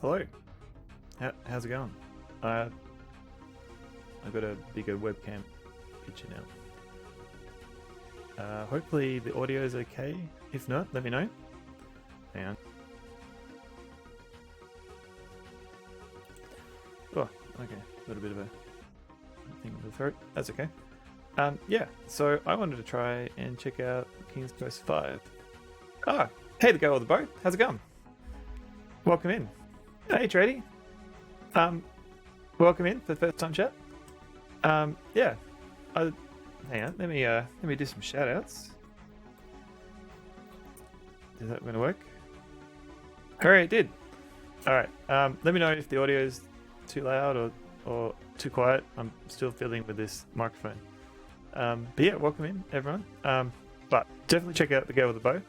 Hello. How's it going? I've got a bigger webcam picture now. Hopefully the audio is okay. If not, let me know. Hang on. Oh, okay. A little bit of a thing in the throat. That's okay. Yeah, so I wanted to try and check out King's Quest 5. Ah, hey the guy with the bow. How's it going? Welcome in. Hey Trady. Welcome in for the first time chat. Yeah. Hang on, let me do some shout outs. Is that gonna work? Alright, it did. Alright. Let me know if the audio is too loud or too quiet. I'm still fiddling with this microphone. But yeah, welcome in everyone. But definitely check out the girl with the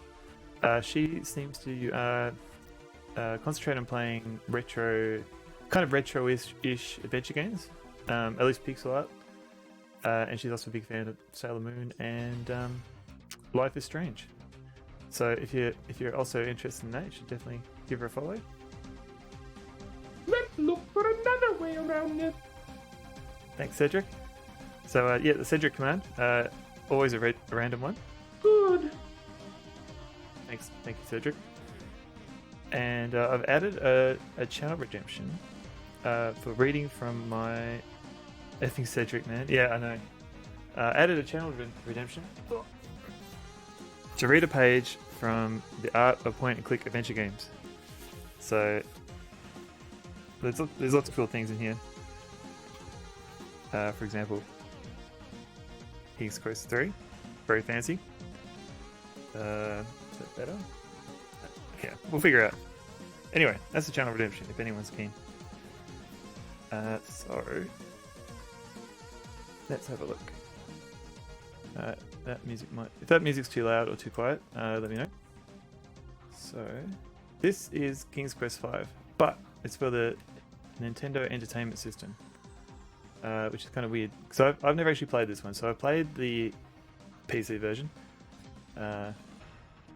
bow. She seems to concentrate on playing retro-ish adventure games, at least pixel art. And she's also a big fan of Sailor Moon and Life is Strange. So if you're also interested in that, you should definitely give her a follow. Let's look for another way around this. Thanks, Cedric. So yeah, the Cedric command, always a random one. Good. Thank you, Cedric. And I've added a channel redemption for reading from my effing Cedric, man. Yeah, I know. Added a channel redemption to read a page from the Art of Point and Click Adventure Games. So there's lots of cool things in here. For example, King's Quest 3, very fancy. Is that better? Yeah, we'll figure it out. Anyway, that's the channel redemption if anyone's keen. So let's have a look. If that music's too loud or too quiet, let me know. So this is King's Quest 5, but it's for the Nintendo Entertainment System, which is kind of weird because I've never actually played this one. So I played the PC version,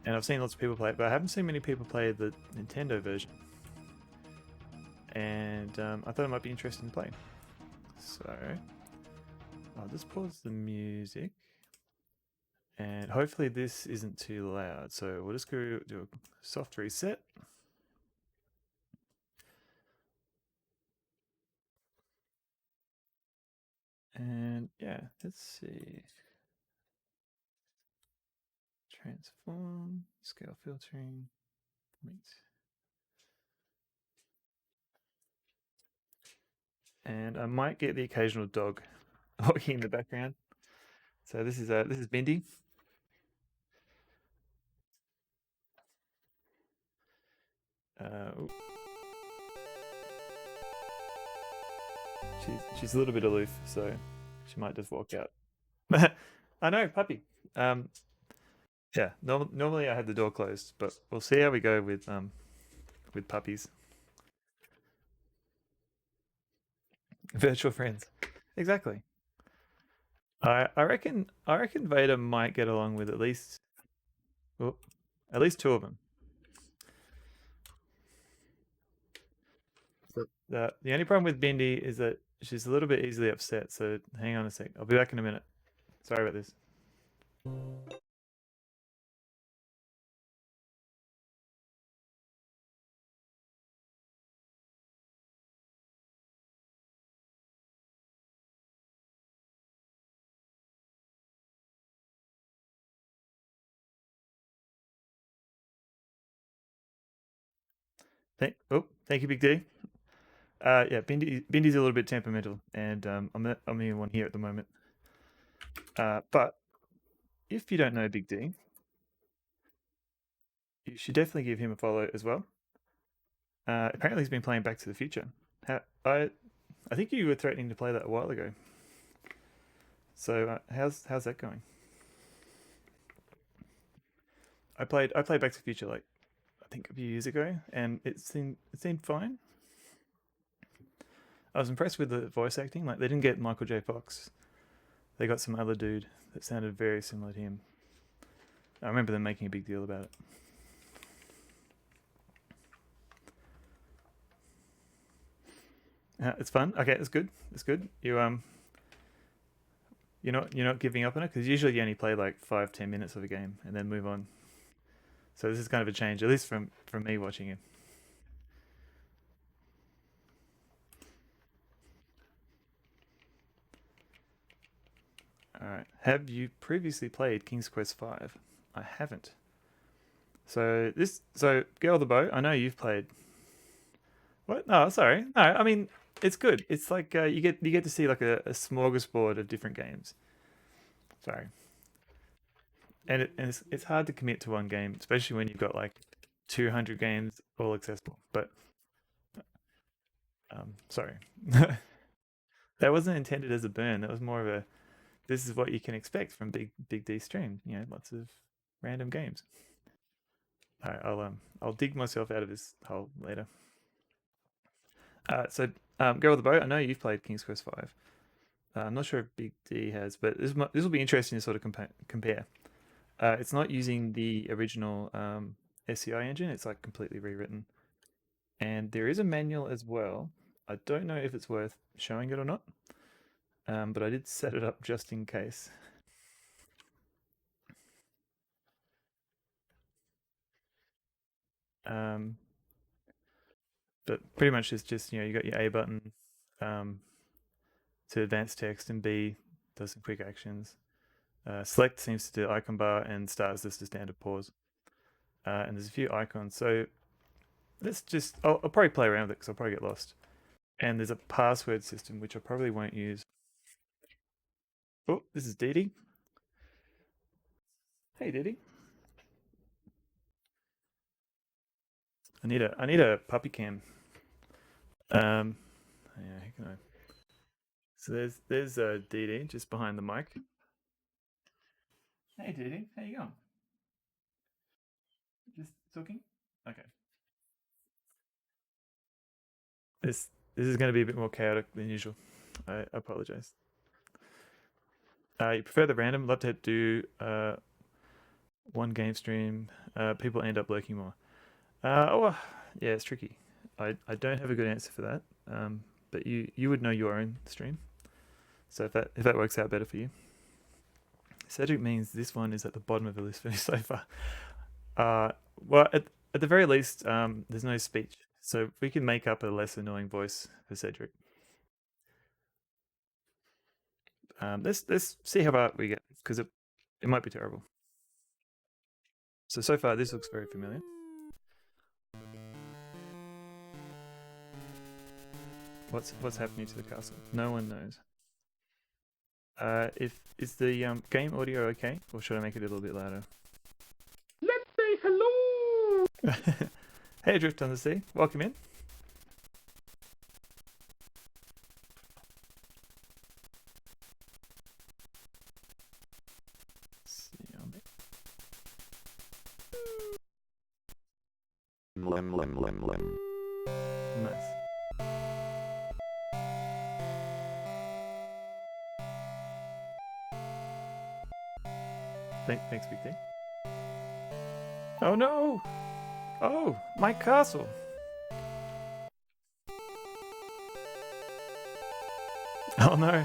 and I've seen lots of people play it, but I haven't seen many people play the Nintendo version. And I thought it might be interesting to play. So I'll just pause the music. And hopefully this isn't too loud. So we'll just go do a soft reset. And yeah, let's see. Transform, scale filtering, meet. And I might get the occasional dog walking in the background. So this is Bindi. She's a little bit aloof, so she might just walk out. I know, puppy. Yeah, normally I had the door closed, but we'll see how we go with puppies. Virtual friends, exactly. I reckon Vader might get along with at least two of them. So the only problem with Bindi is that she's a little bit easily upset. So hang on a sec. I'll be back in a minute. Sorry about this. Thank you, Big D. Yeah, Bindi's a little bit temperamental, and I'm the only one here at the moment. But if you don't know Big D, you should definitely give him a follow as well. Apparently, he's been playing Back to the Future. I think you were threatening to play that a while ago. So how's that going? I played Back to the Future like I think a few years ago, and it seemed fine. I was impressed with the voice acting. Like they didn't get Michael J. Fox. They got some other dude that sounded very similar to him. I remember them making a big deal about it. It's fun. Okay, it's good. It's good. You're not giving up on it because usually you only play like 5-10 minutes of a game and then move on. So this is kind of a change, at least from me watching it. All right. Have you previously played King's Quest V? I haven't. So Girl with the Bow. I know you've played. What? No, sorry. No, I mean it's good. It's like you get to see like a smorgasbord of different games. Sorry, and it's hard to commit to one game, especially when you've got like 200 games all accessible. But sorry, that wasn't intended as a burn. That was more of a this is what you can expect from Big D stream. Lots of random games. All right, I'll dig myself out of this hole later. So Go with the Boat. I know you've played King's Quest V. I'm not sure if Big D has, but this will be interesting to sort of compare. It's not using the original SCI engine. It's like completely rewritten, and there is a manual as well. I don't know if it's worth showing it or not, but I did set it up just in case. Um, but pretty much it's just you got your A button um, to advance text, and B does some quick actions. Select seems to do icon bar, and start is just a standard pause. And there's a few icons. So I'll probably play around with it because I'll probably get lost. And there's a password system which I probably won't use. Oh, this is Dee Dee. Hey Dee Dee. I need a puppy cam. Yeah, can I? So there's Dee Dee just behind the mic. Hey Dee Dee, how you going? Just talking. Okay. This is going to be a bit more chaotic than usual. I apologize. You prefer the random? Love to do one game stream. People end up lurking more. Yeah, it's tricky. I don't have a good answer for that. But you would know your own stream. So if that works out better for you. Cedric means this one is at the bottom of the list for me so far. Well, at the very least, there's no speech, so we can make up a less annoying voice for Cedric. Let's see how far we get because it might be terrible. So far this looks very familiar. What's happening to the castle? No one knows. If is the game audio okay, or should I make it a little bit louder? Let's say hello. Hey, Drift on the Sea, welcome in. See on there. Nice. Thanks, Big D. Oh no! Oh, my castle! Oh no,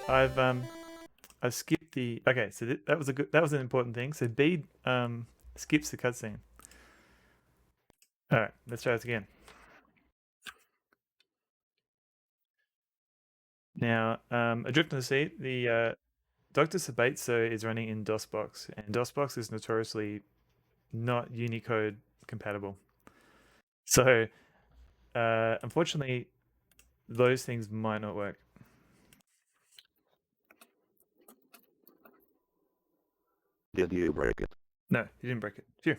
I've skipped the. Okay, so that was an important thing. So B skips the cutscene. All right, let's try this again. Now, adrift on the sea, the Dr. Sabatso is running in DOSBox, and DOSBox is notoriously not Unicode compatible. So, unfortunately, those things might not work. Did you break it? No, you didn't break it. Phew.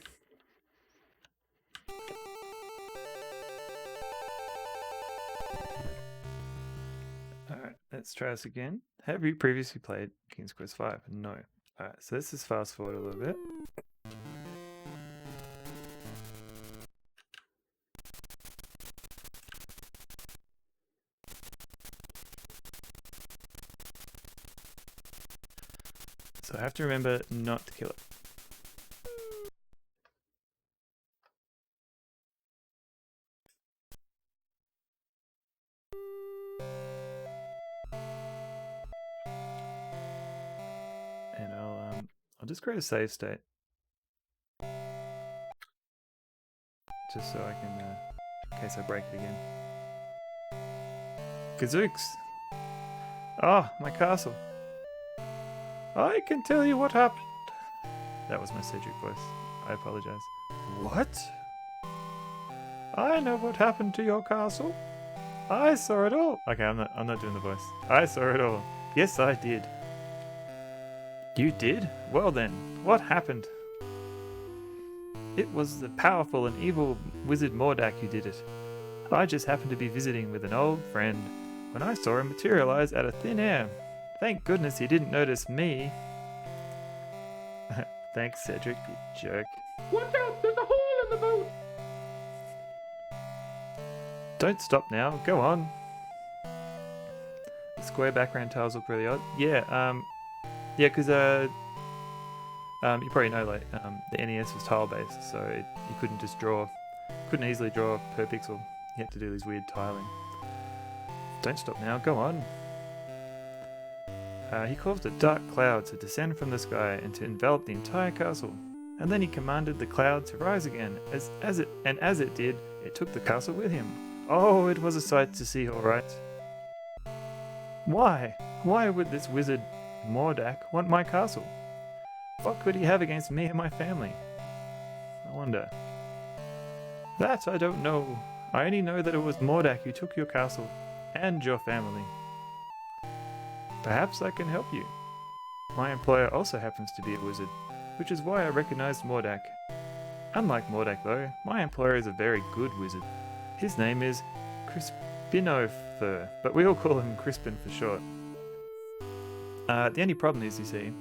Alright, let's try this again. Have you previously played King's Quest V? No. Alright, so let's just fast forward a little bit. So I have to remember not to kill it. I'll just create a save state. Just so I can, in case I break it again. Gazooks! Ah, my castle. I can tell you what happened. That was my Cedric voice. I apologize. What? I know what happened to your castle. I saw it all. Okay, I'm not doing the voice. I saw it all. Yes, I did. You did? Well then, what happened? It was the powerful and evil wizard Mordak who did it. I just happened to be visiting with an old friend when I saw him materialize out of thin air. Thank goodness he didn't notice me. Thanks, Cedric, you jerk. Watch out, there's a hole in the boat! Don't stop now, go on. The square background tiles look really odd. Yeah, because you probably know, like, the NES was tile-based, so you couldn't just couldn't easily draw per pixel. You had to do these weird tiling. Don't stop now, go on. He caused a dark cloud to descend from the sky and to envelop the entire castle. And then he commanded the cloud to rise again. As it did, it took the castle with him. Oh, it was a sight to see, all right. Why? Why would this wizard Mordak want my castle? What could he have against me and my family? I wonder. That I don't know. I only know that it was Mordak who took your castle and your family. Perhaps I can help you. My employer also happens to be a wizard, which is why I recognized Mordak. Unlike Mordak though, my employer is a very good wizard. His name is Crispinofer, but we all call him Crispin for short. The only problem is, you see...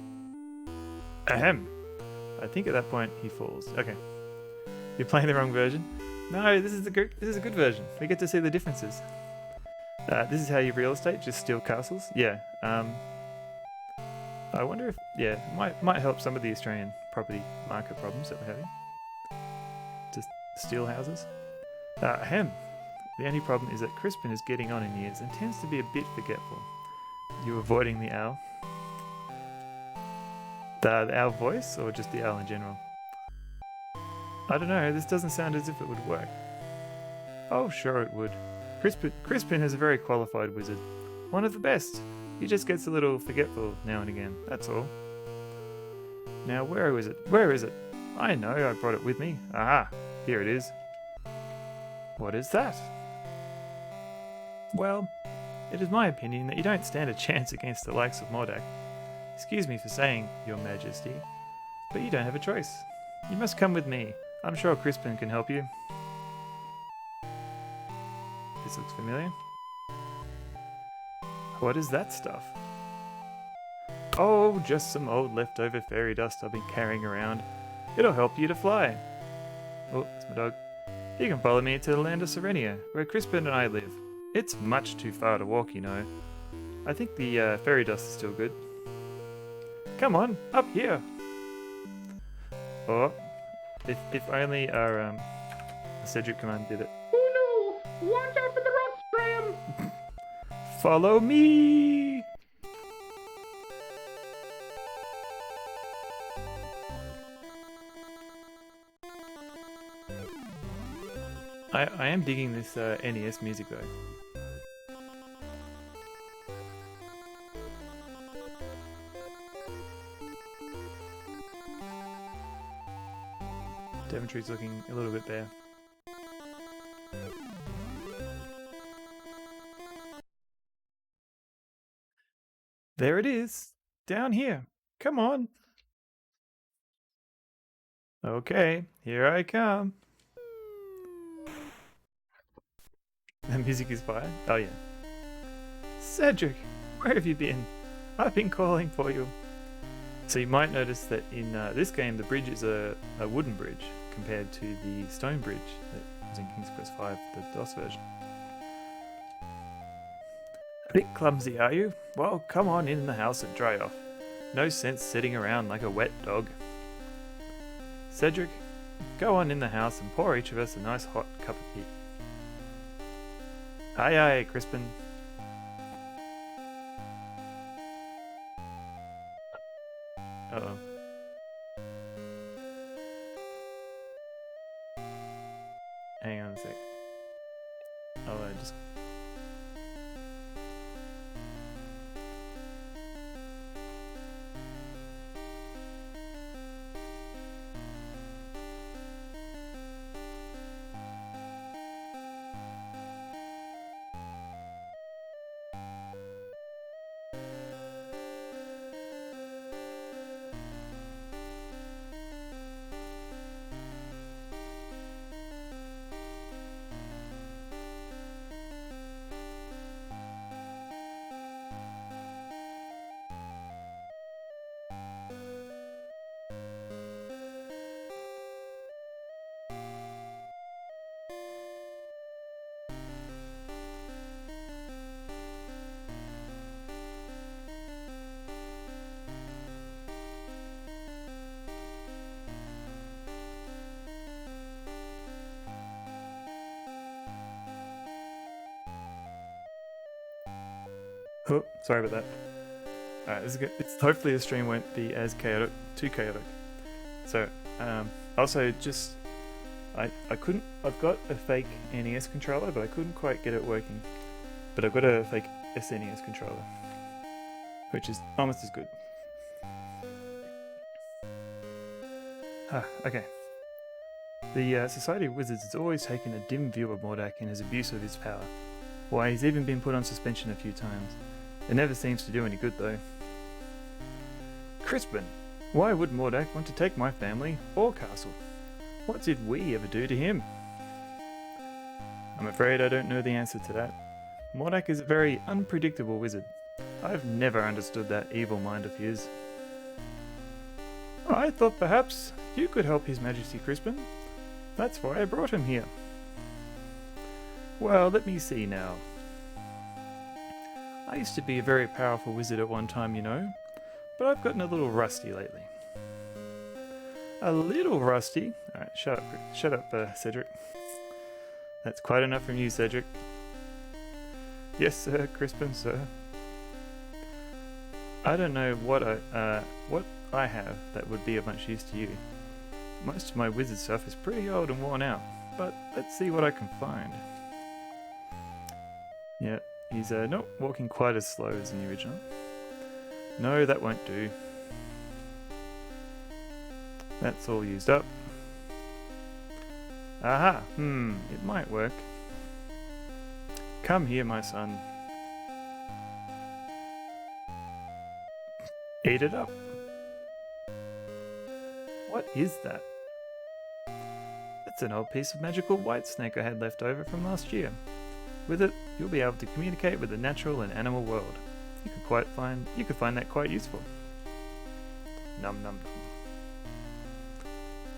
Ahem! I think at that point he falls. Okay. You're playing the wrong version? No, this is a good version. We get to see the differences. This is how you real estate, just steal castles. Yeah. I wonder if might help some of the Australian property market problems that we're having. Just steal houses. Ahem. The only problem is that Crispin is getting on in years and tends to be a bit forgetful. You avoiding the owl? The owl voice, or just the owl in general? I don't know, this doesn't sound as if it would work. Oh, sure it would. Crispin is a very qualified wizard. One of the best. He just gets a little forgetful now and again, that's all. Now, where is it? Where is it? I know, I brought it with me. Aha, here it is. What is that? Well, it is my opinion that you don't stand a chance against the likes of Mordak. Excuse me for saying, Your Majesty, but you don't have a choice. You must come with me. I'm sure Crispin can help you. This looks familiar. What is that stuff? Oh, just some old leftover fairy dust I've been carrying around. It'll help you to fly. Oh, it's my dog. You can follow me to the land of Serenia, where Crispin and I live. It's much too far to walk, you know. I think the fairy dust is still good. Come on, up here! Oh, if only our Cedric command did it. Oh no! Watch out for the rock scram! Follow me! I am digging this NES music though. Daventry's looking a little bit bare. There it is! Down here! Come on! Okay, here I come. The music is fire? Oh yeah. Cedric! Where have you been? I've been calling for you. So you might notice that in this game the bridge is a wooden bridge compared to the stone bridge that was in King's Quest V, the DOS version. A bit clumsy, are you? Well, come on in the house and dry off. No sense sitting around like a wet dog. Cedric, go on in the house and pour each of us a nice hot cup of tea. Aye aye, Crispin. Uh-oh. hang on a sec. I'll just. Oh, sorry about that. Alright, this is good. Hopefully the stream won't be as too chaotic. So, also just, I couldn't, I've got a fake NES controller, but I couldn't quite get it working. But I've got a fake SNES controller, which is almost as good. Okay. The Society of Wizards has always taken a dim view of Mordak and his abuse of his power. Why, he's even been put on suspension a few times. It never seems to do any good, though. Crispin, why would Mordak want to take my family or castle? What did we ever do to him? I'm afraid I don't know the answer to that. Mordak is a very unpredictable wizard. I've never understood that evil mind of his. I thought perhaps you could help His Majesty Crispin. That's why I brought him here. Well, let me see now. I used to be a very powerful wizard at one time, you know, but I've gotten a little rusty lately. A little rusty? Alright, shut up, Cedric. That's quite enough from you, Cedric. Yes, sir, Crispin, sir. I don't know what I have that would be of much use to you. Most of my wizard stuff is pretty old and worn out, but let's see what I can find. Yeah, he's not walking quite as slow as in the original. No, that won't do. That's all used up. Aha! It might work. Come here, my son. Eat it up. What is that? It's an old piece of magical white snake I had left over from last year. With it, you'll be able to communicate with the natural and animal world. You could find that quite useful. Num num.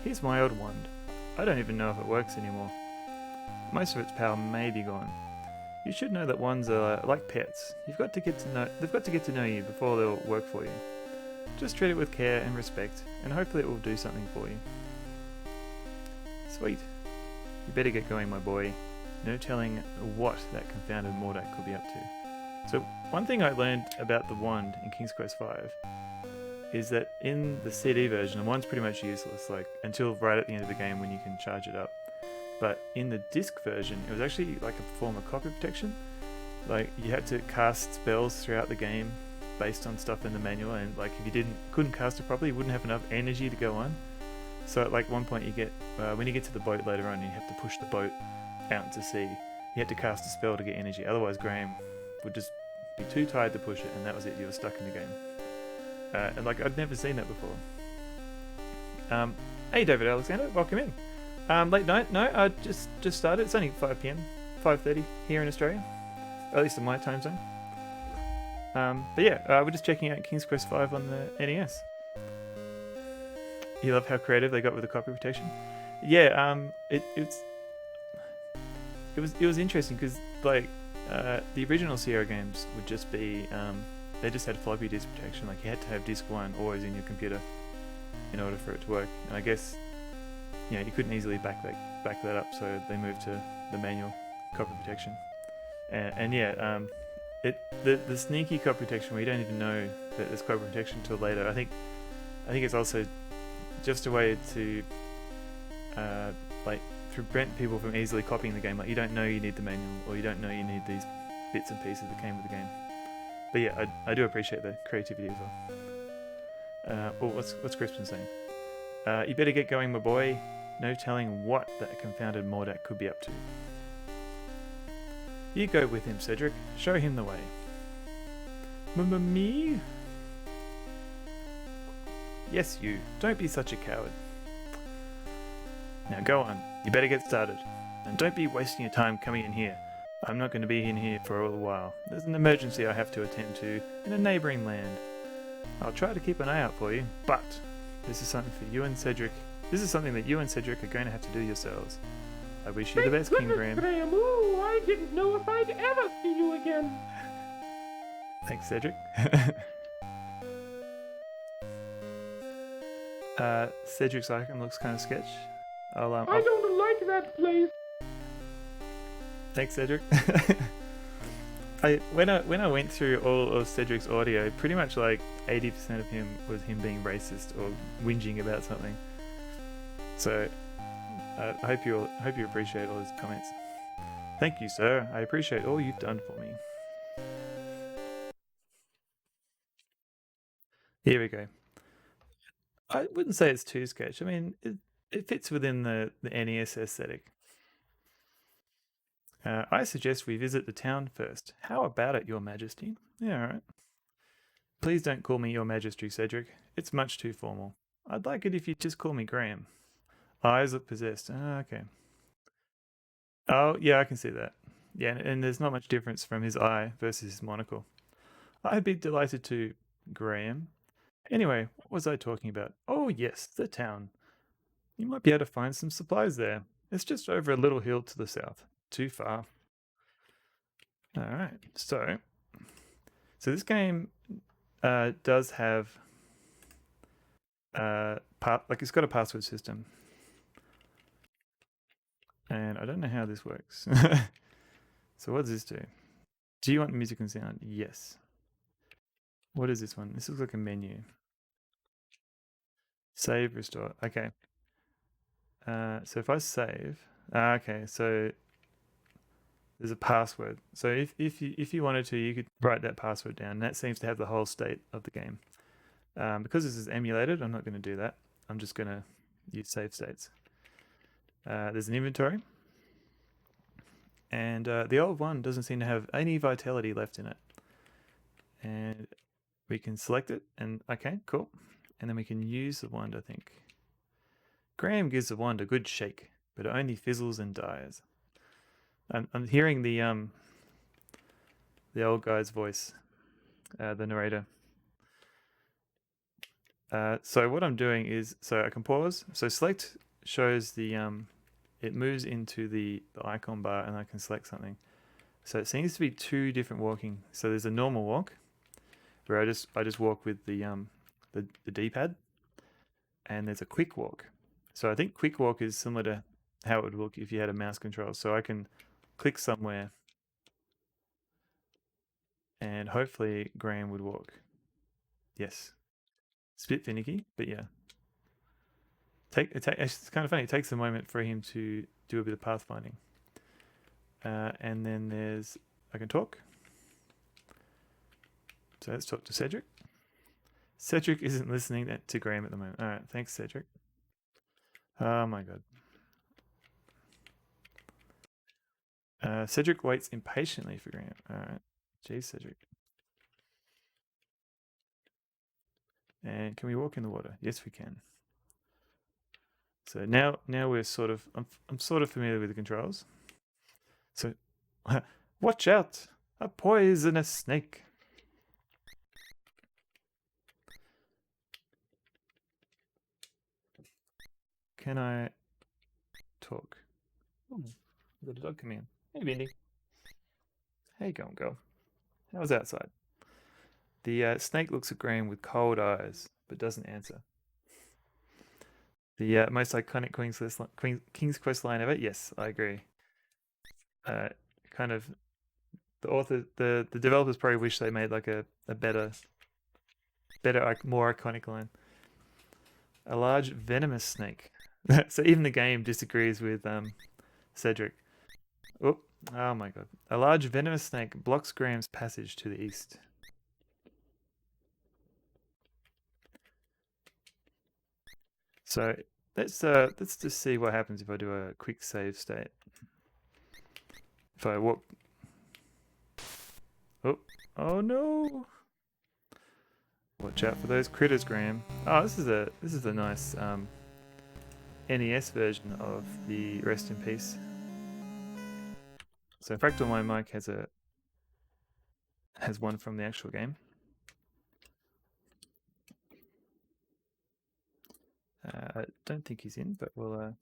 Here's my old wand. I don't even know if it works anymore. Most of its power may be gone. You should know that wands are like pets. They've got to get to know you before they'll work for you. Just treat it with care and respect, and hopefully it will do something for you. Sweet. You better get going, my boy. No telling what that confounded Mordak could be up to. So, one thing I learned about the wand in King's Quest V is that in the CD version, the wand's pretty much useless, like until right at the end of the game when you can charge it up. But in the disc version, it was actually like a form of copy protection. Like you had to cast spells throughout the game based on stuff in the manual, and like if you couldn't cast it properly, you wouldn't have enough energy to go on. So at like one point you get, when you get to the boat later on, you have to push the boat out to sea. You had to cast a spell to get energy, otherwise Graham would just be too tired to push it, and that was it, you were stuck in the game. And like I'd never seen that before. Hey David Alexander, welcome in. Late night? No, I just started. It's only 5 PM, 5:30 here in Australia, or at least in my time zone. But yeah, we're just checking out King's Quest V on the NES. You love how creative they got with the copy protection. Yeah, it was interesting because like the original Sierra games would just be they just had floppy disk protection. Like you had to have disk 1 always in your computer in order for it to work. And I guess you couldn't easily back that up, so they moved to the manual copy protection. And yeah, the sneaky copy protection where you don't even know that there's copy protection until later. I think it's also just a way to like prevent people from easily copying the game. Like you don't know you need the manual, or you don't know you need these bits and pieces that came with the game. But yeah, I do appreciate the creativity as well. What's Crispin saying? You better get going, my boy. No telling what that confounded Mordak could be up to. You go with him, Cedric. Show him the way. Me? Yes, you. Don't be such a coward. Now go on. You better get started. And don't be wasting your time coming in here. I'm not going to be in here for a little while. There's an emergency I have to attend to in a neighbouring land. I'll try to keep an eye out for you, but this is something for you and Cedric. This is something that you and Cedric are going to have to do yourselves. I wish you the best, King Graham. Ooh, I didn't know if I'd ever see you again. Thanks, Cedric. Cedric's icon looks kind of sketch. I don't like that place. Thanks, Cedric. When I went through all of Cedric's audio, pretty much like 80% of him was him being racist or whinging about something. So I hope you appreciate all his comments. Thank you, sir. I appreciate all you've done for me. Here we go. I wouldn't say it's too sketch. I mean, it fits within the NES aesthetic. I suggest we visit the town first. How about it, Your Majesty? Yeah, alright. Please don't call me Your Majesty, Cedric. It's much too formal. I'd like it if you'd just call me Graham. Eyes look possessed. Okay. Oh, yeah, I can see that. Yeah, and there's not much difference from his eye versus his monocle. I'd be delighted to, Graham. Anyway, what was I talking about? Oh, yes, the town. You might be able to find some supplies there. It's just over a little hill to the south. Too far. Alright, so this game does have it's got a password system. And I don't know how this works. So what does this do? Do you want music and sound? Yes. What is this one? This looks like a menu. Save, restore. Okay. So if I save, okay, so there's a password. So if you wanted to, you could write that password down. That seems to have the whole state of the game. Because this is emulated, I'm not going to do that. I'm just going to use save states. There's an inventory. And the old one doesn't seem to have any vitality left in it. And we can select it, and okay, cool. And then we can use the wand, I think. Graham gives the wand a good shake, but it only fizzles and dies. I'm hearing the old guy's voice, the narrator. So what I'm doing is, so I can pause. So select shows the it moves into the icon bar, and I can select something. So it seems to be two different walking. So there's a normal walk, where I just walk with the D-pad, and there's a quick walk. So I think quick walk is similar to how it would look if you had a mouse control. So I can click somewhere, and hopefully Graham would walk. Yes. It's a bit finicky, but yeah. It's kind of funny. It takes a moment for him to do a bit of pathfinding. And then I can talk. So let's talk to Cedric. Cedric isn't listening to Graham at the moment. All right, thanks, Cedric. Oh my god. Cedric waits impatiently for Graham. All right. Jeez, Cedric. And can we walk in the water? Yes, we can. So now we're sort of, I'm sort of familiar with the controls. So, watch out! A poisonous snake. Can I talk? Oh, got a dog coming in. Hey, Bindi. Hey, go on, girl. How's outside? The snake looks at Graham with cold eyes, but doesn't answer. The most iconic King's Quest line ever? Yes, I agree. Kind of, the developers probably wish they made like a better, more iconic line. A large venomous snake. So even the game disagrees with Cedric. Oh, oh my god. A large venomous snake blocks Graham's passage to the east. So let's just see what happens if I do a quick save state. If I walk. Oh no! Watch out for those critters, Graham. Oh, this is a nice NES version of the Rest in Peace. So Fractal My Mic has one from the actual game. I don't think he's in, but we'll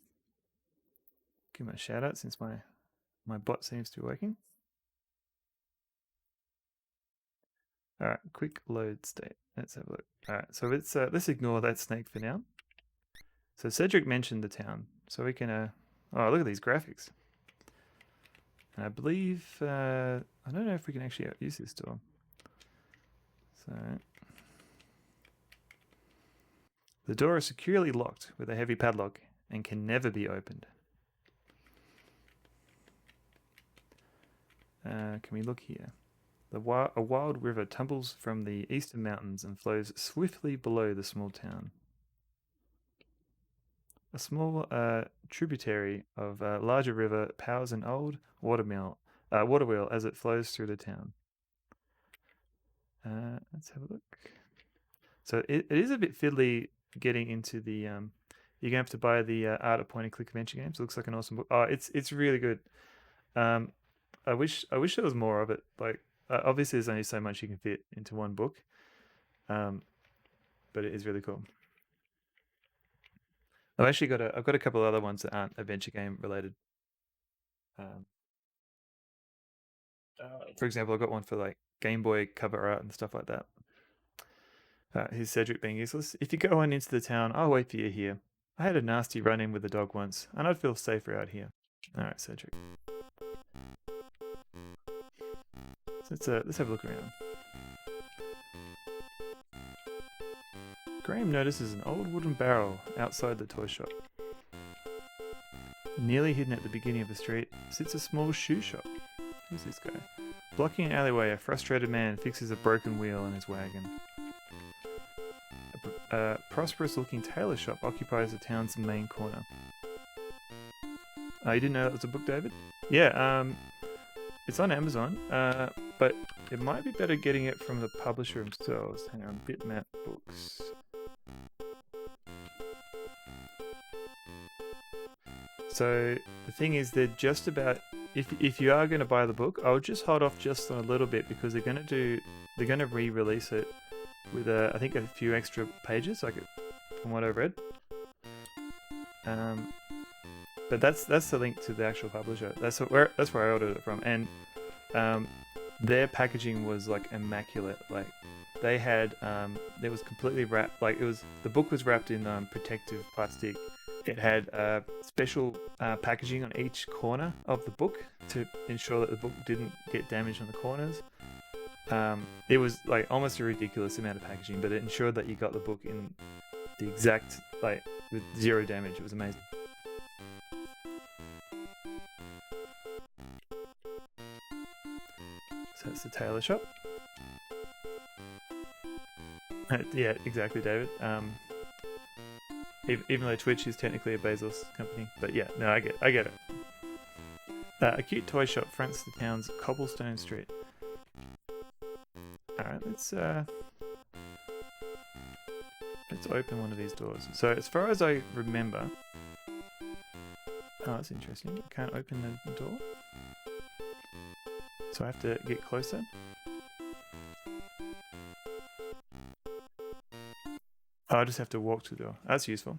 give him a shout out since my bot seems to be working. All right, quick load state. Let's have a look. All right, so let's ignore that snake for now. So Cedric mentioned the town, so we can oh, look at these graphics. And I believe I don't know if we can actually use this door. So the door is securely locked with a heavy padlock and can never be opened. Can we look here? A wild river tumbles from the eastern mountains and flows swiftly below the small town. A small tributary of a larger river powers an old water wheel as it flows through the town. Let's have a look. So it is a bit fiddly getting into the. You're gonna have to buy the Art of Point and Click Adventure games. It looks like an awesome book. Oh, it's really good. I wish there was more of it. Like obviously, there's only so much you can fit into one book. But it is really cool. I've actually got a couple of other ones that aren't adventure game related. For example, I've got one for like Game Boy cover art and stuff like that. Here's Cedric being useless. If you go on into the town, I'll wait for you here. I had a nasty run-in with the dog once, and I'd feel safer out here. Alright, Cedric. So let's have a look around. Graham notices an old wooden barrel outside the toy shop. Nearly hidden at the beginning of the street sits a small shoe shop. Who's this guy? Blocking an alleyway, a frustrated man fixes a broken wheel in his wagon. A prosperous-looking tailor shop occupies the town's main corner. You didn't know that was a book, David? Yeah, it's on Amazon, but it might be better getting it from the publisher themselves. Hang on, Bitmap Books. So the thing is, they're just about. If you are going to buy the book, I would just hold off just on a little bit because they're going to re-release it with I think a few extra pages, like from what I've read. But that's the link to the actual publisher. That's where I ordered it from, and their packaging was like immaculate. Like they had it was completely wrapped. Like the book was wrapped in protective plastic. It had special packaging on each corner of the book to ensure that the book didn't get damaged on the corners. It was like almost a ridiculous amount of packaging, but it ensured that you got the book in the exact, like, with zero damage. It was amazing. So it's the tailor shop. Yeah, exactly, David. Even though Twitch is technically a Bezos company, but yeah, no, I get it. A cute toy shop fronts the town's cobblestone street. All right, let's open one of these doors. So as far as I remember, oh, that's interesting. I can't open the door, so I have to get closer. Oh, I just have to walk to the door. That's useful.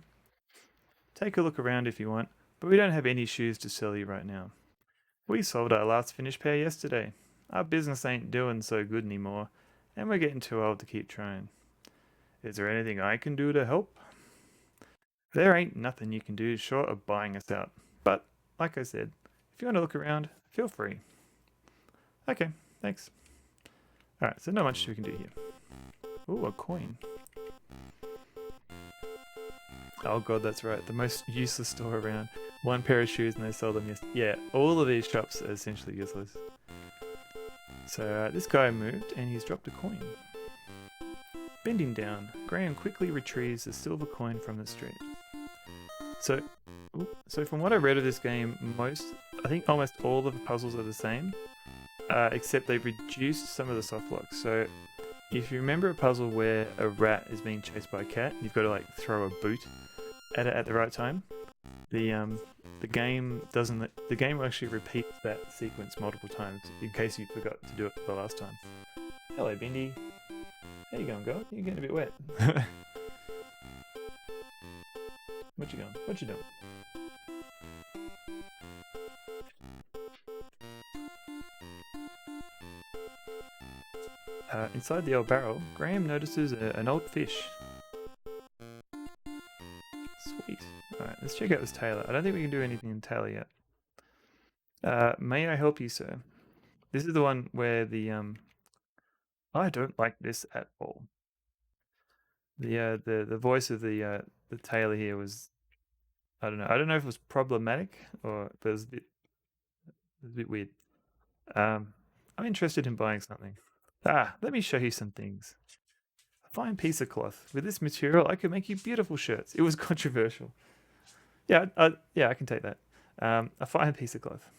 Take a look around if you want, but we don't have any shoes to sell you right now. We sold our last finished pair yesterday. Our business ain't doing so good anymore, and we're getting too old to keep trying. Is there anything I can do to help? There ain't nothing you can do short of buying us out, but like I said, if you want to look around, feel free. Okay, thanks. Alright, so not much we can do here. Ooh, a coin. Oh god, that's right. The most useless store around. One pair of shoes and they sell them. Yeah, all of these shops are essentially useless. So this guy moved and he's dropped a coin. Bending down, Graham quickly retrieves a silver coin from the street. So from what I read of this game, I think almost all of the puzzles are the same, except they've reduced some of the soft blocks. So if you remember a puzzle where a rat is being chased by a cat, you've got to like throw a boot at it at the right time. The game will actually repeat that sequence multiple times in case you forgot to do it the last time. Hello, Bindi. How you going, girl? You're getting a bit wet. What you going? What you doing? Inside the old barrel, Graham notices an old fish. Sweet. Alright, let's check out this tailor. I don't think we can do anything in tailor yet. May I help you, sir? This is the one where the I don't like this at all. The voice of the tailor here was, I don't know if it was problematic or but it was a bit weird. I'm interested in buying something. Let me show you some things. A fine piece of cloth. With this material, I could make you beautiful shirts. It was controversial. Yeah, I can take that. A fine piece of cloth.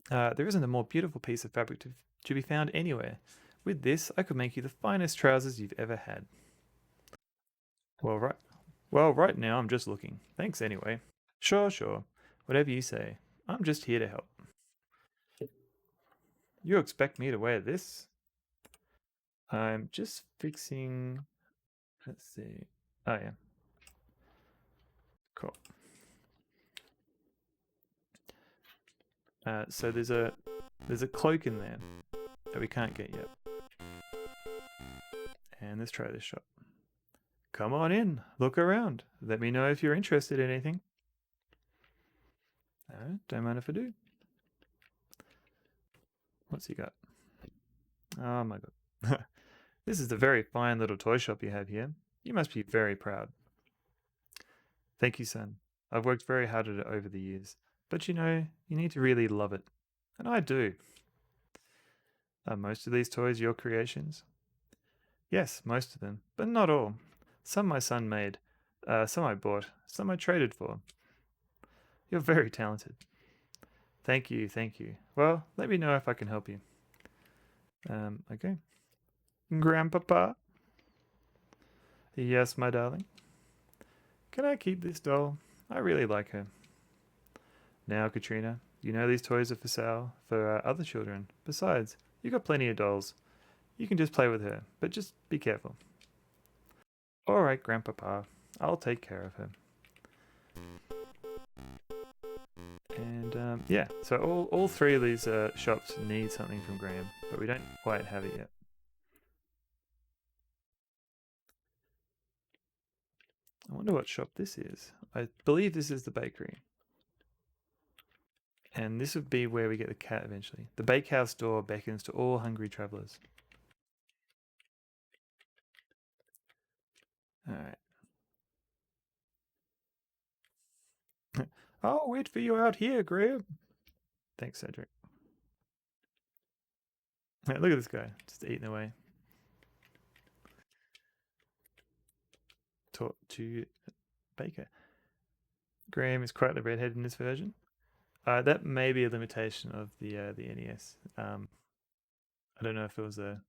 There isn't a more beautiful piece of fabric to be found anywhere. With this, I could make you the finest trousers you've ever had. Well, right now I'm just looking. Thanks anyway. Sure. Whatever you say. I'm just here to help. You expect me to wear this? I'm just fixing... Let's see. Oh, yeah. Cool. So there's a cloak in there that we can't get yet. And let's try this shop. Come on in. Look around. Let me know if you're interested in anything. Don't mind if I do. What's he got? Oh my god. This is a very fine little toy shop you have here. You must be very proud. Thank you, son. I've worked very hard at it over the years. But you know, you need to really love it. And I do. Are most of these toys your creations? Yes, most of them, but not all. Some my son made, some I bought, some I traded for. You're very talented. Thank you. Well, let me know if I can help you. Okay. Grandpapa? Yes, my darling. Can I keep this doll? I really like her. Now, Katrina, you know these toys are for sale for other children. Besides, you got plenty of dolls. You can just play with her, but just be careful. All right, Grandpapa. I'll take care of her. And yeah, so all three of these shops need something from Graham, but we don't quite have it yet. I wonder what shop this is. I believe this is the bakery. And this would be where we get the cat eventually. The bakehouse door beckons to all hungry travelers. Alright. I'll wait for you out here, Graham. Thanks, Cedric. Look at this guy, just eating away. Taught to Baker. Graham is quite the redhead in this version. That may be a limitation of the NES. I don't know if it was an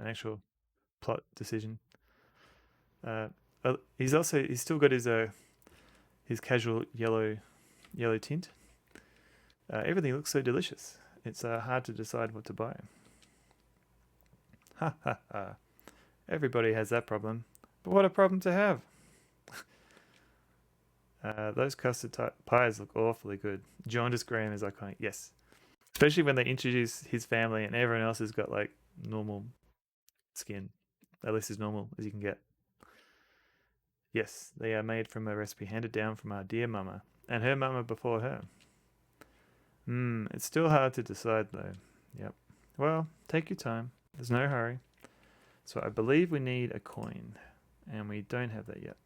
actual plot decision. He's still got his casual yellow tint. Everything looks so delicious. It's hard to decide what to buy. Ha ha ha. Everybody has that problem. But what a problem to have. Those custard pies look awfully good. Jaundice Graham is iconic. Yes. Especially when they introduce his family and everyone else has got like normal skin. At least as normal as you can get. Yes, they are made from a recipe handed down from our dear mama. And her mama before her. It's still hard to decide though. Yep. Well, take your time. There's no hurry. So I believe we need a coin. And we don't have that yet.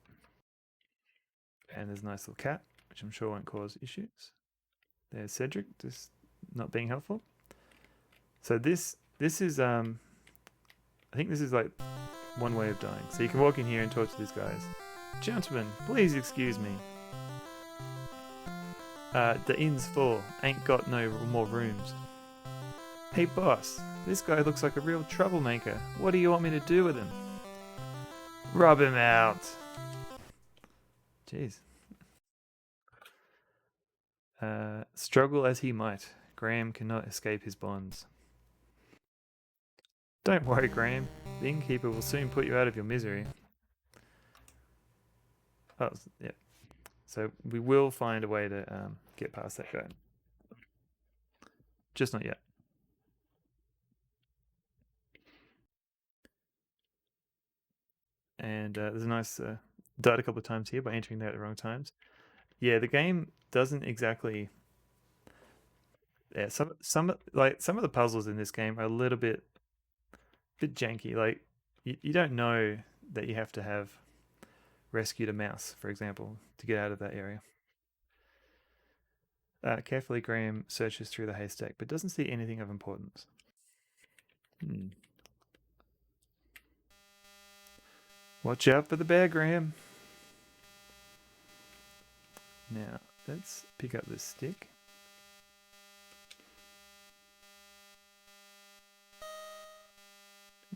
And there's a nice little cat, which I'm sure won't cause issues. There's Cedric, just not being helpful. So this is I think this is like one way of dying. So you can walk in here and talk to these guys. Gentlemen, please excuse me. The inn's full. Ain't got no more rooms. Hey boss, this guy looks like a real troublemaker. What do you want me to do with him? Rub him out. Jeez. Struggle as he might, Graham cannot escape his bonds. Don't worry, Graham. The innkeeper will soon put you out of your misery. Oh, yeah. So we will find a way to get past that guy. Just not yet. And there's a nice died a couple of times here by entering there at the wrong times. Yeah, the game doesn't exactly. Yeah, some of the puzzles in this game are a little bit janky. Like you don't know that you have to have rescued a mouse, for example, to get out of that area. Carefully, Graham searches through the haystack, but doesn't see anything of importance. Watch out for the bear, Graham. Now, let's pick up this stick.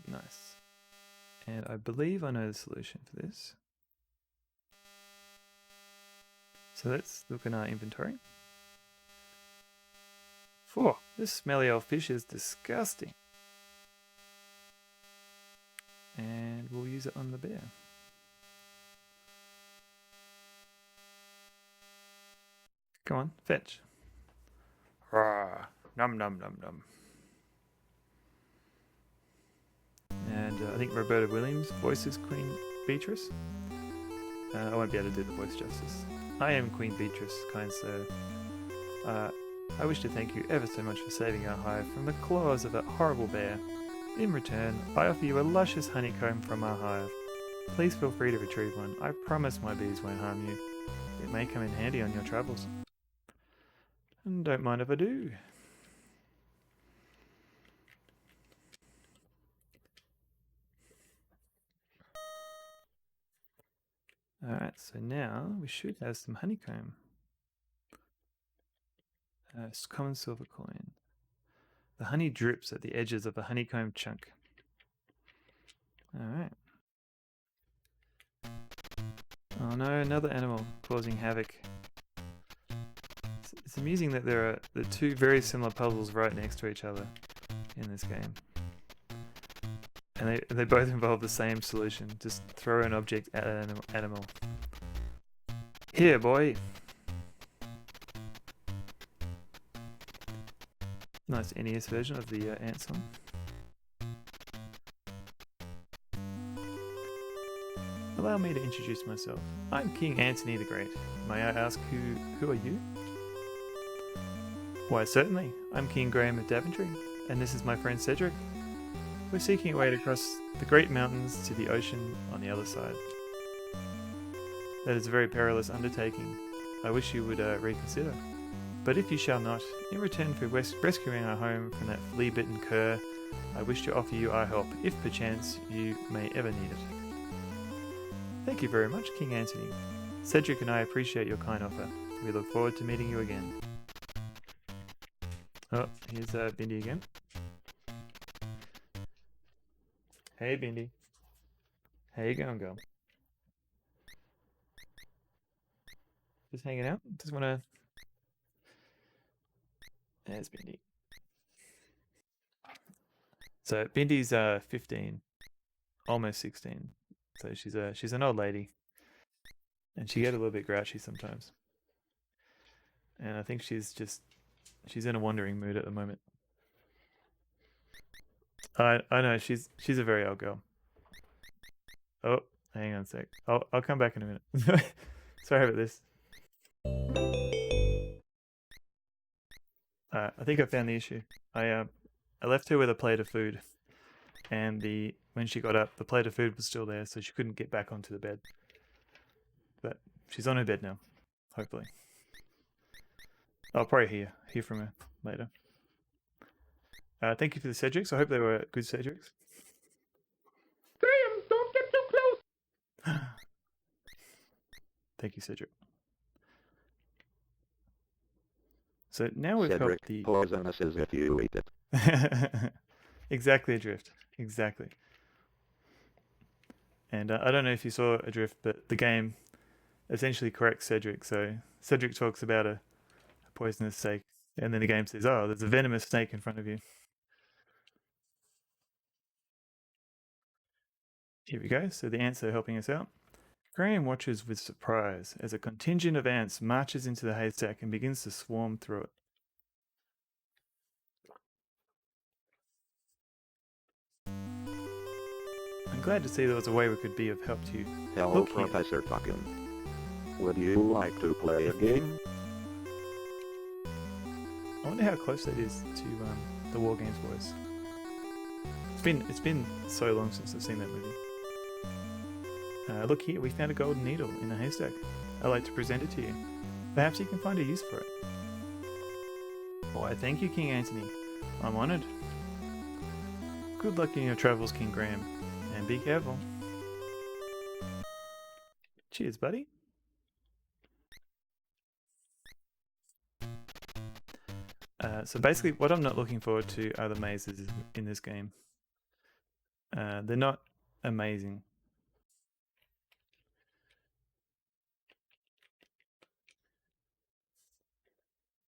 Nice. And I believe I know the solution for this. So let's look in our inventory. Phew, this smelly old fish is disgusting. And we'll use it on the bear. Come on, fetch. Rawr, num num num num. And I think Roberta Williams voices Queen Beatrice. I won't be able to do the voice justice. I am Queen Beatrice, kind sir. I wish to thank you ever so much for saving our hive from the claws of that horrible bear. In return, I offer you a luscious honeycomb from our hive. Please feel free to retrieve one. I promise my bees won't harm you. It may come in handy on your travels. And don't mind if I do. Alright, so now we should have some honeycomb. Common silver coin. The honey drips at the edges of a honeycomb chunk. Alright. Oh no, another animal causing havoc. It's amusing that there are the two very similar puzzles right next to each other in this game. And they both involve the same solution. Just throw an object at an animal. Here, boy! Nice NES version of the ant song. Allow me to introduce myself. I'm King Antony the Great. May I ask who are you? Why, certainly. I'm King Graham of Daventry, and this is my friend Cedric. We're seeking a way to cross the great mountains to the ocean on the other side. That is a very perilous undertaking. I wish you would reconsider. But if you shall not, in return for rescuing our home from that flea-bitten cur, I wish to offer you our help, if perchance you may ever need it. Thank you very much, King Antony. Cedric and I appreciate your kind offer. We look forward to meeting you again. Oh, here's Bindi again. Hey, Bindi. How you going, girl? Just hanging out? Just wanna... There's Bindi. So Bindi's 15, almost 16. So she's an old lady, and she get a little bit grouchy sometimes. And I think she's in a wandering mood at the moment. I know she's a very old girl. Oh, hang on a sec. I'll come back in a minute. Sorry about this. I think I found the issue. I left her with a plate of food, and when she got up, the plate of food was still there, so she couldn't get back onto the bed. But She's on her bed now, hopefully. I'll probably hear from her later. Thank you for the Cedrics. I hope they were good Cedrics. Graham, don't get too close. Thank you, Cedric. So now we've Cedric, helped the poisonous as if you eat it. exactly Adrift. Exactly. And I don't know if you saw Adrift, but the game essentially corrects Cedric. So Cedric talks about a poisonous snake, and then the game says, "Oh, there's a venomous snake in front of you." Here we go. So the ants are helping us out. Graham watches with surprise as a contingent of ants marches into the haystack and begins to swarm through it. I'm glad to see there was a way we could be of help to you. Hello, Look here. Professor Fucking. Would you like to play a game? I wonder how close that is to the War Games voice. It's been so long since I've seen that movie. Look here, we found a golden needle in a haystack. I'd like to present it to you. Perhaps you can find a use for it. Why, thank you, King Antony. I'm honoured. Good luck in your travels, King Graham, and be careful. Cheers, buddy. So basically, what I'm not looking forward to are the mazes in this game. They're not amazing.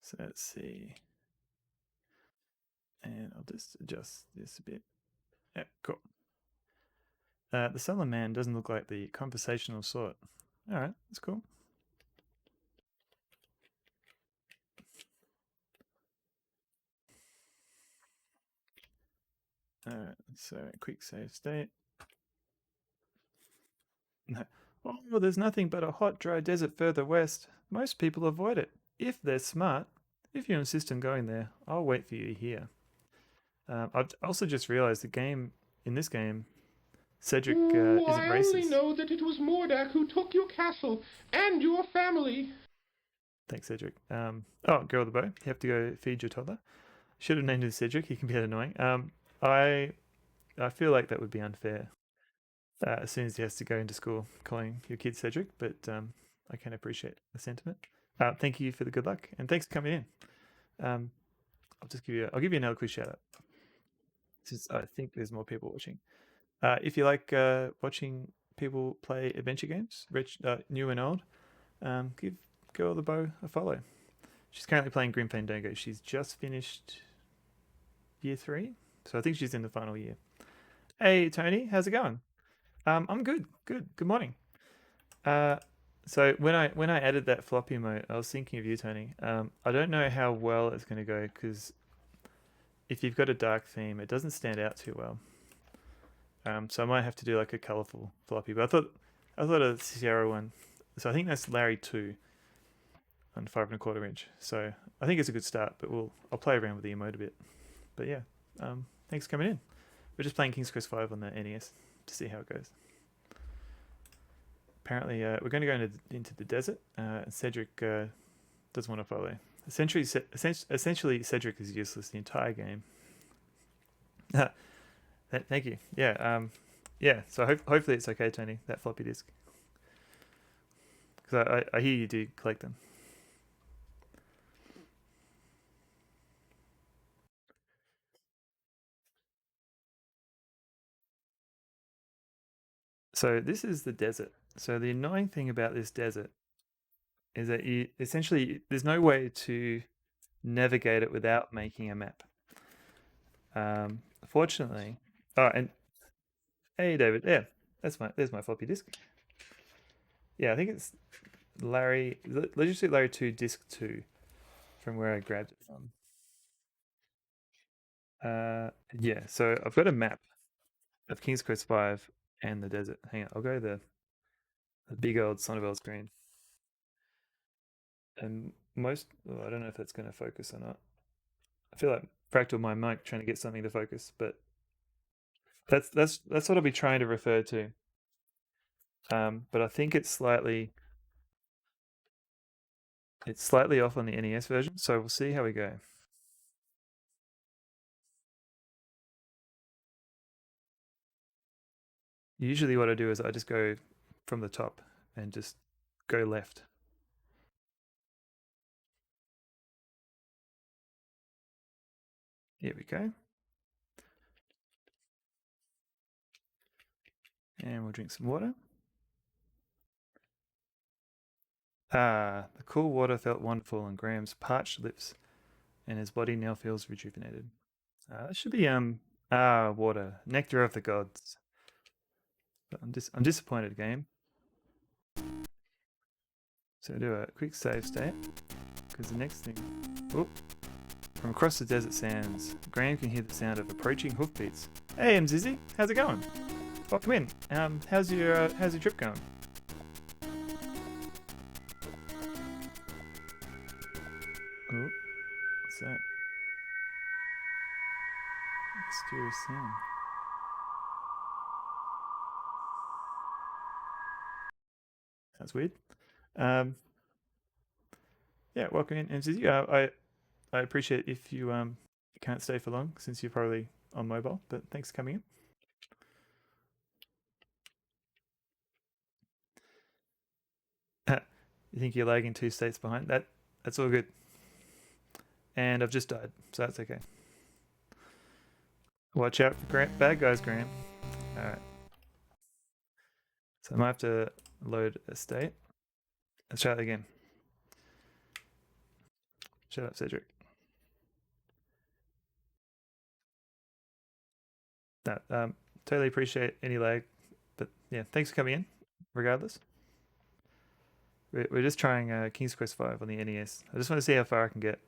So let's see. And I'll just adjust this a bit. Yeah, cool. The Sullen Man doesn't look like the conversational sort. Alright, that's cool. Alright, so quick save state. Oh, there's nothing but a hot, dry desert further west. Most people avoid it, if they're smart. If you insist on going there, I'll wait for you here. I've also just realised in this game, Cedric isn't I racist. only know that it was Mordak who took your castle and your family. Thanks, Cedric. Girl with the bow. You have to go feed your toddler. Should have named him Cedric. He can be annoying. I feel like that would be unfair. As soon as he has to go into school, calling your kid Cedric, but I can appreciate the sentiment. Thank you for the good luck, and thanks for coming in. I'll give you another quick shout out, since I think there's more people watching. If you like watching people play adventure games, new and old, give Girl the Bow a follow. She's currently playing Grim Fandango. She's just finished year 3, so I think she's in the final year. Hey Tony, how's it going? I'm good. Good morning. So when I added that floppy emote, I was thinking of you, Tony. I don't know how well it's going to go because if you've got a dark theme, it doesn't stand out too well. So I might have to do like a colorful floppy. But I thought a Sierra one. So I think that's Larry 2 on 5.25 inch. So I think it's a good start. But I'll play around with the emote a bit. But yeah, thanks for coming in. We're just playing King's Quest V on the NES to see how it goes. Apparently, we're going to go into the desert. Cedric doesn't want to follow. Essentially, Cedric is useless the entire game. Thank you. Yeah. Yeah. So hopefully it's okay, Tony. That floppy disk. Because I hear you do collect them. So this is the desert. So the annoying thing about this desert is that there's no way to navigate it without making a map. Fortunately, and hey David, yeah, there's my floppy disk. Yeah, I think it's Legislate Larry 2 Disc 2 from where I grabbed it from. Yeah, so I've got a map of King's Quest V and the desert. Hang on, I'll go the big old Sonneville screen. And I don't know if that's going to focus or not. I feel like Fractal my mic trying to get something to focus, but that's what I'll be trying to refer to. But I think it's slightly It's slightly off on the NES version, so we'll see how we go. Usually what I do is I just go from the top and just go left. Here we go. And we'll drink some water. Ah, the cool water felt wonderful on Graham's parched lips, and his body now feels rejuvenated. That should be water, nectar of the gods. But I'm disappointed, game. So do a quick save state, because the next thing, whoop, from across the desert sands, Graham can hear the sound of approaching hoofbeats. Hey, Mzizzy, how's it going? Welcome in. How's your trip going? Oh, what's that? Mysterious sound. Sounds weird. Yeah, welcome in, MCZ. I appreciate if you can't stay for long since you're probably on mobile, but thanks for coming in. You think you're lagging 2 states behind? That's all good. And I've just died, so that's okay. Watch out for bad guys, Graham. All right. So I might have to load a state. Let's try it again. Shut up, Cedric. No, totally appreciate any lag, but yeah, thanks for coming in, regardless. We're just trying King's Quest V on the NES. I just want to see how far I can get.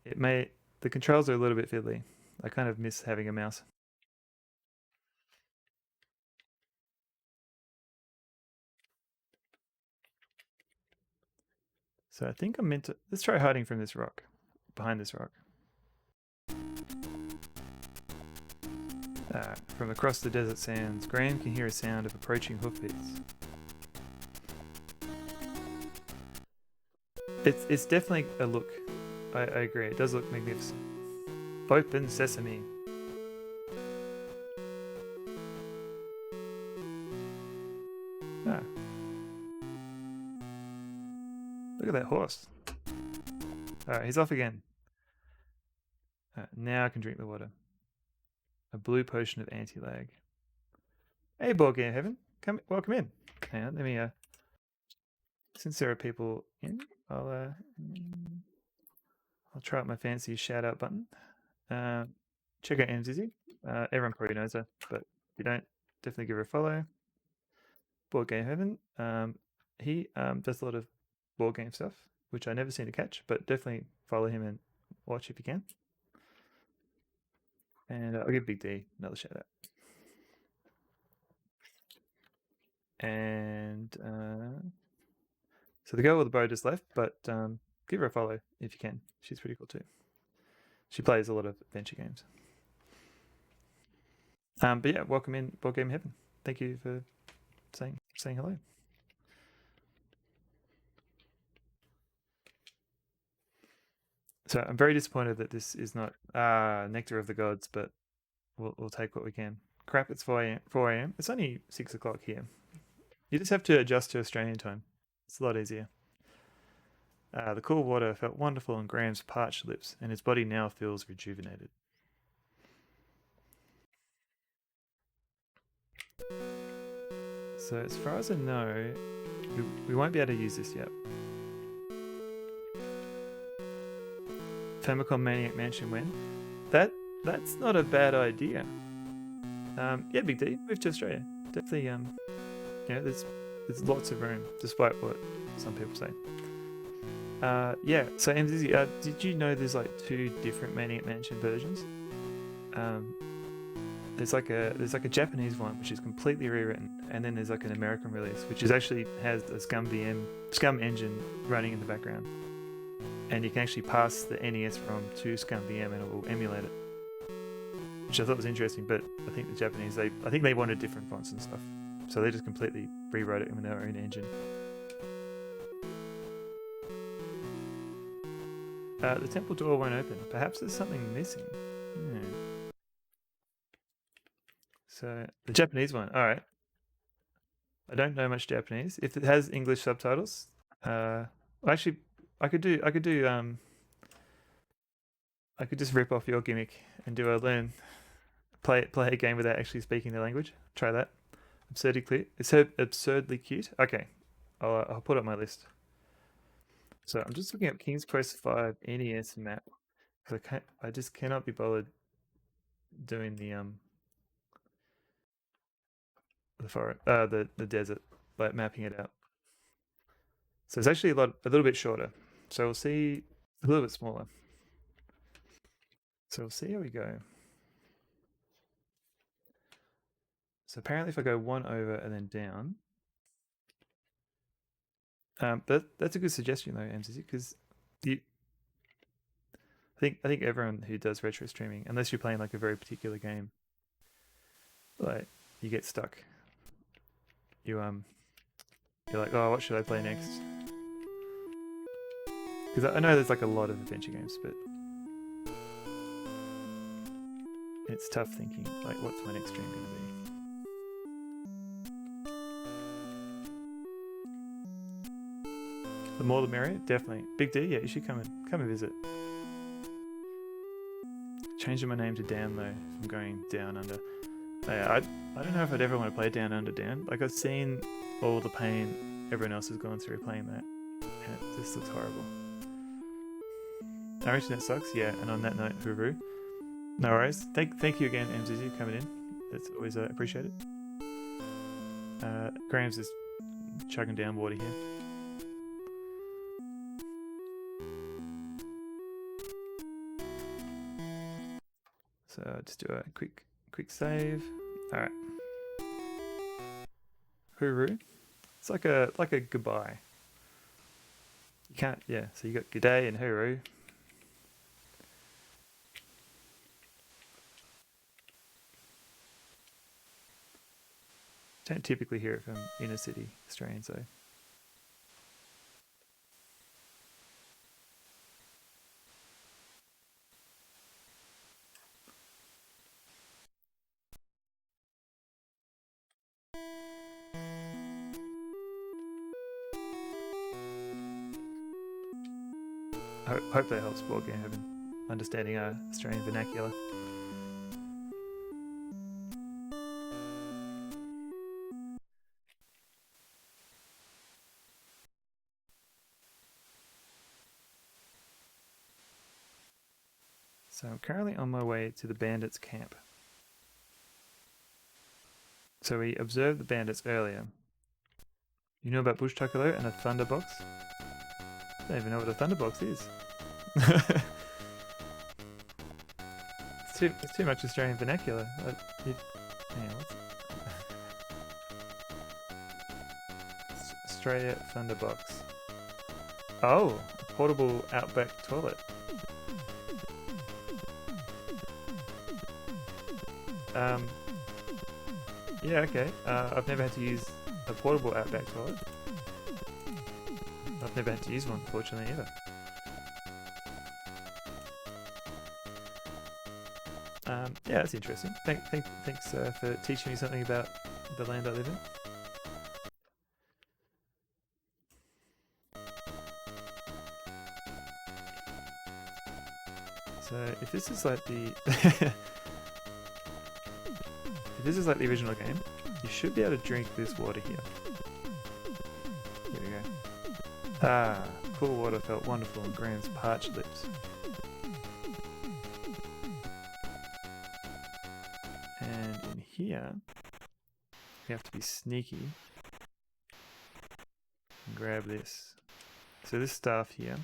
The controls are a little bit fiddly. I kind of miss having a mouse. So I think I'm meant to, let's try hiding from this rock, behind this rock. From across the desert sands, Graham can hear a sound of approaching hoofbeats. It's definitely a look. I agree. It does look magnificent. Open sesame. Ah. Look at that horse. Alright, he's off again. Now I can drink the water. A blue potion of anti-lag. Hey, Board Game Heaven. Welcome in. Hang on, let me since there are people in, I'll try out my fancy shout out button. Check out MZZ. Everyone probably knows her, but if you don't, definitely give her a follow. Board Game Heaven. He does a lot of board game stuff, which I never seem to catch, but definitely follow him and watch if you can. And I'll give Big D another shout out. And so the girl with the bow just left, but give her a follow if you can. She's pretty cool too. She plays a lot of adventure games. But yeah, welcome in Board Game Heaven. Thank you for saying hello. So I'm very disappointed that this is not Nectar of the Gods, but we'll take what we can. Crap, it's 4 a.m. It's only 6 o'clock here. You just have to adjust to Australian time. It's a lot easier. The cool water felt wonderful on Graham's parched lips, and his body now feels rejuvenated. So as far as I know, we won't be able to use this yet. Famicom Maniac Mansion when? That's not a bad idea. Yeah, Big D, move to Australia. Definitely, there's lots of room, despite what some people say. Yeah, so MZZ, did you know there's like 2 different Maniac Mansion versions? There's like a Japanese one which is completely rewritten, and then there's like an American release which is actually has a Scum engine running in the background, and you can actually pass the NES ROM to Scum VM and it will emulate it, which I thought was interesting. But I think the Japanese, I think they wanted different fonts and stuff, so they just completely rewrote it in their own engine. The temple door won't open. Perhaps there's something missing. Yeah. So the Japanese one. All right. I don't know much Japanese. If it has English subtitles, actually, I could do. I could just rip off your gimmick and do a play a game without actually speaking the language. Try that. Absurdly clear. It's absurdly cute. Okay, I'll put it on my list. So I'm just looking at King's Quest V NES map. I just cannot be bothered doing the forest, the desert, like mapping it out. So it's actually a little bit shorter. So we'll see a little bit smaller. So we'll see how we go. So apparently, if I go one over and then down, that's a good suggestion though, MCC, because I think everyone who does retro streaming, unless you're playing like a very particular game, like you get stuck. You're like, oh, what should I play next? Because I know there's like a lot of adventure games, but it's tough thinking like, what's my next stream going to be? The more the merrier, definitely. Big D, yeah, you should come and visit. Changing my name to Dan though. I'm going down under. Yeah, I don't know if I'd ever want to play Down Under Dan. Like I've seen all the pain everyone else has gone through playing that, and it just looks horrible. Our internet sucks, yeah. And on that note, hooroo. No worries. Thank you again, MZZ, coming in. That's always appreciated. Graham's just chugging down water here. So just do a quick save. All right. Hooroo. It's like a goodbye. You can't, yeah. So you got good day and hooroo. Don't typically hear it from inner city Australians though. Hope that helps Board Game Heaven understanding Australian vernacular. So I'm currently on my way to the bandits' camp. So we observed the bandits earlier. You know about Bush Tuckalo and a thunderbox? I don't even know what a thunderbox is. It's too much Australian vernacular. Australia thunderbox. Oh, a portable outback toilet. Yeah, okay. I've never had to use a portable outback toilet. I've never had to use one, fortunately, either. Yeah, that's interesting. Thanks for teaching me something about the land I live in. So if this is like the if this is like the original game, you should be able to drink this water here. Here we go. Ah, cool water felt wonderful on Graham's parched lips. And in here, we have to be sneaky and grab this. So this staff here,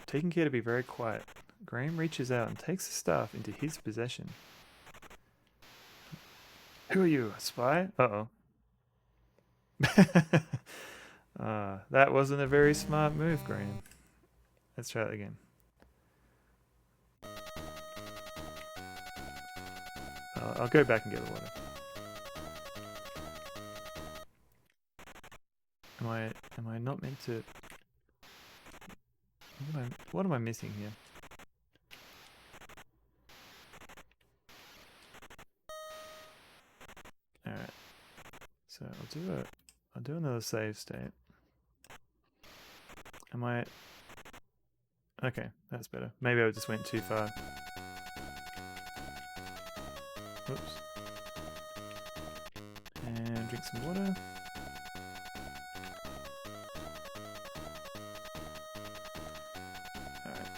taking care to be very quiet, Graham reaches out and takes the staff into his possession. Who are you, a spy? Uh-oh. That wasn't a very smart move, Graham. Let's try it again. I'll go back and get the water. Am I not meant to What am I missing here? Alright. So I'll do another save state. Am I... Okay, that's better. Maybe I just went too far. Oops. And drink some water. Alright.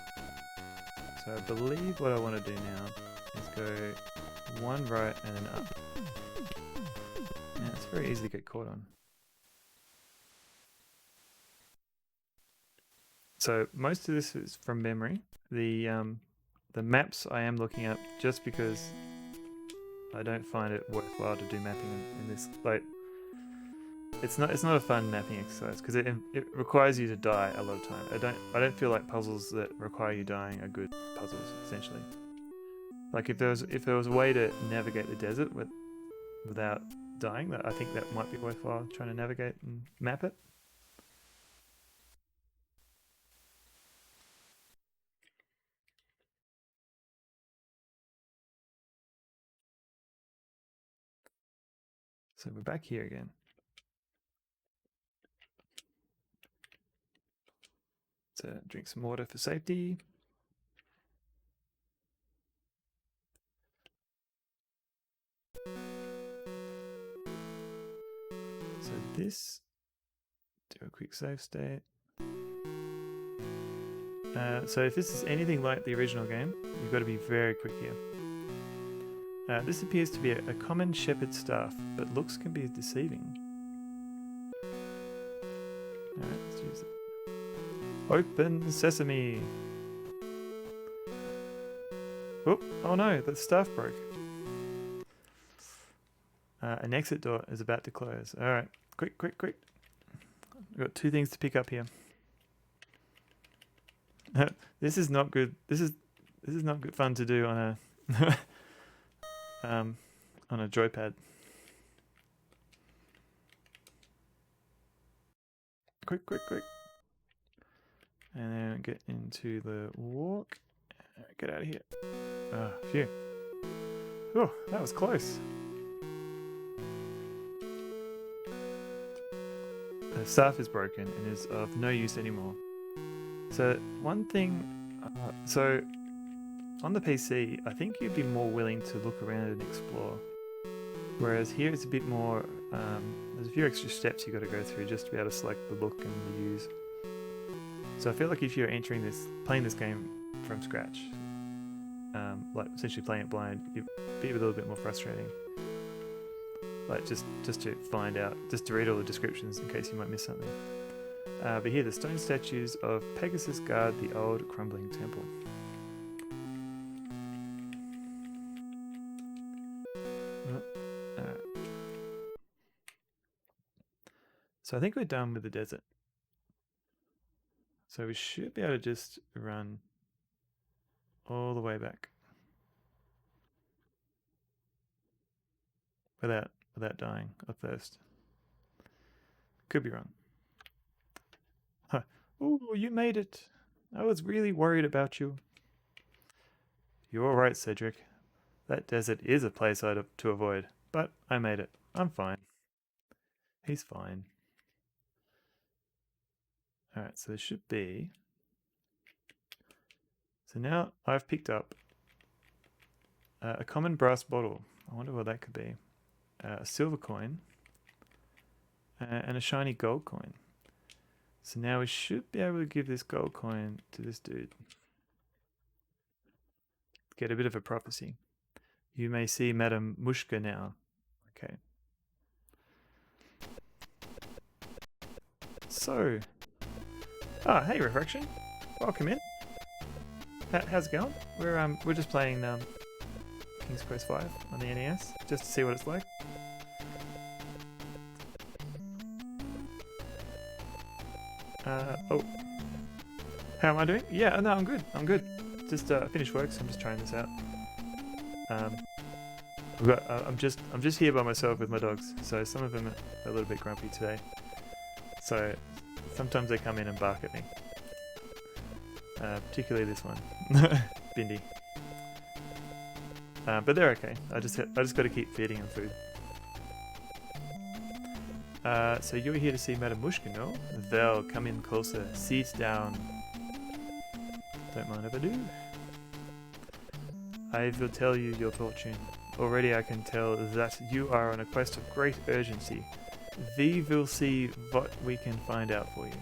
So I believe what I want to do now is go one right and then up. Yeah, it's very easy to get caught on. So most of this is from memory. The maps I am looking up just because I don't find it worthwhile to do mapping in this. Like, it's not a fun mapping exercise because it requires you to die a lot of time. I don't feel like puzzles that require you dying are good puzzles essentially. Like if there was a way to navigate the desert without dying, that I think that might be worthwhile trying to navigate and map it. So we're back here again. So drink some water for safety. So this, do a quick save state. So if this is anything like the original game, you've got to be very quick here. This appears to be a common shepherd staff, but looks can be deceiving. Alright, let's use it. Open sesame! Oh no, the staff broke. An exit door is about to close. Alright, quick. We've got two things to pick up here. This is not good. This is not good fun to do on a on a joypad. Quick. And then get into the walk. Get out of here. Phew. Oh, that was close. The staff is broken and is of no use anymore. So one thing, so on the PC, I think you'd be more willing to look around and explore. Whereas here it's a bit more, there's a few extra steps you got to go through just to be able to select the look and the use. So I feel like if you're playing this game from scratch, like essentially playing it blind, it'd be a little bit more frustrating. Like just to find out, just to read all the descriptions in case you might miss something. But here, the stone statues of Pegasus guard the old crumbling temple. So I think we're done with the desert. So we should be able to just run all the way back without dying of thirst. Could be wrong. Huh. Oh, you made it. I was really worried about you. You're right, Cedric. That desert is a place to avoid, but I made it. I'm fine. He's fine. Alright, so there should be... So now I've picked up a common brass bottle. I wonder what that could be. A silver coin and a shiny gold coin. So now we should be able to give this gold coin to this dude. Get a bit of a prophecy. You may see Madame Mushka now. Okay. So... hey Refraction. Welcome in. How's it going? We're just playing King's Quest V on the NES, just to see what it's like. How am I doing? Yeah, no, I'm good. Just finished work, so I'm just trying this out. I'm just here by myself with my dogs, so some of them are a little bit grumpy today. So sometimes they come in and bark at me. particularly this one, Bindi. But they're okay. I just got to keep feeding them food. So you're here to see Madame Mushka, no? Vel, come in closer. Sit down. Don't mind if I do. I will tell you your fortune. Already I can tell that you are on a quest of great urgency. We will see what we can find out for you.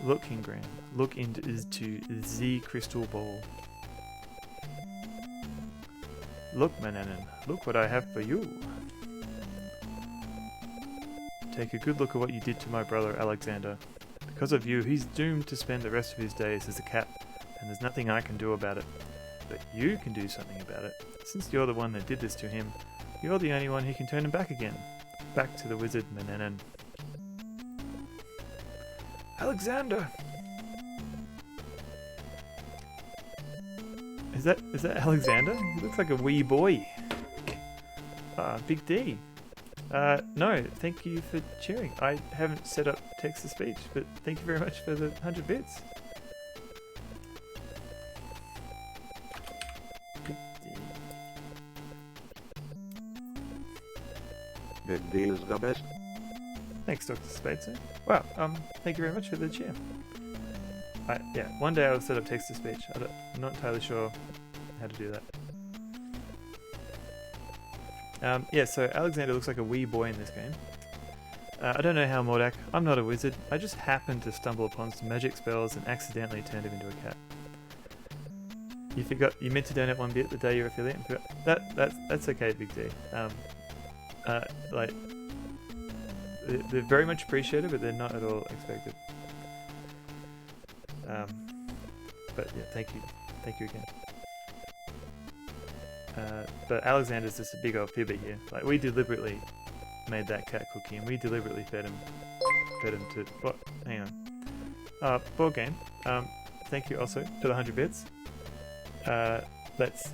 Look, King Graham. Look into the crystal ball. Look, Mananan. Look what I have for you. Take a good look at what you did to my brother Alexander. Because of you, he's doomed to spend the rest of his days as a cat, and there's nothing I can do about it. But you can do something about it. Since you're the one that did this to him, you're the only one who can turn him back again. Back to the wizard Mananan. Alexander! Is that Alexander? He looks like a wee boy. Big D. No, thank you for cheering. I haven't set up text-to-speech, but thank you very much for the 100 bits. Big D. Big D is the best. Thanks, Dr. Spadeson. Wow, thank you very much for the cheer. Yeah, one day I'll set up text-to-speech. I'm not entirely sure how to do that. Yeah, so Alexander looks like a wee boy in this game. I don't know how Mordak. I'm not a wizard. I just happened to stumble upon some magic spells and accidentally turned him into a cat. You meant to donate 1 bit the day you're affiliate. And that's okay, Big D. Like, they're very much appreciated, but they're not at all expected. But yeah, thank you again. But Alexander's just a big old fibber here. Like, we deliberately made that cat cookie, and we deliberately fed him to what? Hang on. Board game. Thank you also for the 100 bits. Let's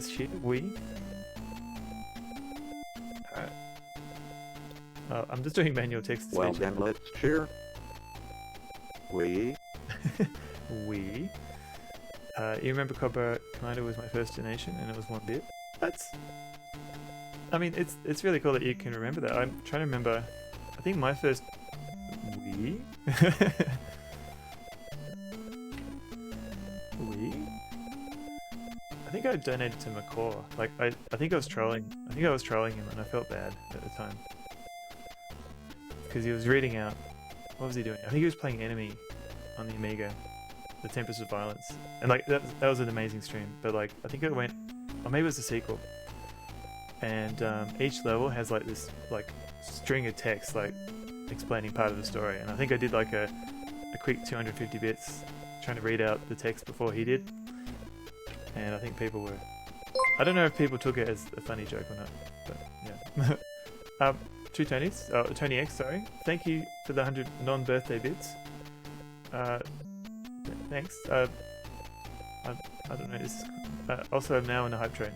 cheer. We. I'm just doing manual text to Well speech. then, let's cheer. We. We. You remember Cobra Commander was my first donation, and it was 1 bit. I mean, it's really cool that you can remember that. I'm trying to remember. I think my first. We. We. I think I donated to McCaw. Like I think I was trolling. I think I was trolling him, and I felt bad at the time because he was reading out. What was he doing? I think he was playing Enemy on the Amiga. The Tempest of Violence, and like that was an amazing stream. But like I think it went, or maybe it was the sequel. And each level has like this like string of text like explaining part of the story. And I think I did like a quick 250 bits trying to read out the text before he did. And I think people were, I don't know if people took it as a funny joke or not, but yeah. Two Tonys, Tony X, sorry. Thank you for the 100 non-birthday bits. Thanks. I don't know. This is, also, I'm now in a hype train.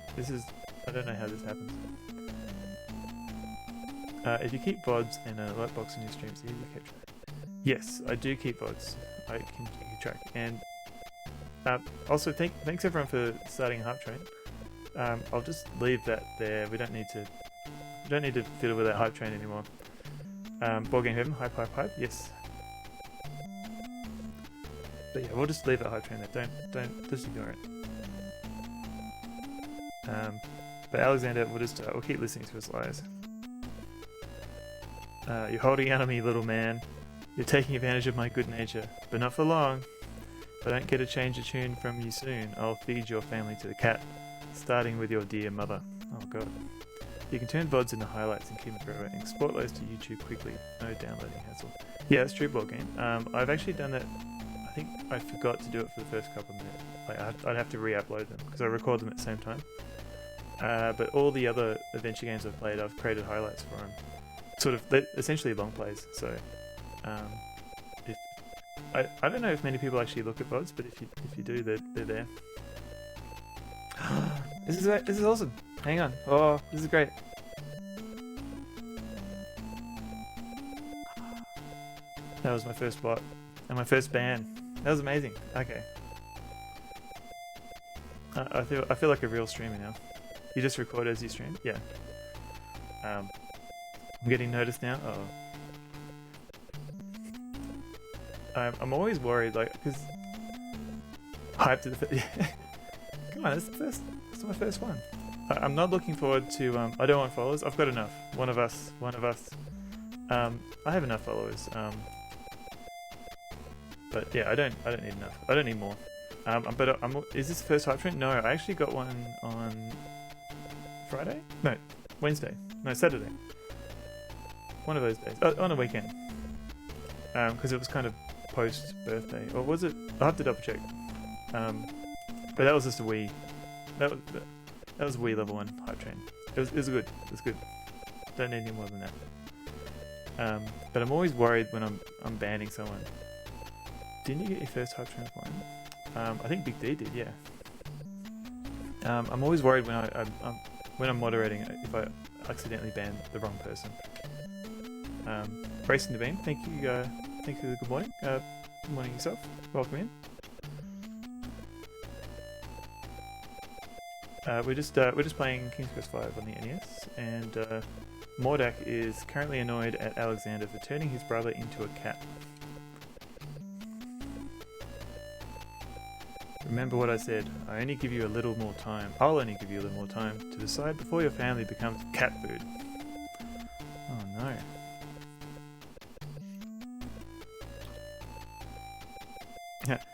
I don't know how this happens. If you keep VODs and a lightbox in your streams, you keep track. Yes, I do keep VODs. I can keep track. And also, thanks everyone for starting a hype train. I'll just leave that there. We don't need to fiddle with that hype train anymore. Board Game Heaven, hype. Yes. But yeah, we'll just leave that hype train there. Don't just ignore it. But Alexander, we'll keep listening to his lies. You're holding out on me, little man. You're taking advantage of my good nature, but not for long. If I don't get a change of tune from you soon, I'll feed your family to the cat, starting with your dear mother. Oh god. You can turn VODs into highlights and keep them forever. Export those to YouTube quickly. No downloading hassle. Yeah, that's true, Board Game. I've actually done that. I think I forgot to do it for the first couple of minutes. Like I'd have to re-upload them because I record them at the same time. But all the other adventure games I've played, I've created highlights for them. Sort of, they're essentially long plays. So, if I don't know if many people actually look at VODs, but if you do, they're there. This is awesome. Hang on. Oh, this is great. That was my first bot and my first ban. That was amazing. Okay. I feel like a real streamer now. You just record as you stream? Yeah. I'm getting noticed now. I'm always worried, like, because hyped to the come on, that's my first one. I'm not looking forward to. I don't want followers. I've got enough. One of us. I have enough followers. But yeah, I don't need enough. I don't need more. Is this the first hype train? No, I actually got one on Friday. No, Wednesday. No, Saturday. One of those days. On a weekend. Because it was kind of post birthday, or was it? I'll have to double check. But that was just a Wii. That was Wii level 1 hype train. It was good. It was good. Don't need any more than that. But I'm always worried when I'm banning someone. Didn't you get your first hype train one? I think Big D did, yeah. I'm always worried when I'm moderating if I accidentally ban the wrong person. Racing the Beam, thank you for the good morning. Good morning yourself. Welcome in. We're just playing King's Quest V on the NES, and Mordak is currently annoyed at Alexander for turning his brother into a cat. Remember what I said, I only give you a little more time. I'll only give you a little more time to decide before your family becomes cat food. Oh no.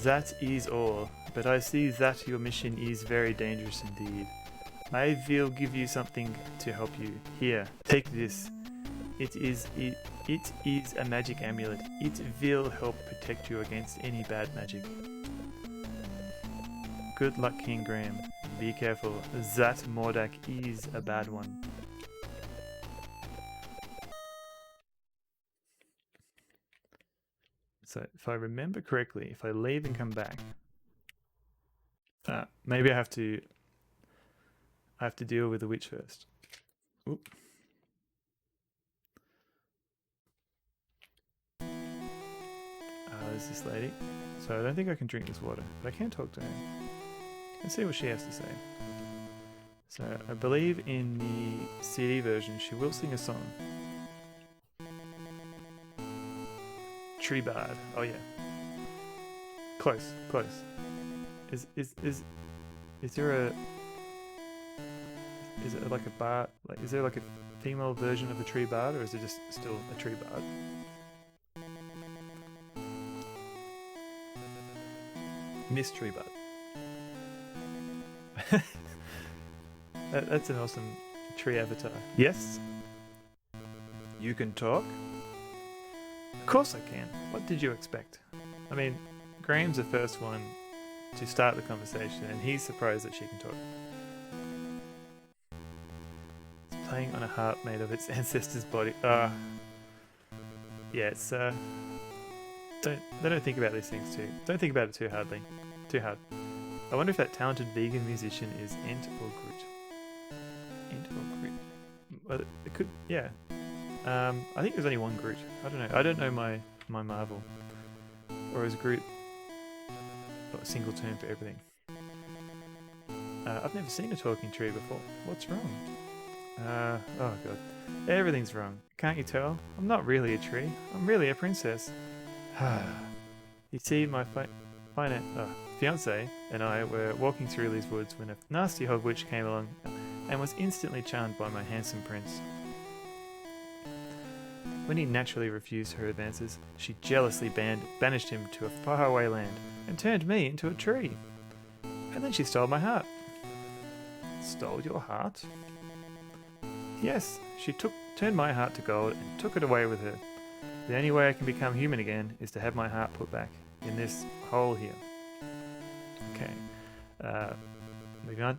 That is all, but I see that your mission is very dangerous indeed. I will give you something to help you. Here, take this. It is a magic amulet. It will help protect you against any bad magic. Good luck, King Graham. Be careful. That Mordak is a bad one. So, if I remember correctly, if I leave and come back, maybe I have to deal with the witch first. Oop. There's this lady. So I don't think I can drink this water, but I can talk to her. Let's see what she has to say. So I believe in the CD version, she will sing a song. Tree Bard. Oh yeah. Close. Is there a? Is it like a bard? Like, is there like a female version of a tree bard, or is it just still a tree bard? Miss Tree Bud. That's an awesome tree avatar. Yes? You can talk? Of course I can. What did you expect? I mean, Graham's the first one to start the conversation, and he's surprised that she can talk. It's playing on a harp made of its ancestor's body. Yeah, it's they don't think about these things too. Don't think about it too hard. I wonder if that talented vegan musician is Ent or Groot. Ent or Groot? Well, it could, yeah. I think there's only one Groot. I don't know. I don't know my Marvel. Or is Groot a single term for everything? I've never seen a talking tree before. What's wrong? Oh god. Everything's wrong. Can't you tell? I'm not really a tree. I'm really a princess. You see, my fiance and I were walking through these woods when a nasty hog witch came along and was instantly charmed by my handsome prince. When he naturally refused her advances, she jealously banished him to a faraway land and turned me into a tree. And then she stole my heart. Stole your heart? Yes, she turned my heart to gold and took it away with her. The only way I can become human again is to have my heart put back in this hole here. Okay, moving on.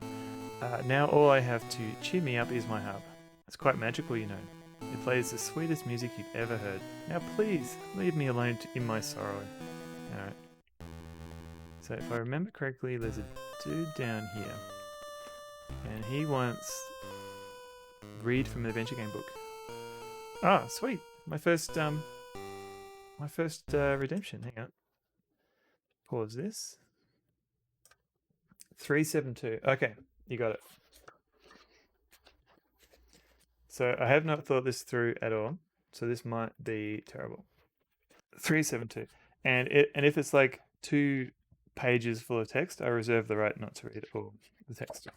Now all I have to cheer me up is my harp. It's quite magical, you know. It plays the sweetest music you've ever heard. Now please, leave me alone in my sorrow. Alright. So if I remember correctly, there's a dude down here. And he wants read from the adventure game book. Ah, sweet. My first redemption. Hang on. Pause this. 372. Okay, you got it. So I have not thought this through at all. So this might be terrible. 372. And if it's like 2 pages full of text, I reserve the right not to read all the text.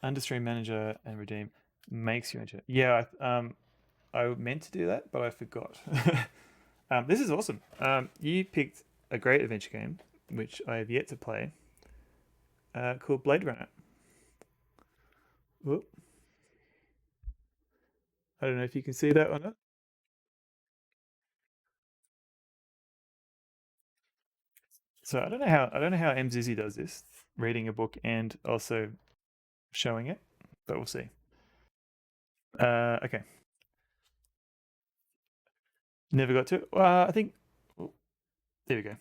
Understream manager and redeem makes you enter. Yeah, I meant to do that, but I forgot. This is awesome. You picked a great adventure game, which I have yet to play, called Blade Runner. Whoop. I don't know if you can see that or not. So I don't know how MZizzy does this, reading a book and also showing it, but we'll see. Okay. Never got to it. I think. Oh, there we go.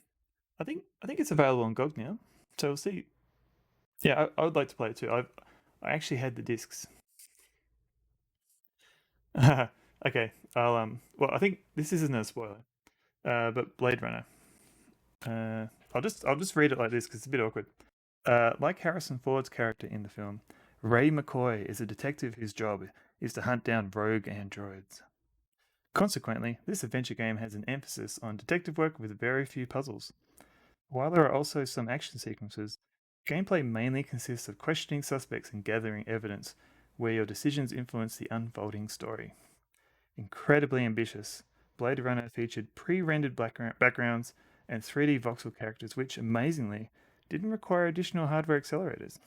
I think it's available on GOG now, so we'll see. Yeah, I would like to play it too. I actually had the discs. Okay, I'll. Well, I think this isn't a spoiler, but Blade Runner. I'll just read it like this because it's a bit awkward. Like Harrison Ford's character in the film, Ray McCoy is a detective whose job is to hunt down rogue androids. Consequently, this adventure game has an emphasis on detective work with very few puzzles. While there are also some action sequences, gameplay mainly consists of questioning suspects and gathering evidence, where your decisions influence the unfolding story. Incredibly ambitious, Blade Runner featured pre-rendered backgrounds and 3D voxel characters, which, amazingly, didn't require additional hardware accelerators.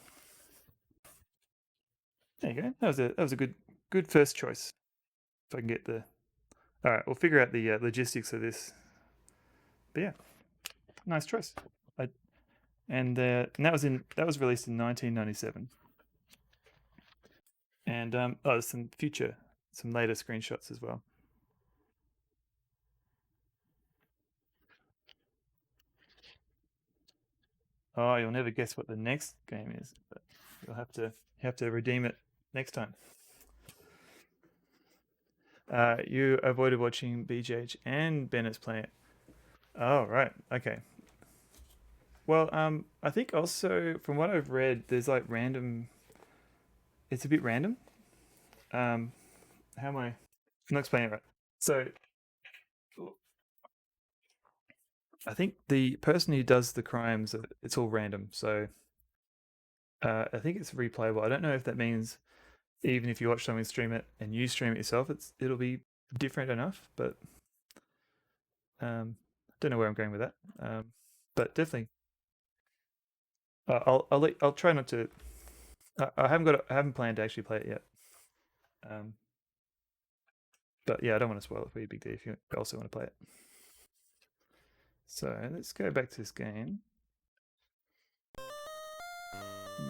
There you go. That was a good first choice. If I can get the. All right, we'll figure out the logistics of this. But yeah, nice choice. And that was released in 1997. And there's some later screenshots as well. Oh, you'll never guess what the next game is, but you'll have to redeem it next time. You avoided watching BJH and Bennett's playing it. Oh, right. Okay. Well, I think also from what I've read, there's like random. It's a bit random. How am I? I'm not explaining it right. So, I think the person who does the crimes, it's all random. So, I think it's replayable. I don't know if that means even if you watch someone stream it and you stream it yourself, it'll be different enough. But don't know where I'm going with that. But definitely, I'll try not to. I haven't planned to actually play it yet. But yeah, I don't want to spoil it for you, Big D, if you also want to play it. So let's go back to this game.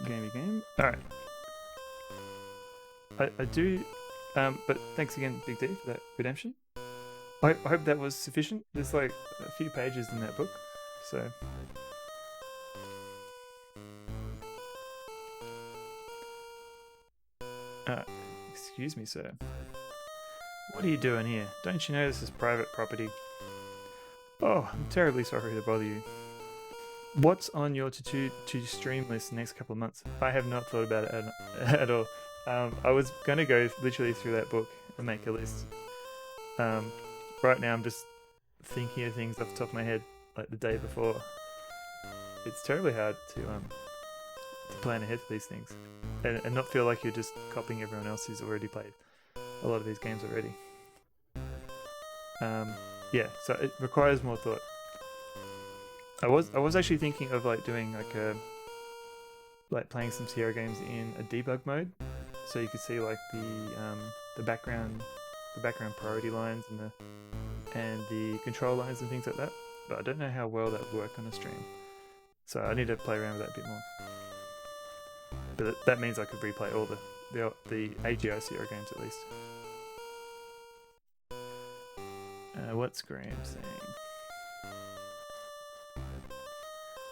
Game. All right. I do, but thanks again, Big D, for that redemption. I hope that was sufficient. There's like a few pages in that book, so. Excuse me, sir. What are you doing here? Don't you know this is private property? Oh, I'm terribly sorry to bother you. What's on your to stream list the next couple of months? I have not thought about it at all. I was going to go literally through that book and make a list. Right now I'm just thinking of things off the top of my head, like the day before. It's terribly hard to plan ahead for these things and not feel like you're just copying everyone else who's already played a lot of these games already. Yeah, so it requires more thought. I was actually thinking of like doing like playing some Sierra games in a debug mode, so you could see like the background priority lines and the control lines and things like that. But I don't know how well that would work on a stream, so I need to play around with that a bit more. But that means I could replay all the AGI Sierra games at least. What's Graham saying?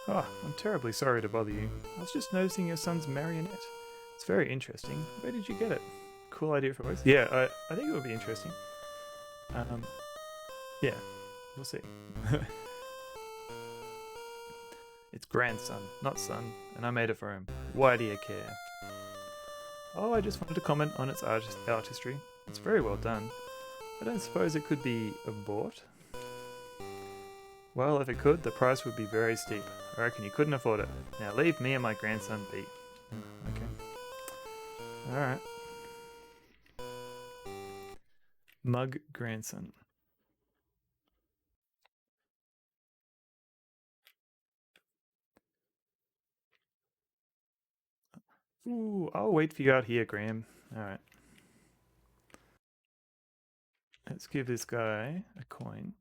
Oh, I'm terribly sorry to bother you. I was just noticing your son's marionette. It's very interesting. Where did you get it? Cool idea for voice. Yeah, I think it would be interesting. Yeah, we'll see. It's grandson, not son, and I made it for him. Why do you care? Oh, I just wanted to comment on its artistry. It's very well done. I don't suppose it could be bought? Well, if it could, the price would be very steep. I reckon you couldn't afford it. Now leave me and my grandson be. Okay. Alright. Mug grandson. Ooh, I'll wait for you out here, Graham. Alright. Let's give this guy a coin.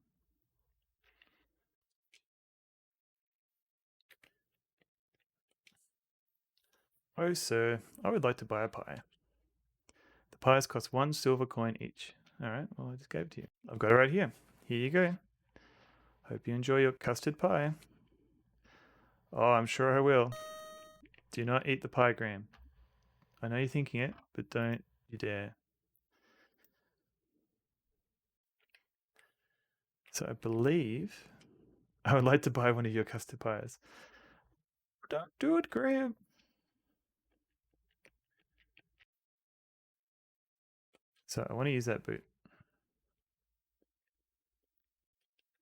Oh, sir, I would like to buy a pie. The pies cost 1 silver coin each. Alright, well, I just gave it to you. I've got it right here. Here you go. Hope you enjoy your custard pie. Oh, I'm sure I will. Do not eat the pie, Graham. I know you're thinking it, but don't you dare. So I believe I would like to buy one of your custard pies. Don't do it, Graham. So I want to use that boot.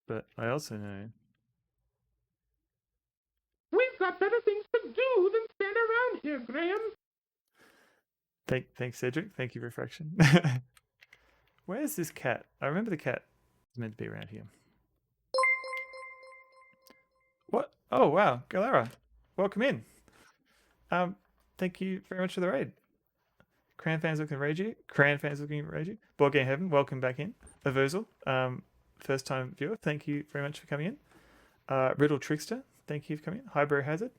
But I also know. We've got better things to do than stand around here, Graham. Thanks, Cedric. Thank you, Refraction. Where's this cat? I remember the cat was meant to be around here. What? Oh, wow. Galera. Welcome in. Thank you very much for the raid. Cran fans looking ragey. Cran fans looking ragey. Board Game Heaven, welcome back in. Averzel, first time viewer, thank you very much for coming in. Riddle Trickster, thank you for coming in. Hybro Hazard.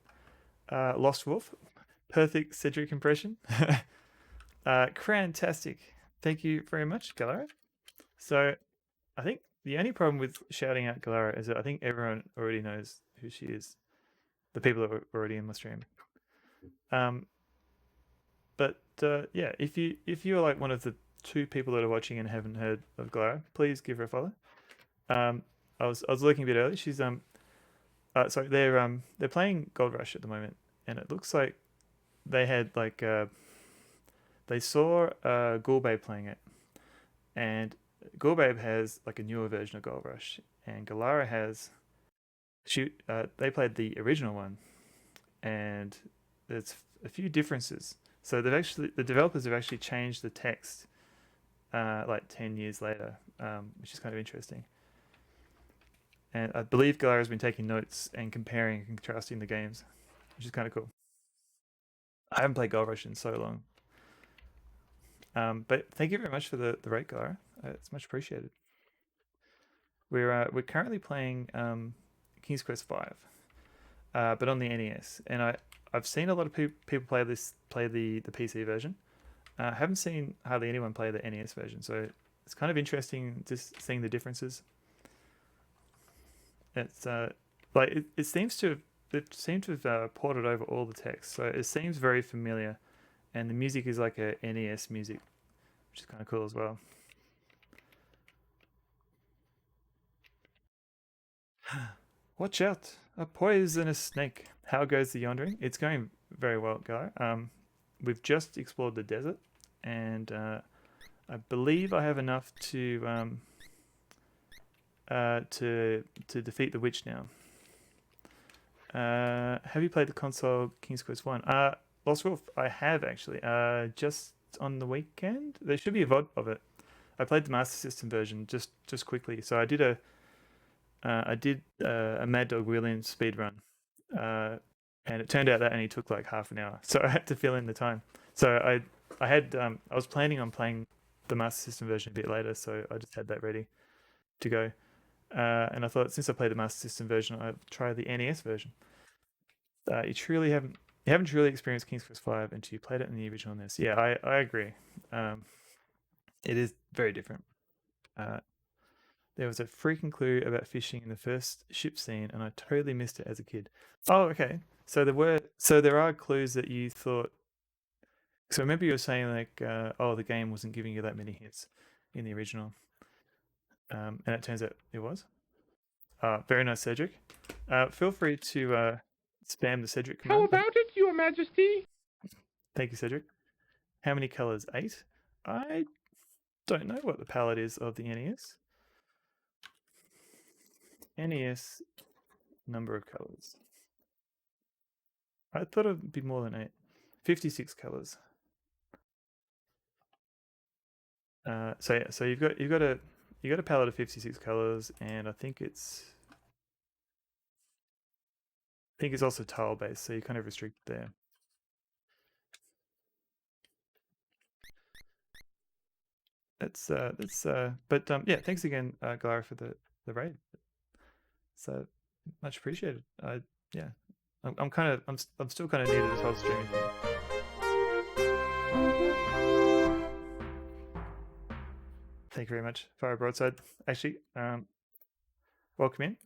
Lost Wolf. Perfect Cedric impression. Crantastic. Thank you very much, Galera. So I think the only problem with shouting out Galera is that I think everyone already knows who she is. The people that are already in my stream. But yeah, if you're like one of the 2 people that are watching and haven't heard of Galera, please give her a follow. I was looking a bit early. She's sorry, they're playing Gold Rush at the moment, and it looks like they had like they saw Ghoulbabe playing it, and Ghoulbabe has like a newer version of Gold Rush, and Galera has they played the original one, and there's a few differences. So the developers have actually changed the text like 10 years later, which is kind of interesting. And I believe Galera's been taking notes and comparing and contrasting the games, which is kind of cool. I haven't played Gold Rush in so long. But thank you very much for the rate, Galera. It's much appreciated. We're currently playing King's Quest V, but on the NES, and I've seen a lot of people play the PC version. I haven't seen hardly anyone play the NES version, so it's kind of interesting just seeing the differences. It's like it seems to have ported over all the text, so it seems very familiar, and the music is like a NES music, which is kind of cool as well. Watch out! A poisonous snake. How goes the yondering? It's going very well, guy. We've just explored the desert, and I believe I have enough to defeat the witch now. Have you played the console King's Quest 1? Lost Wolf, I have actually. Just on the weekend. There should be a VOD of it. I played the Master System version just quickly. So I did a Mad Dog Williams speed run, and it turned out that only took like half an hour. So I had to fill in the time. So I was planning on playing the Master System version a bit later, so I just had that ready to go. And I thought, since I played the Master System version, I'd try the NES version. You haven't truly experienced King's Quest V until you played it in the original NES. Yeah, I agree. It is very different. There was a freaking clue about fishing in the first ship scene, and I totally missed it as a kid. Oh, okay. So there are clues that you thought. So remember you were saying like, oh, the game wasn't giving you that many hints in the original. And it turns out it was. Very nice, Cedric. Feel free to spam the Cedric How command. about it, Your Majesty? Thank you, Cedric. How many colors? 8? I don't know what the palette is of the NES. NES number of colors. I thought it'd be more than 8. 56 colors. So yeah, so you've got a palette of 56 colors, and I think it's also tile based, so you're kind of restricted there. But yeah, thanks again, Galara, for the raid. So much appreciated. Yeah, I'm still kind of new to this whole streaming thing. Thank you very much, Fire Broadside. Actually, welcome in.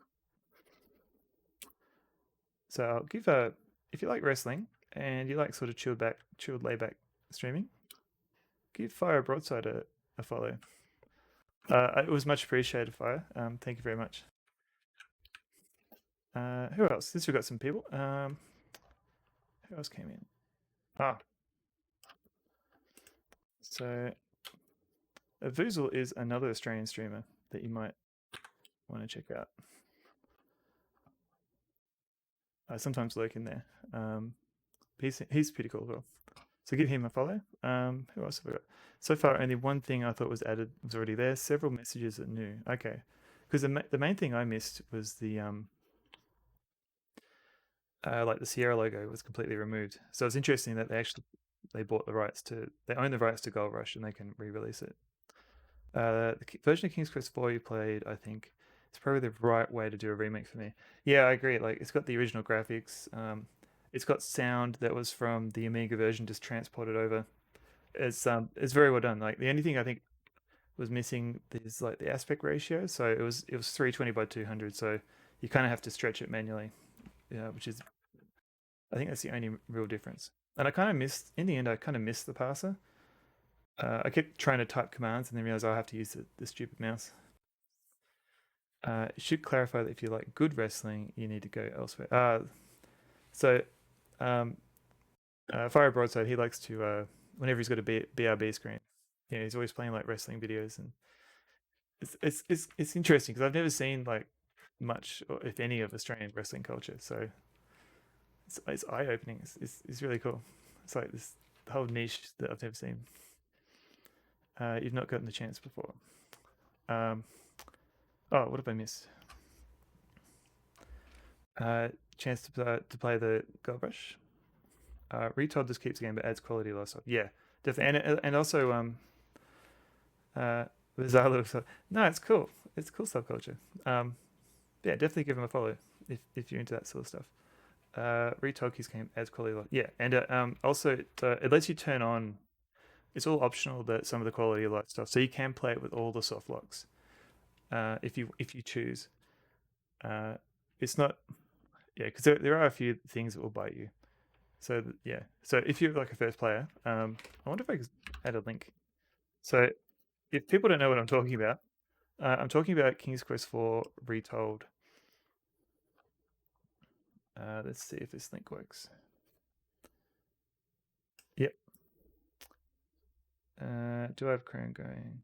So I'll give if you like wrestling and you like sort of chilled layback streaming, give Fire Broadside a follow. It was much appreciated, Fire. Thank you very much. Who else? Since we've got some people. Who else came in? So Voozle is another Australian streamer that you might want to check out. I sometimes lurk in there. He's pretty cool as well. So give him a follow. Who else have I got? So far, only one thing I thought was added was already there. Several messages are new. Okay, because the main thing I missed was the like the Sierra logo was completely removed. So it's interesting that they bought the rights they own the rights to Gold Rush and they can re-release it. The version of King's Quest 4 you played, I think, it's probably the right way to do a remake for me. Yeah, I agree. Like it's got the original graphics. It's got sound that was from the Amiga version just transported over. It's very well done. Like the only thing I think was missing is like the aspect ratio. So it was 320 by 200. So you kind of have to stretch it manually. Yeah, which is I think that's the only real difference. And I kind of missed in the end. I kind of missed the parser. I kept trying to type commands and then realized I have to use the stupid mouse. It should clarify that if you like good wrestling, you need to go elsewhere. So Fire Broadside, he likes to whenever he's got a BRB screen, he's always playing like wrestling videos, and it's interesting because I've never seen like much, or if any, of Australian wrestling culture. So it's eye opening. It's really cool. It's like this whole niche that I've never seen. You've not gotten the chance before. Oh, what have I missed? Chance to play the Gold Rush. Retold just keeps the game but adds quality loss. Yeah, definitely, and also bizarre little stuff. No, it's cool. It's cool subculture. Yeah, definitely give him a follow if you're into that sort of stuff. Retold keeps the game adds quality loss. Yeah, and also it lets you turn on. It's all optional that some of the quality of life stuff, so you can play it with all the soft locks if you choose. It's not, yeah, because there are a few things that will bite you. So yeah, so if you're like a first player, I wonder if I could add a link. So if people don't know what I'm talking about, I'm talking about King's Quest 4 Retold. Let's see if this link works. Yep. Do I have Chrome going?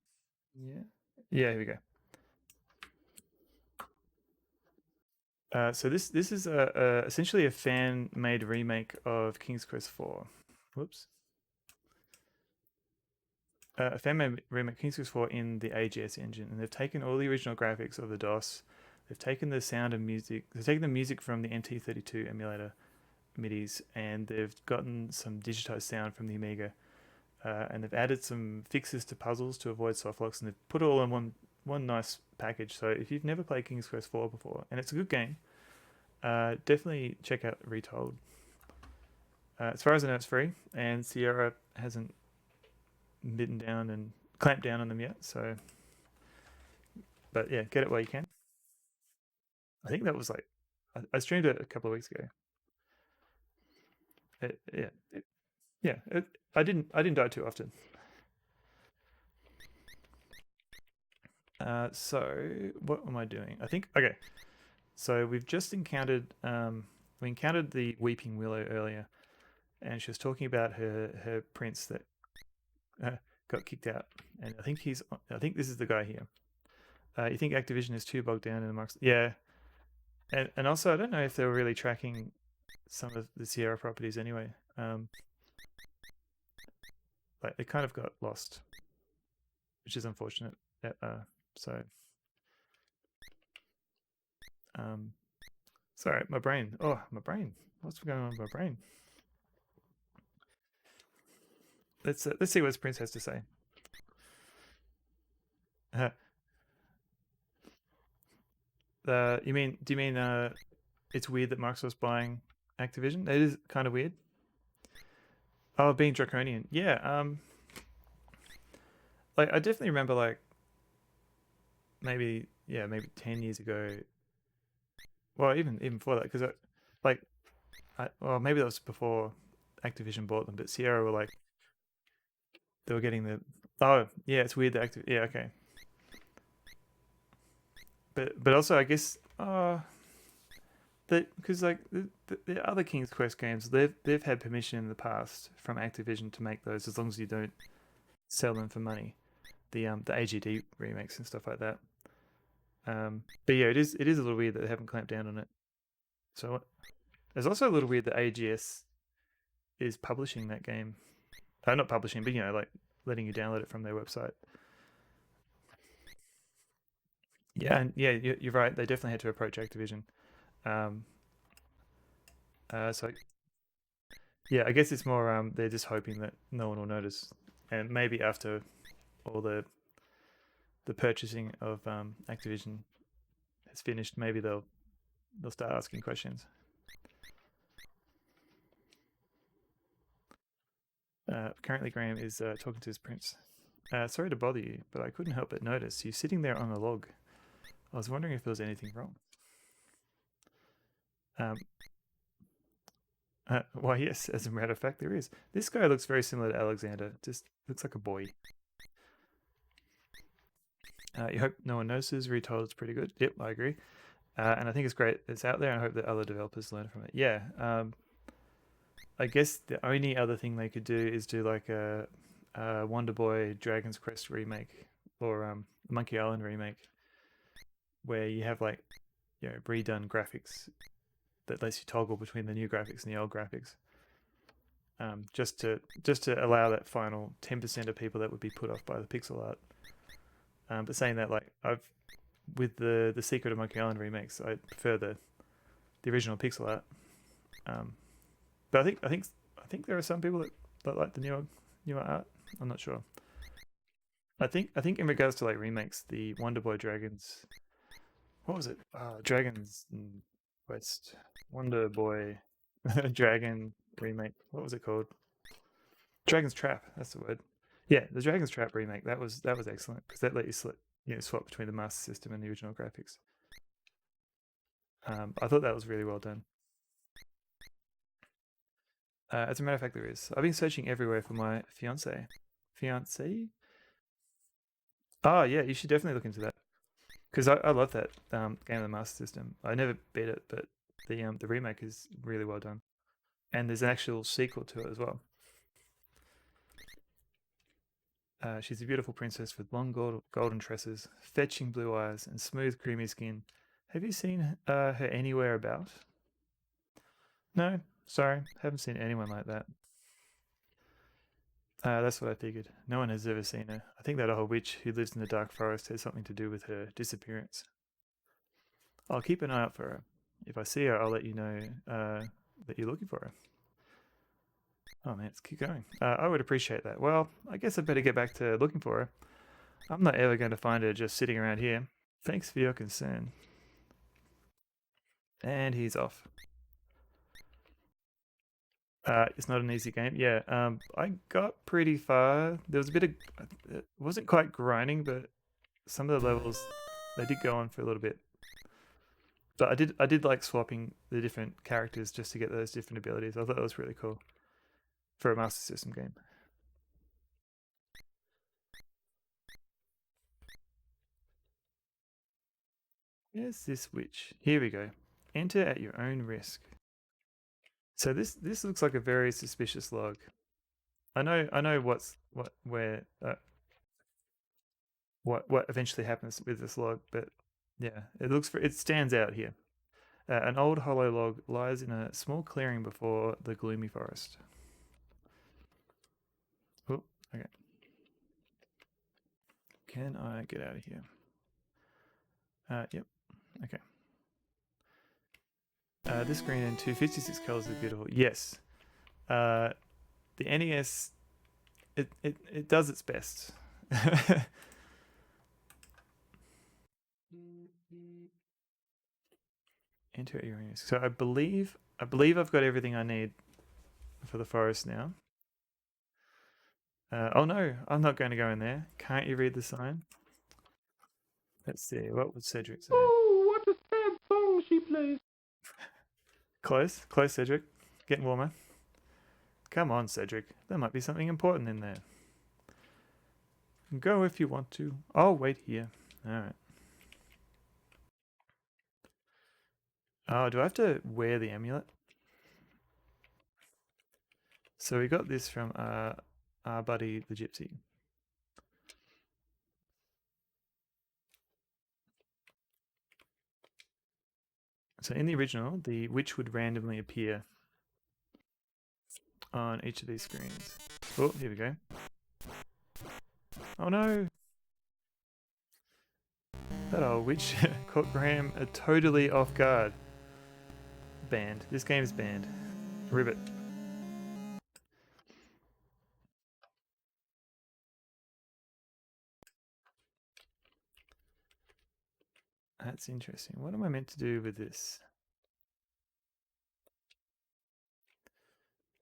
Yeah. Yeah, here we go. So this is essentially a fan-made remake of King's Quest 4. Whoops. A fan-made remake of King's Quest 4 in the AGS engine, and they've taken all the original graphics of the DOS. They've taken the sound and music. They've taken the music from the MT32 emulator MIDIs, and they've gotten some digitized sound from the Amiga, and they've added some fixes to puzzles to avoid softlocks, and they've put it all in one nice package. So if you've never played King's Quest 4 before, and it's a good game, definitely check out Retold. As far as I know, it's free, and Sierra hasn't bitten down and clamped down on them yet. So, but yeah, get it while you can. I think that was like I streamed it a couple of weeks ago. I didn't die too often. So what am I doing? I think okay. So we've just encountered we encountered the Weeping Willow earlier, and she was talking about her prince that got kicked out, and I think this is the guy here. You think Activision is too bogged down in the marks? Yeah, and also I don't know if they were really tracking some of the Sierra properties anyway. Like it kind of got lost, which is unfortunate. So, um, sorry, my brain. Oh, my brain. What's going on with my brain? Let's see what this prince has to say. You mean? Do you mean it's weird that Microsoft's buying Activision? It is kind of weird. Oh, being draconian. Yeah. Like I definitely remember like maybe 10 years ago. Well, even before that, because like well maybe that was before Activision bought them, but Sierra were like they were getting the oh yeah it's weird that yeah okay, but also I guess that because like the other King's Quest games they've had permission in the past from Activision to make those as long as you don't sell them for money, the AGD remakes and stuff like that. But yeah, it is a little weird that they haven't clamped down on it. So it's also a little weird that AGS is publishing that game. Not publishing, but like letting you download it from their website. Yeah, and yeah, you're right. They definitely had to approach Activision. Um, so yeah, I guess it's more they're just hoping that no one will notice, and maybe after all the purchasing of Activision has finished, maybe they'll start asking questions. Currently, Graham is talking to his prince. Sorry to bother you, but I couldn't help but notice you sitting there on a log. I was wondering if there was anything wrong. Um, why, yes, as a matter of fact, there is. This guy looks very similar to Alexander, just looks like a boy. You hope no one notices. Retold is pretty good. Yep, I agree. And I think it's great it's out there, and I hope that other developers learn from it. Yeah. I guess the only other thing they could do is do like a Wonder Boy Dragon's Quest remake or Monkey Island remake, where you have like redone graphics that lets you toggle between the new graphics and the old graphics. Just to allow that final 10% of people that would be put off by the pixel art. But saying that, like I've with the Secret of Monkey Island remakes, I prefer the original pixel art. But I think there are some people that like the newer art. I'm not sure. I think in regards to like remakes, the Wonder Boy Dragons, what was it? Dragons Quest Wonder Boy Dragon remake. What was it called? Dragon's Trap. That's the word. Yeah, the Dragon's Trap remake. That was excellent because that let you swap between the Master System and the original graphics. I thought that was really well done. As a matter of fact, there is. I've been searching everywhere for my fiance. Fiance? Oh yeah, you should definitely look into that because I love that game of the Master System. I never beat it, but the remake is really well done, and there's an actual sequel to it as well. She's a beautiful princess with long golden tresses, fetching blue eyes, and smooth, creamy skin. Have you seen her anywhere about? No, sorry, haven't seen anyone like that. That's what I figured. No one has ever seen her. I think that old witch who lives in the dark forest has something to do with her disappearance. I'll keep an eye out for her. If I see her, I'll let you know that you're looking for her. Oh man, let's keep going. I would appreciate that. Well, I guess I better get back to looking for her. I'm not ever going to find her just sitting around here. Thanks for your concern. And he's off. It's not an easy game. Yeah, I got pretty far. There was a bit of, it wasn't quite grinding, but some of the levels they did go on for a little bit. But I did like swapping the different characters just to get those different abilities. I thought that was really cool for a Master System game. Yes, this witch. Here we go. Enter at your own risk. So this looks like a very suspicious log. I know what eventually happens with this log, but yeah, it stands out here. An old hollow log lies in a small clearing before the gloomy forest. Oh, okay. Can I get out of here? Yep. Okay. This green and 256 colors is beautiful. Yes. The NES, it does its best. Enter your own risk. So I believe I've got everything I need for the forest now. Oh no, I'm not going to go in there. Can't you read the sign? Let's see. What would Cedric say? Oh, what a sad song she plays. Close, Cedric. Getting warmer. Come on, Cedric. There might be something important in there. Go if you want to. I'll wait here. Alright. Oh, do I have to wear the amulet? So we got this from our buddy the gypsy. So in the original, the witch would randomly appear on each of these screens. Oh, here we go. Oh no! That old witch caught Graham totally off guard. Banned. This game's banned. Ribbit. That's interesting. What am I meant to do with this?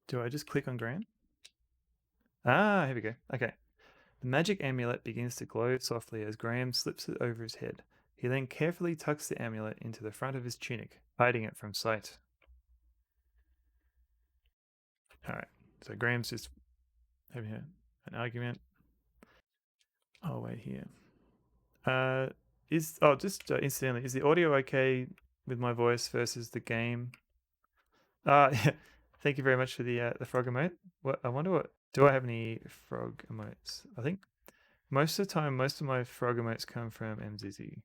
Do I just click on Graham? Ah, here we go. Okay. The magic amulet begins to glow softly as Graham slips it over his head. He then carefully tucks the amulet into the front of his tunic, hiding it from sight. Alright, so Graham's just having an argument. Oh, wait here. Incidentally, is the audio okay with my voice versus the game? Thank you very much for the frog emote. What I wonder what do I have any frog emotes? I think most of the time, most of my frog emotes come from MZZ.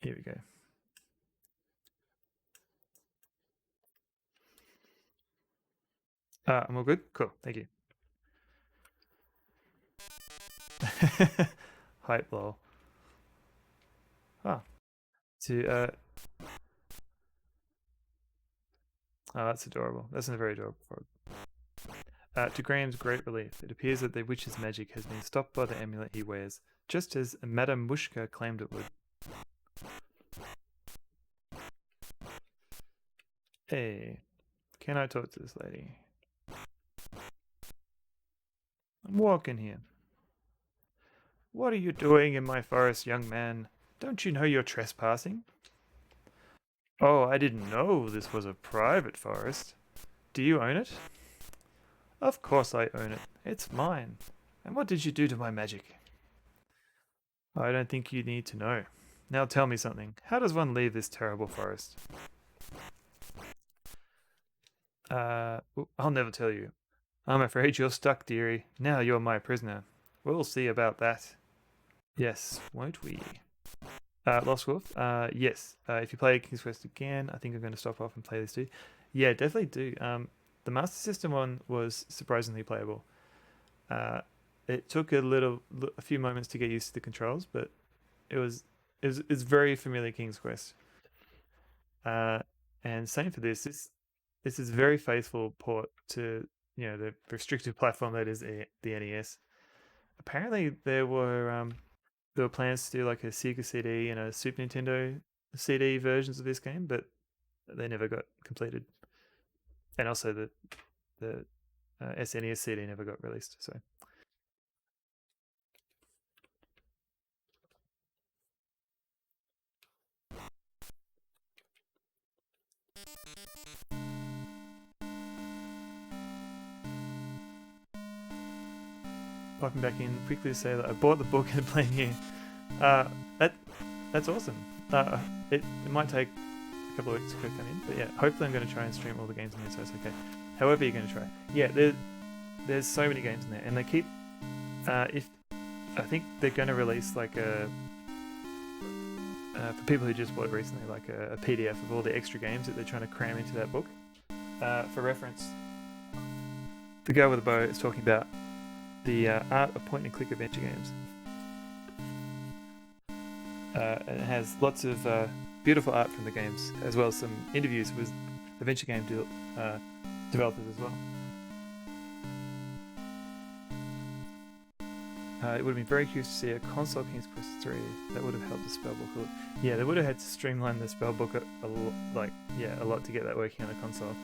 Here we go. I'm all good? Cool, thank you. Hype lol. Oh. Oh, that's adorable. That's a very adorable frog. To Graham's great relief, it appears that the witch's magic has been stopped by the amulet he wears, just as Madame Mushka claimed it would. Hey, can I talk to this lady? I'm walking here. What are you doing in my forest, young man? Don't you know you're trespassing? Oh, I didn't know this was a private forest. Do you own it? Of course I own it. It's mine. And what did you do to my magic? I don't think you need to know. Now tell me something. How does one leave this terrible forest? I'll never tell you. I'm afraid you're stuck, dearie. Now you're my prisoner. We'll see about that. Yes, won't we? Lost Wolf. Yes. If you play King's Quest again, I think I'm going to stop off and play this too. Yeah, definitely do. The Master System one was surprisingly playable. It took a few moments to get used to the controls, but it's very familiar King's Quest. And same for this. This is a very faithful port to the restricted platform that is the NES. Apparently there were plans to do like a Sega CD and a Super Nintendo CD versions of this game, but they never got completed. And also the SNES CD never got released. So. Popping back in quickly to say that I bought the book and playing here. That That's awesome. It might take a couple of weeks to come in, but yeah, hopefully I'm going to try and stream all the games in there, so it's okay. However you're going to try. Yeah, there's so many games in there, and they keep. If I think they're going to release like a. For people who just bought it recently, like a PDF of all the extra games that they're trying to cram into that book. For reference, the guy with the bow is talking about the art of point-and-click adventure games. And it has lots of beautiful art from the games, as well as some interviews with adventure game developers as well. It would have been very curious to see a console King's Quest 3 that would have helped the spellbook. Yeah, they would have had to streamline the spellbook a lot to get that working on a console.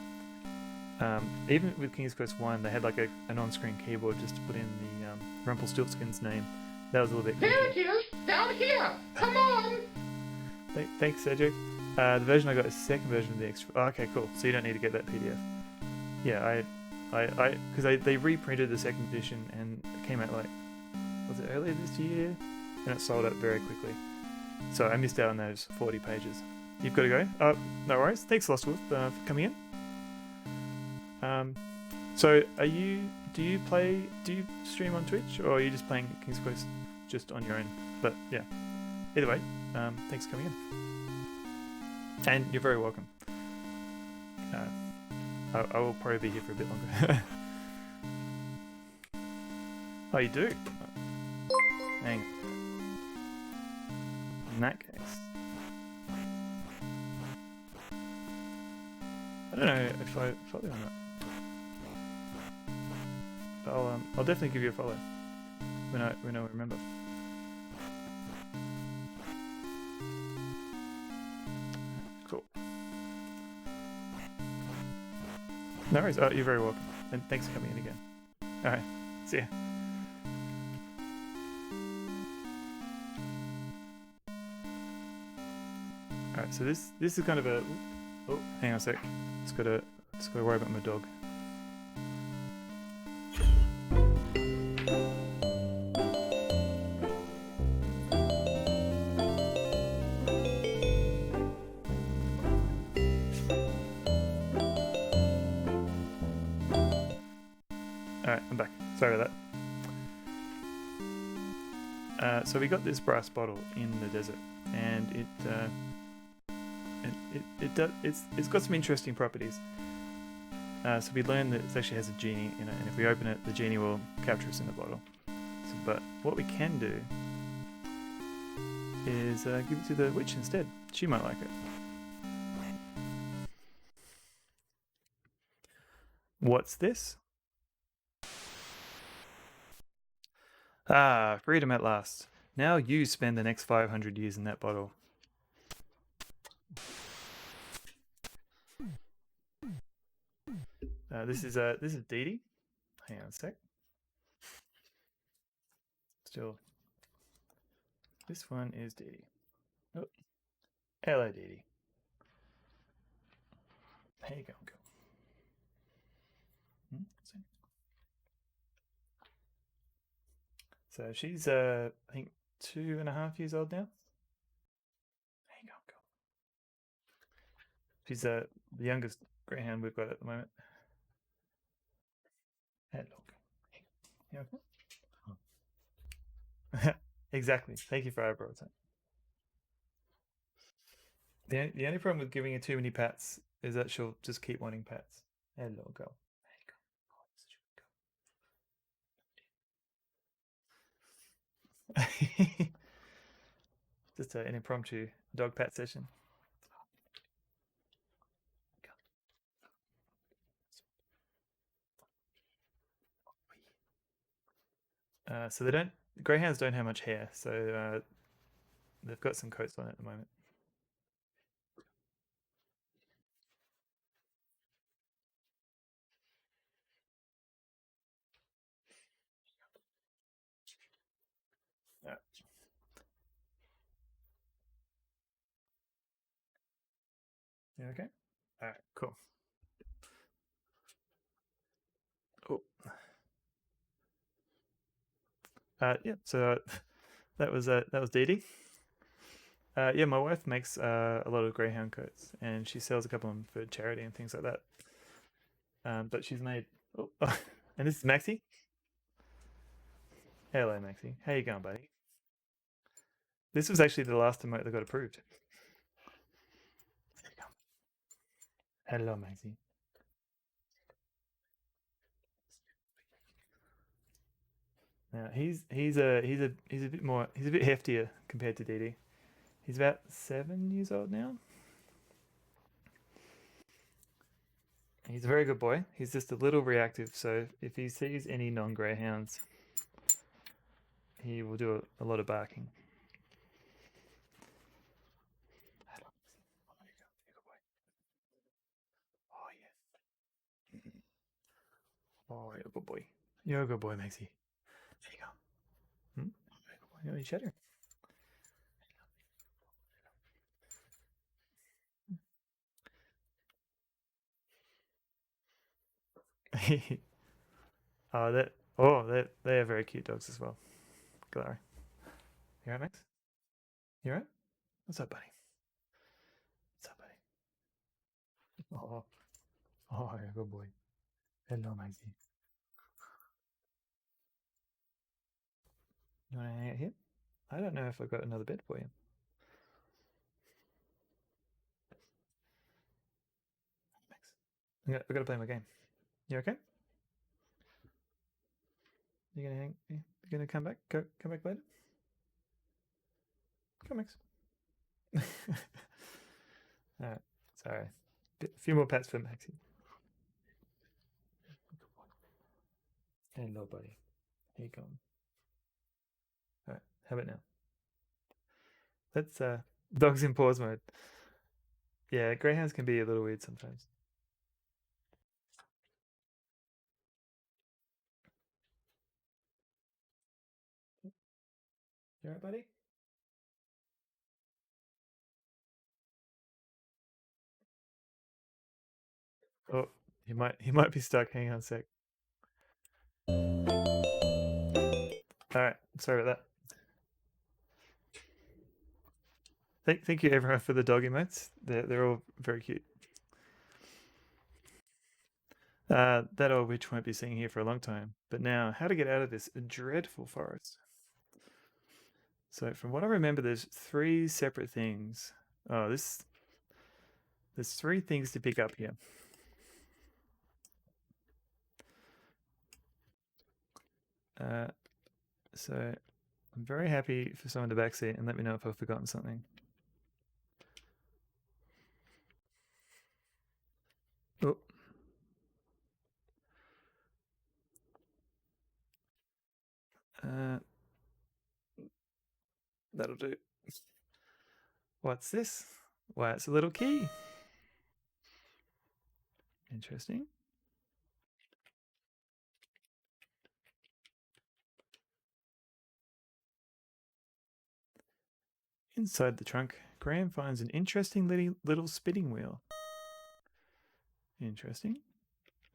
Even with King's Quest 1, they had like an on-screen keyboard just to put in the Rumpelstiltskin's name. That was a little bit. There it is, down here. Come on. Thanks, Cedric. The version I got is the second version of the extra. Oh, okay, cool. So you don't need to get that PDF. Yeah, because they reprinted the second edition and it came out like, was it earlier this year? And it sold out very quickly. So I missed out on those 40 pages. You've got to go. No worries. Thanks, Lost Wolf, for coming in. So do you stream on Twitch, or are you just playing King's Quest just on your own? But yeah, either way, thanks for coming in. And you're very welcome. I will probably be here for a bit longer. Oh, you do? Hang. In that case, I don't know if I follow you or not. But I'll definitely give you a follow when I remember. Cool. No worries. Oh, you're very welcome, and thanks for coming in again. All right. See ya. Alright, so this is kind of a. Oh, hang on a sec. Just gotta worry about my dog. Alright, I'm back. Sorry about that. So we got this brass bottle in the desert, and it's got some interesting properties. So we learned that it actually has a genie in it, and if we open it, the genie will capture us in the bottle. But what we can do is give it to the witch instead. She might like it. What's this? Ah, freedom at last. Now you spend the next 500 years in that bottle. This is Dee Dee. Hang on a sec. Still, this one is Dee Dee. Oh, hello, Dee Dee. There you go. So she's I think 2.5 years old now. There you go. She's the youngest greyhound we've got at the moment. Hello. You okay? Exactly. Thank you for eyebrow time. The only problem with giving her too many pats is that she'll just keep wanting pats. Hello, girl. There you go. Oh, such a good girl. Just an impromptu dog pat session. So greyhounds don't have much hair, so they've got some coats on at the moment. Yeah, okay. All right, cool. Oh. Yeah. So that was Dee Dee. Yeah, my wife makes a lot of greyhound coats, and she sells a couple of them for charity and things like that. But she's made. Oh, and this is Maxie. Hello, Maxie. How you going, buddy? This was actually the last emote that got approved. There you go. Hello, Maxie. Now he's a bit more he's a bit heftier compared to Dee Dee. He's about 7 years old now. He's a very good boy. He's just a little reactive, so if he sees any non-greyhounds, he will do a lot of barking. Hello, Maxie. Oh, there you go. You're a good boy. Oh yes. Oh, you're a good boy. You're a good boy, Maxie. There you go. Hmm? You're a good boy. Cheddar. Oh, they are very cute dogs as well. Glory. You alright, Max? You alright? What's up, buddy? What's up, buddy? Oh, oh, you're a good boy. Hello, Maxie. You want to hang out here? I don't know if I've got another bed for you. Max, I've got to play my game. You okay? You gonna hang? You gonna come back? Come back later? Come, Max. All right. Sorry. A few more pats for Maxie. Hello, buddy. Here you go. All right. How about now? Let's dogs in pause mode. Yeah, greyhounds can be a little weird sometimes. You alright, buddy? Oh, he might be stuck. Hang on a sec. All right. Sorry about that. Thank you everyone for the dog emotes. They're all very cute. That old witch won't be seen here for a long time. But now, how to get out of this dreadful forest? So, from what I remember, there's three separate things. Oh, there's three things to pick up here. So I'm very happy for someone to backseat and let me know if I've forgotten something. Oh. That'll do. What's this? Why, it's a little key. Interesting. Inside the trunk, Graham finds an interesting little spinning wheel. Interesting.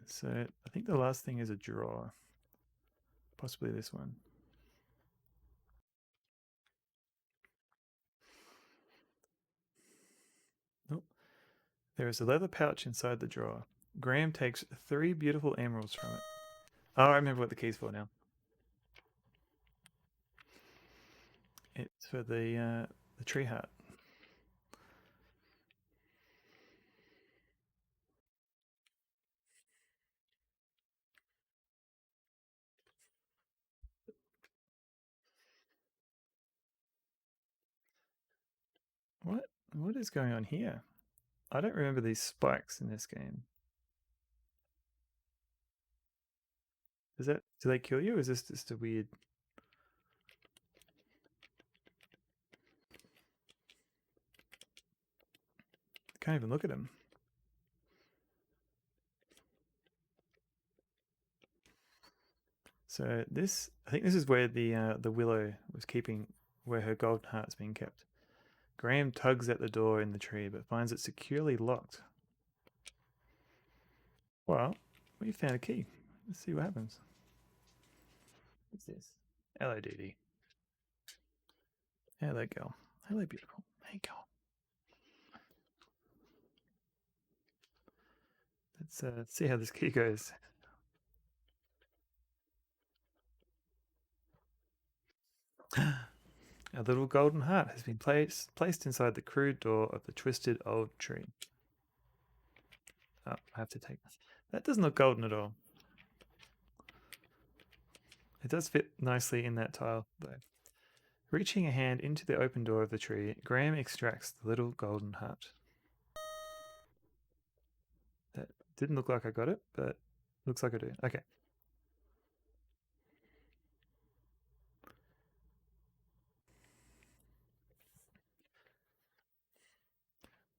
So I think the last thing is a drawer. Possibly this one. Nope. There is a leather pouch inside the drawer. Graham takes 3 beautiful emeralds from it. Oh, I remember what the key's for now. It's for the tree heart. What is going on here? I don't remember these spikes in this game. Do they kill you, or is this just a weird? I can't even look at them. So I think this is where the willow was keeping, where her gold heart's being kept. Graham tugs at the door in the tree, but finds it securely locked. Well, we found a key. Let's see what happens. What's this? Hello, Dee Dee. Hello, girl. Hello, beautiful. Hey. go. Let's see how this key goes. A little golden heart has been placed inside the crude door of the twisted old tree. Oh, I have to take this. That doesn't look golden at all. It does fit nicely in that tile, though. Reaching a hand into the open door of the tree, Graham extracts the little golden heart. That didn't look like I got it, but looks like I do. Okay.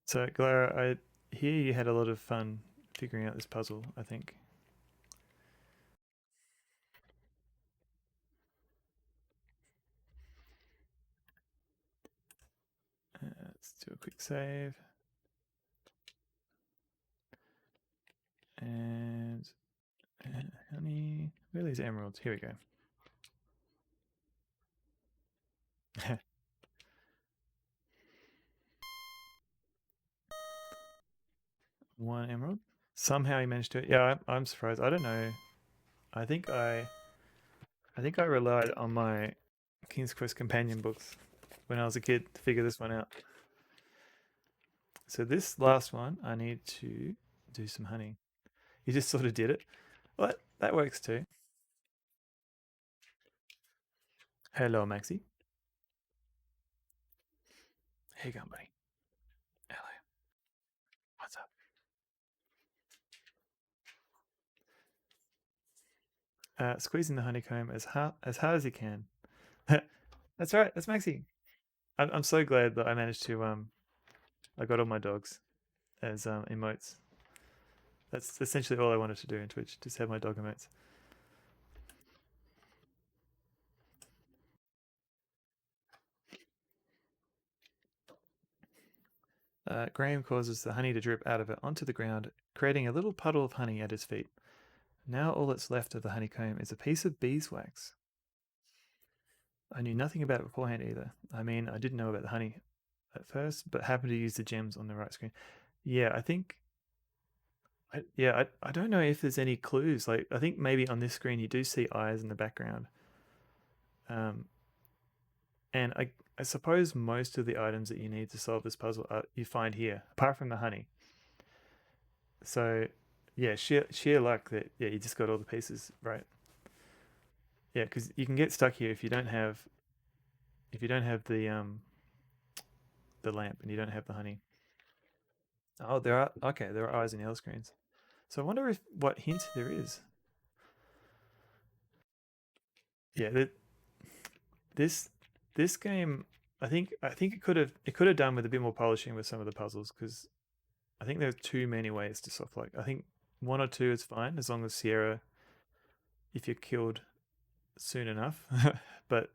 So, Glara, I hear you had a lot of fun figuring out this puzzle, I think. Let's do a quick save. And honey, where are these emeralds? Here we go. One emerald. Somehow he managed to. Yeah, I'm surprised. I don't know. I think I relied on my King's Quest companion books when I was a kid to figure this one out. So this last one, I need to do some honey. You just sort of did it. Well, that works too. Hello, Maxie. How you going, buddy? Hello. What's up? Squeezing the honeycomb as hard as you can. That's right. That's Maxie. I'm so glad that I managed to I got all my dogs as emotes. That's essentially all I wanted to do in Twitch, just have my dog emotes. Graham causes the honey to drip out of it onto the ground, creating a little puddle of honey at his feet. Now all that's left of the honeycomb is a piece of beeswax. I knew nothing about it beforehand either. I mean, I didn't know about the honey at first, but happened to use the gems on the right screen. Yeah, I think... I don't know if there's any clues. Like, I think maybe on this screen you do see eyes in the background. And I suppose most of the items that you need to solve this puzzle you find here, apart from the honey. So, yeah, sheer luck that you just got all the pieces right. Yeah, because you can get stuck here if you don't have the lamp and you don't have the honey. Oh, there are eyes in the other screens. So I wonder what hint there is. Yeah, this game, I think it could have done with a bit more polishing with some of the puzzles, because I think there's too many ways to softlock. I think one or two is fine as long as Sierra, if you're killed soon enough, but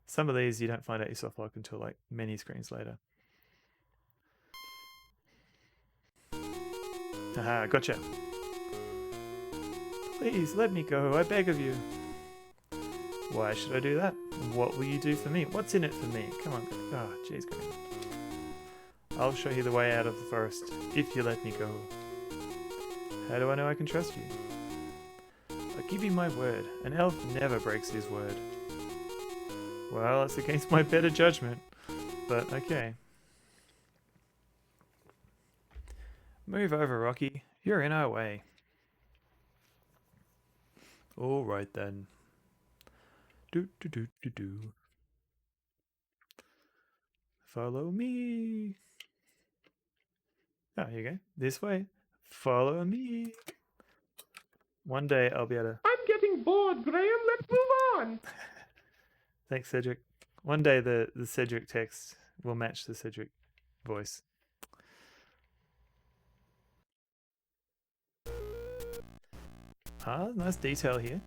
some of these you don't find out you softlock until like many screens later. Haha, gotcha. Please let me go, I beg of you. Why should I do that? What will you do for me? What's in it for me? Come on. Oh, jeez, Graham. I'll show you the way out of the forest, if you let me go. How do I know I can trust you? I give you my word. An elf never breaks his word. Well, it's against my better judgment, but okay. Move over, Rocky. You're in our way. All right then. Do. Follow me. Oh, here you go. This way. Follow me. One day I'll be able to... I'm getting bored, Graham. Let's move on. Thanks, Cedric. One day the Cedric text will match the Cedric voice. Ah, nice detail here.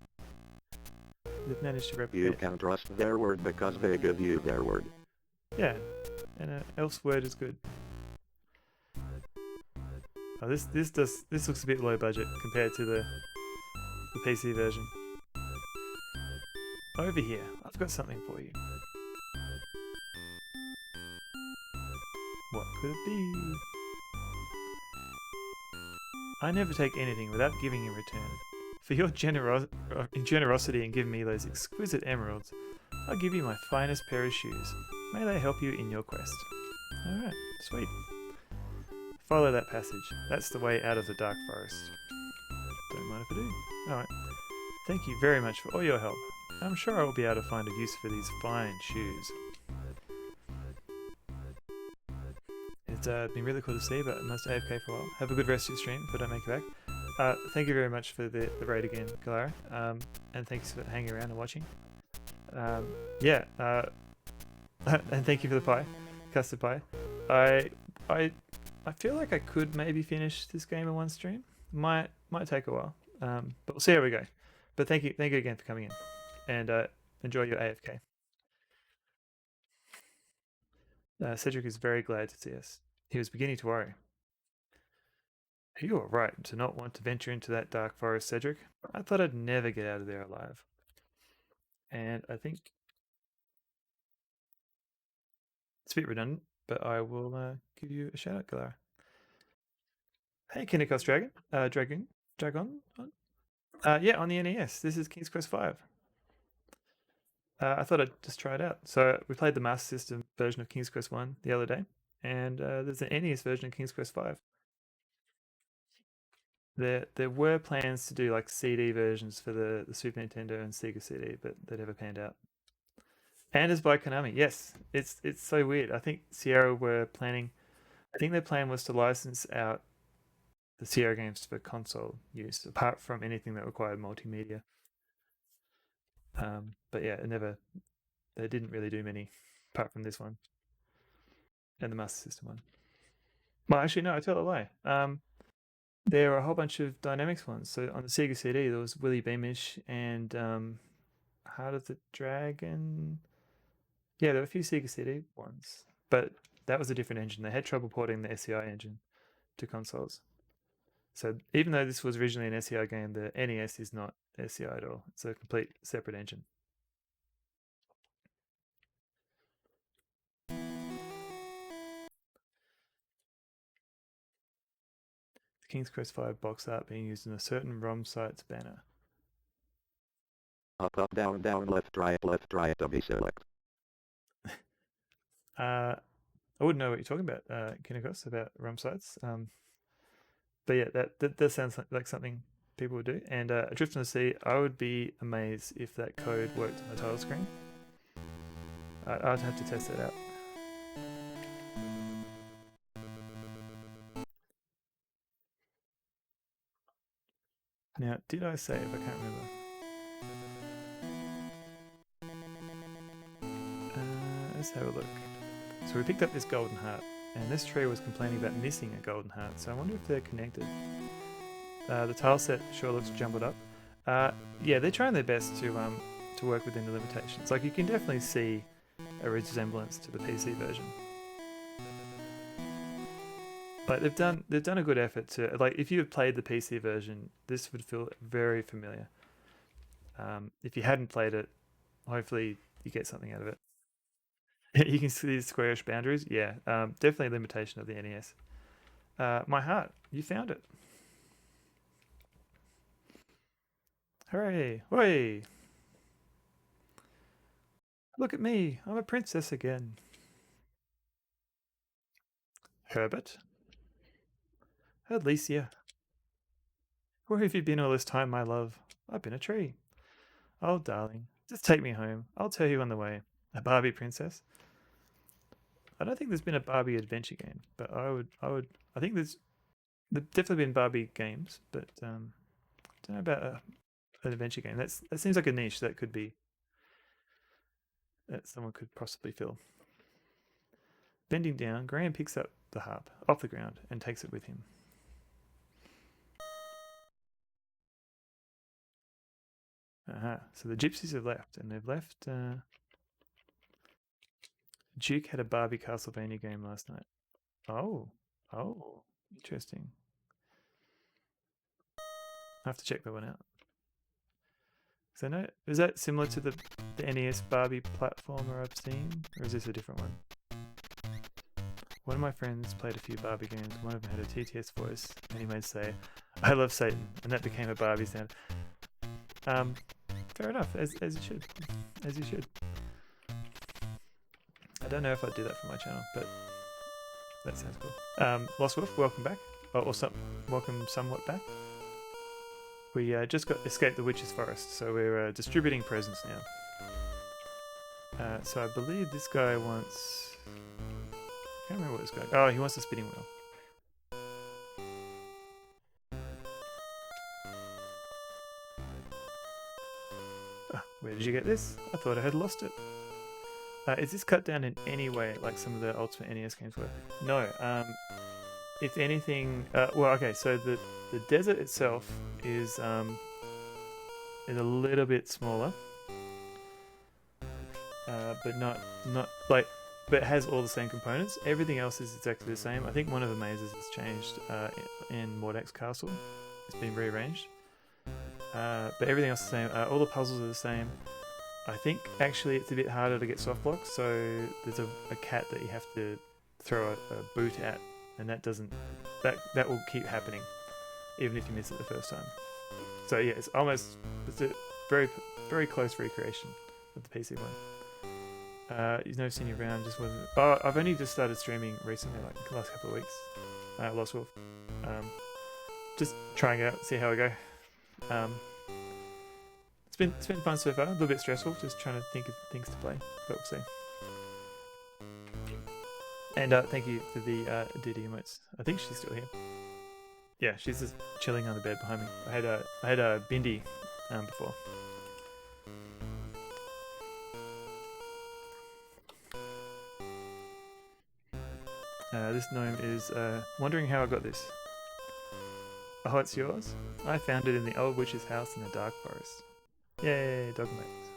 They've managed to replicate. You can trust their word because they give you their word. Yeah, and an elf's word is good. Oh, this looks a bit low budget compared to the PC version. Over here, I've got something for you. could it be? I never take anything without giving in return. For your generosity in giving me those exquisite emeralds, I'll give you my finest pair of shoes. May they help you in your quest. Alright, sweet. Follow that passage. That's the way out of the dark forest. Don't mind if I do. Alright. Thank you very much for all your help. I'm sure I will be able to find a use for these fine shoes. It's been really cool to see, but I must AFK for a while. Have a good rest of your stream if I don't make it back. Thank you very much for the raid again, Galara. And thanks for hanging around and watching. Yeah, and thank you for the pie, custard pie. I feel like I could maybe finish this game in one stream. Might take a while, but we'll see how we go. But thank you again for coming in, and enjoy your AFK. Cedric is very glad to see us. He was beginning to worry. You are right to not want to venture into that dark forest, Cedric. I thought I'd never get out of there alive. And I think it's a bit redundant, but I will give you a shout out, Galara. Hey, Kinnikos Dragon. Dragon? Yeah, on the NES. This is King's Quest V. I thought I'd just try it out. So we played the Master System version of King's Quest 1 the other day, and there's an NES version of King's Quest 5. There were plans to do like CD versions for the Super Nintendo and Sega CD, but they never panned out. And it's by Konami. Yes, it's so weird. I think Sierra were planning. I think their plan was to license out the Sierra games for console use, apart from anything that required multimedia. But yeah, they didn't really do many, apart from this one and the Master System one. Well, actually, no, I tell a lie. There are a whole bunch of Dynamics ones. So on the Sega CD, there was Willy Beamish and Heart of the Dragon. Yeah, there were a few Sega CD ones, but that was a different engine. They had trouble porting the SCI engine to consoles. So even though this was originally an SCI game, the NES is not SCI at all. It's a complete separate engine. The King's Quest V box art being used in a certain ROM site's banner. Up, down, left, right, W select. I wouldn't know what you're talking about, Kinnikos, about ROM sites. But yeah, that sounds like something people would do. And Adrift on the Sea, I would be amazed if that code worked on the title screen. I'd have to test that out. Now, did I save? I can't remember. Let's have a look. So we picked up this golden heart, and this tree was complaining about missing a golden heart, so I wonder if they're connected. The tile set sure looks jumbled up. Yeah, they're trying their best to work within the limitations. Like, you can definitely see a resemblance to the PC version. Like, they've done a good effort to, like, if you had played the PC version, this would feel very familiar. If you hadn't played it, hopefully you get something out of it. You can see these squarish boundaries. Yeah, definitely a limitation of the NES. My heart, you found it. Hooray! Hooray! Look at me, I'm a princess again. Herbert? Alicia. Where have you been all this time, my love? I've been a tree. Oh, darling, just take me home. I'll tell you on the way. A Barbie princess? I don't think there's been a Barbie adventure game, but I think there's definitely been Barbie games, but don't know about an adventure game. That seems like a niche that someone could possibly fill. Bending down, Graham picks up the harp off the ground and takes it with him. So the gypsies have left, and they've left. Duke had a Barbie Castlevania game last night. Oh, interesting. I have to check that one out. So I know, is that similar to the NES Barbie platformer I've seen, or is this a different one? One of my friends played a few Barbie games. One of them had a TTS voice, and he made say, "I love Satan," and that became a Barbie sound. Fair enough, as you should, as you should. I don't know if I'd do that for my channel, but that sounds cool. Lost Wolf, welcome back, welcome somewhat back. We just escaped the Witch's Forest, so we're distributing presents now. So I believe this guy wants... I can't remember what this guy... Oh, he wants the spinning wheel. Oh, where did you get this? I thought I had lost it. Is this cut down in any way like some of the Ultimate NES games were? No. If anything... well, okay, so the desert itself is a little bit smaller. But not like, but it has all the same components. Everything else is exactly the same. I think one of the mazes has changed in Mordax Castle. It's been rearranged. But everything else is the same. All the puzzles are the same. I think actually it's a bit harder to get soft blocks. So there's a cat that you have to throw a boot at, and that doesn't. That will keep happening, even if you miss it the first time. So yeah, it's a very very close recreation of the PC one. You've never seen you around, just wasn't... Oh, I've only just started streaming recently, like the last couple of weeks. Lost Wolf. Just trying it out, see how I go. It's been fun so far, a little bit stressful, just trying to think of things to play, but we'll see. And thank you for the DD emotes. I think she's still here. Yeah, she's just chilling on the bed behind me. I had a Bindi before. This gnome is wondering how I got this. Oh, it's yours? I found it in the old witch's house in the dark forest. Yay, dogmates.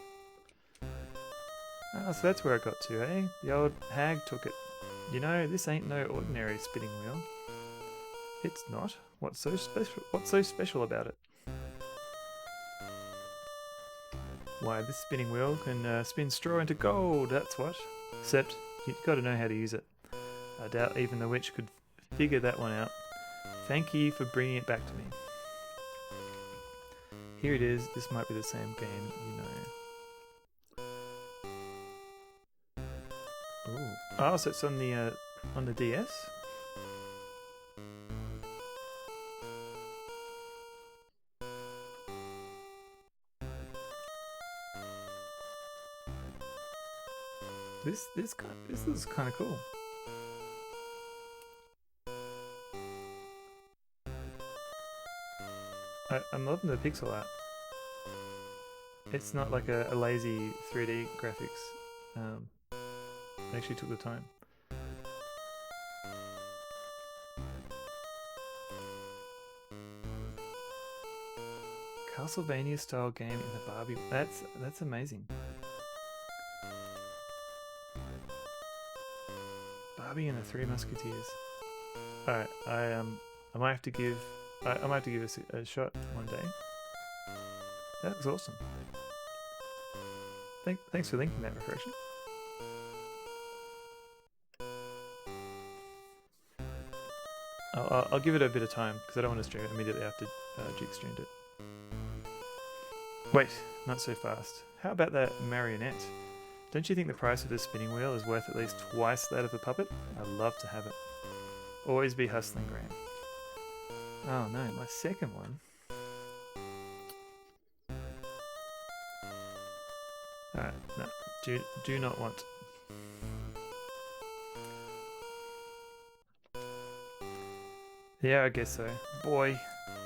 Oh, so that's where I got to, eh? The old hag took it. You know, this ain't no ordinary spinning wheel. It's not. What's so special about it? Why, this spinning wheel can spin straw into gold, that's what. Except, you've got to know how to use it. I doubt even the witch could figure that one out. Thank you for bringing it back to me. Here it is. This might be the same game, you know. Ooh. Oh, so it's on the DS? This is kind of cool. I'm loving the pixel art. It's not like a lazy 3D graphics. They actually took the time. Castlevania style game in the Barbie. That's amazing. Barbie and the Three Musketeers. Alright, I might have to give this a shot one day. That was awesome. Thanks for linking that, Reflection. I'll give it a bit of time because I don't want to stream it immediately after Duke streamed it. Wait, not so fast. How about that marionette? Don't you think the price of this spinning wheel is worth at least twice that of the puppet? I'd love to have it. Always be hustling, Graham. Oh no, my second one. Alright, no. Do not want. Yeah, I guess so. Boy,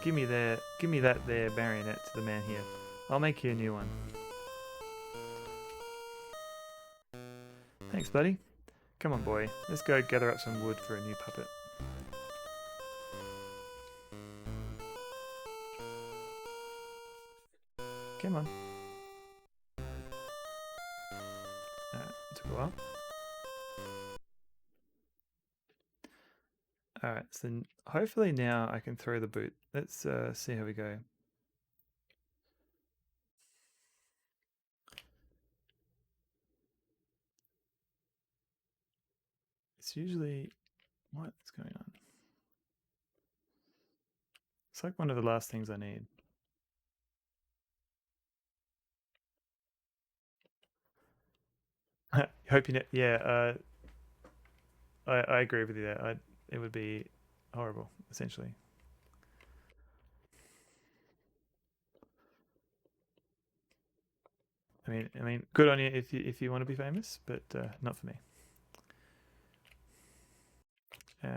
give me that there marionette to the man here. I'll make you a new one. Thanks, buddy. Come on, boy. Let's go gather up some wood for a new puppet. Come on. Alright, took a while. Alright, so hopefully now I can throw the boot. Let's see how we go. It's usually What's going on? It's like one of the last things I need. Hope you know. Yeah, I agree with you there. It would be horrible, essentially. I mean, good on you if you want to be famous, but not for me.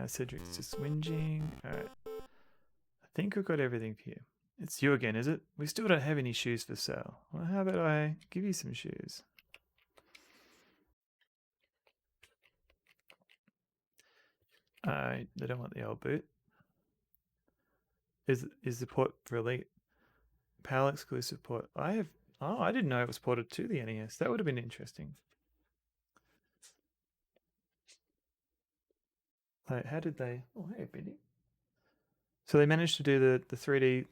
Cedric's just whinging. All right, I think we've got everything for you. It's you again, is it? We still don't have any shoes for sale. Well, how about I give you some shoes? They don't want the old boot. Is the port for Elite PAL exclusive port? I didn't know it was ported to the NES. That would have been interesting. Like, how did they? Oh, hey, Bendy. So they managed to do the 3D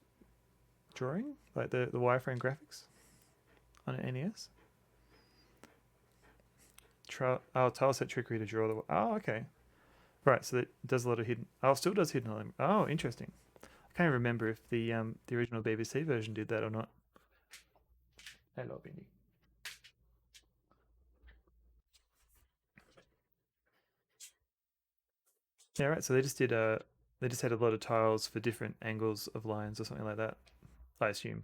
drawing, like the wireframe graphics on an NES. Tile set trickery to draw the. Oh, okay. Right, so it does a lot of hidden. Oh, still does hidden element. Oh, interesting. I can't remember if the original BBC version did that or not. Hello, Bendy. Yeah, right. So they just did they just had a lot of tiles for different angles of lines or something like that. I assume.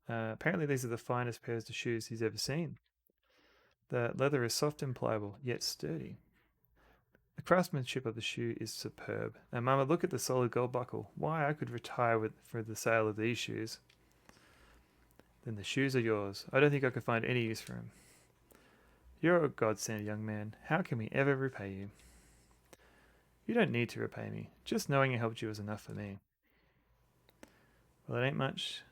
Apparently, these are the finest pairs of shoes he's ever seen. The leather is soft and pliable, yet sturdy. The craftsmanship of the shoe is superb. And Mama, look at the solid gold buckle. Why, I could retire for the sale of these shoes. Then the shoes are yours. I don't think I could find any use for them. You're a godsend, young man. How can we ever repay you? You don't need to repay me. Just knowing I helped you is enough for me. Well, it ain't much,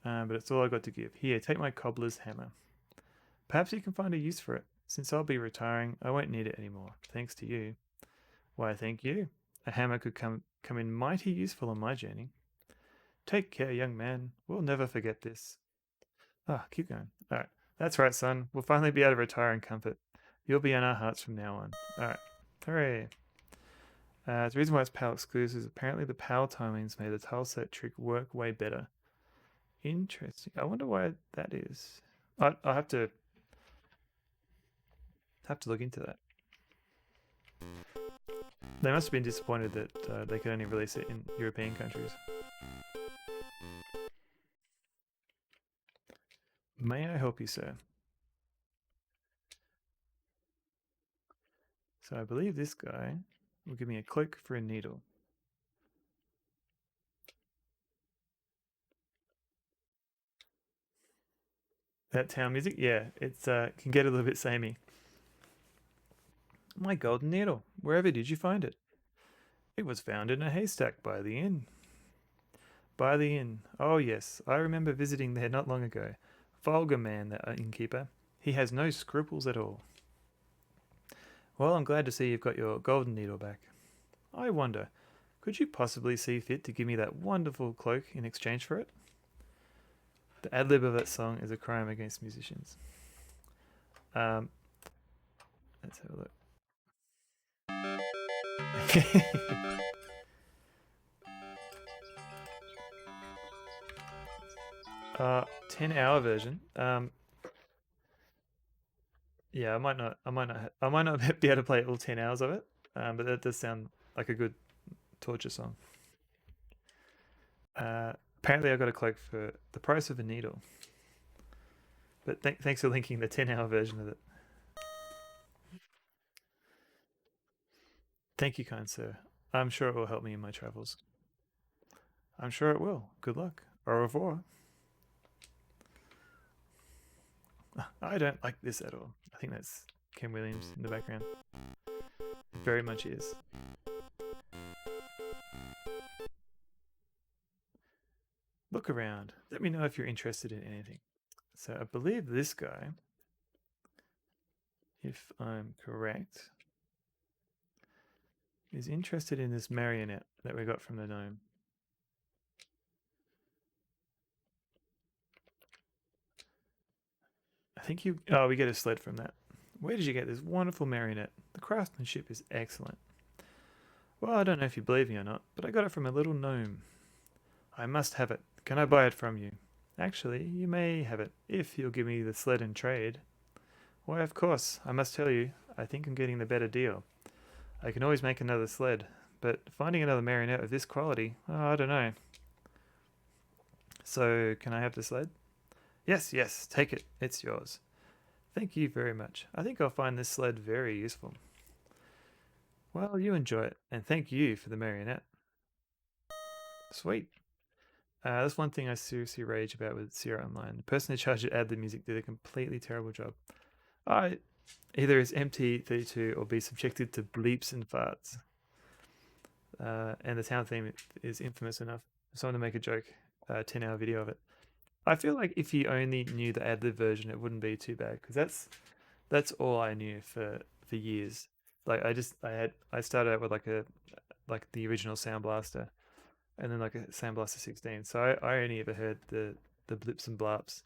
but it's all I got to give. Here, take my cobbler's hammer. Perhaps you can find a use for it. Since I'll be retiring, I won't need it anymore, thanks to you. Why, thank you. A hammer could come in mighty useful on my journey. Take care, young man. We'll never forget this. Keep going. All right. That's right, son. We'll finally be able to retire in comfort. You'll be in our hearts from now on. All right. Hooray. The reason why it's PAL exclusive is apparently the PAL timings made the tile set trick work way better. Interesting. I wonder why that is. I'll have to look into that. They must have been disappointed that they could only release it in European countries. May I help you, sir? So I believe this guy will give me a cloak for a needle. That town music? Yeah, it's can get a little bit samey. My golden needle. Wherever did you find it? It was found in a haystack by the inn. By the inn. Oh yes, I remember visiting there not long ago. Vulgar man, that innkeeper. He has no scruples at all. Well, I'm glad to see you've got your golden needle back. I wonder, could you possibly see fit to give me that wonderful cloak in exchange for it? The ad-lib of that song is a crime against musicians. Let's have a look. 10-hour version. Yeah, I might not be able to play all 10 hours of it. But that does sound like a good torture song. Apparently, I got a cloak for the price of a needle. But thanks for linking the 10-hour version of it. Thank you, kind sir. I'm sure it will help me in my travels. I'm sure it will. Good luck. Au revoir. I don't like this at all. I think that's Ken Williams in the background. Very much is. Look around. Let me know if you're interested in anything. So I believe this guy, if I'm correct, is interested in this marionette that we got from the gnome. I think we get a sled from that. Where did you get this wonderful marionette? The craftsmanship is excellent. Well, I don't know if you believe me or not, but I got it from a little gnome. I must have it. Can I buy it from you? Actually, you may have it, if you'll give me the sled in trade. Why, of course, I must tell you, I think I'm getting the better deal. I can always make another sled, but finding another marionette of this quality, I don't know. So, can I have the sled? Yes, yes, take it. It's yours. Thank you very much. I think I'll find this sled very useful. Well, you enjoy it, and thank you for the marionette. Sweet. That's one thing I seriously rage about with Sierra Online. The person who charged to add the music did a completely terrible job. I either is MT32 or be subjected to bleeps and farts. And the town theme is infamous enough for someone to make a joke, 10-hour video of it. I feel like if you only knew the ad-lib version, it wouldn't be too bad, because that's all I knew for years. Like I started out with like the original Sound Blaster, and then like a Sound Blaster 16. So I only ever heard the blips and blaps.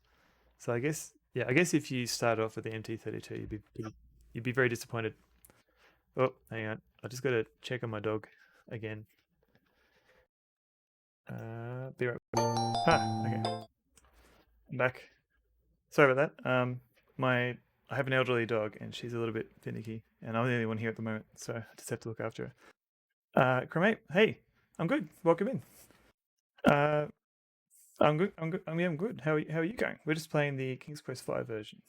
So I guess if you started off with the MT32, you'd be very disappointed. Oh, hang on, I just got to check on my dog again. Be right. Okay. I'm back. Sorry about that. I have an elderly dog, and she's a little bit finicky, and I'm the only one here at the moment, so I just have to look after her. Cremate, hey, I'm good. Welcome in. I'm good. I'm good. How are you going? We're just playing the King's Quest V version.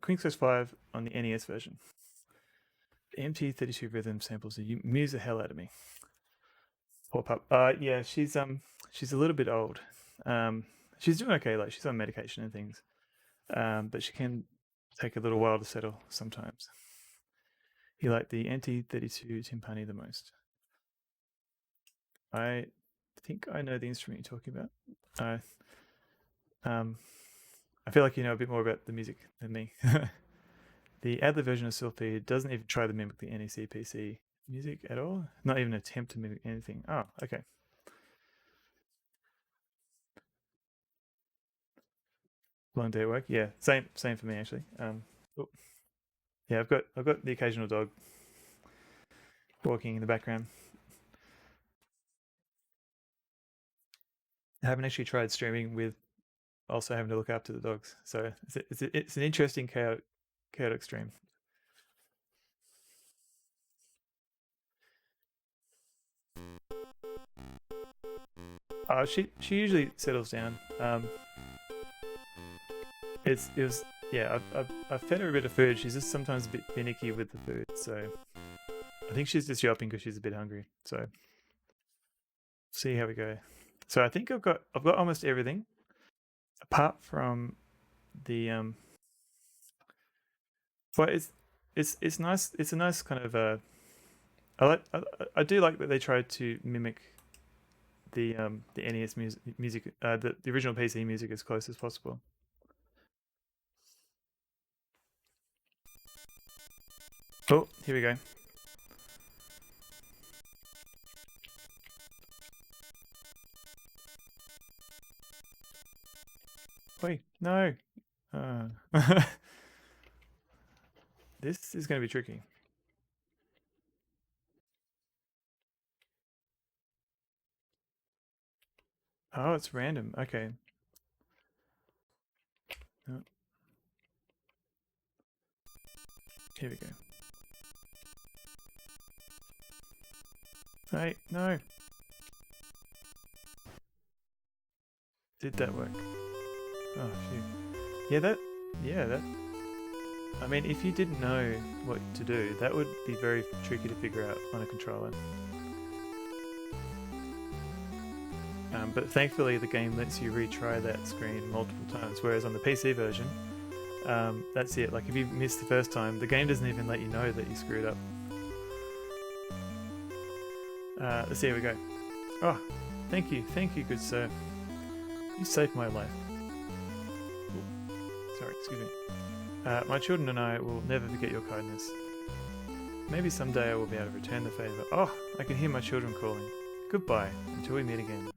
King's Quest V on the NES version. The MT32 rhythm samples you muse the hell out of me. Poor pup. Yeah, she's a little bit old. She's doing okay. Like, she's on medication and things. But she can take a little while to settle sometimes. You like the MT32 timpani the most. I think I know the instrument you're talking about. I feel like you know a bit more about the music than me. The ad-lib version of Sylphie doesn't even try to mimic the NEC PC music at all. Not even attempt to mimic anything. Oh, okay. Long day at work. Yeah, same for me actually. Oh, yeah, I've got the occasional dog walking in the background. I haven't actually tried streaming with also having to look after the dogs, so it's an interesting chaotic stream. She usually settles down. It was yeah. I've fed her a bit of food. She's just sometimes a bit finicky with the food, so I think she's just yelping because she's a bit hungry. So see how we go. So I think I've got almost everything, apart from the But it's nice. It's a nice kind of I do like that they tried to mimic the NES music, the original PC music as close as possible. Oh, here we go. Wait, no. This is going to be tricky. Oh, it's random. Okay. Oh. Here we go. Hey, no. Did that work? Oh, phew. Yeah, that. I mean, if you didn't know what to do, that would be very tricky to figure out on a controller. But thankfully, the game lets you retry that screen multiple times, whereas on the PC version, that's it. Like, if you miss the first time, the game doesn't even let you know that you screwed up. Let's see, here we go. Oh, thank you, good sir. You saved my life. Ooh, sorry, excuse me. My children and I will never forget your kindness. Maybe someday I will be able to return the favour. Oh, I can hear my children calling. Goodbye, until we meet again.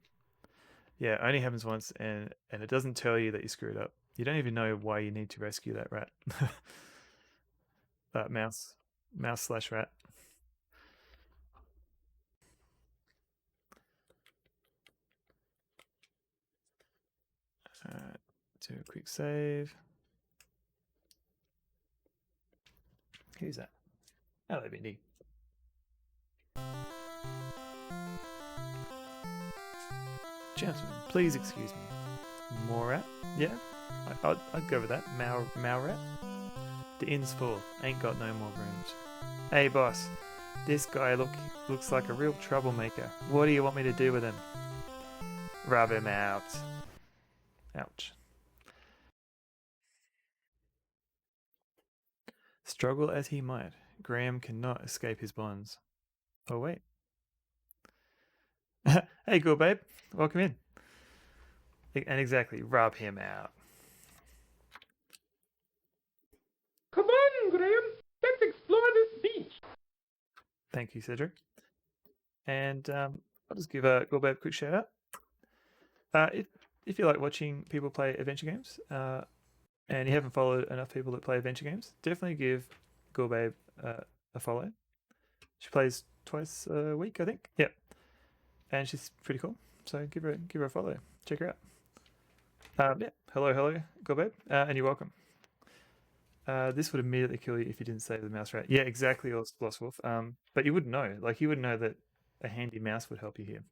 Yeah, it only happens once, and it doesn't tell you that you screwed up. You don't even know why you need to rescue that rat. mouse slash rat. Do a quick save. Who's that? Hello, Bindi. Gentlemen, please excuse me. More rat? Yeah, I'd go with that. Mau rat? The inn's full. Ain't got no more rooms. Hey, boss. This guy looks like a real troublemaker. What do you want me to do with him? Rub him out. Ouch. Struggle as he might, Graham cannot escape his bonds. Oh, wait. Hey, cool babe. Welcome in. And exactly, rub him out. Come on, Graham. Let's explore this beach. Thank you, Cedric. And I'll just give a Babe a quick shout out. If you like watching people play adventure games, and you haven't followed enough people that play adventure games, definitely give Babe a follow. She plays twice a week, I think. Yep. And she's pretty cool. So give her a follow. Check her out. Yeah. Hello, Babe. And you're welcome. This would immediately kill you if you didn't save the mouse rat. Yeah, exactly, Lost Wolf. But you wouldn't know. Like, you wouldn't know that a handy mouse would help you here.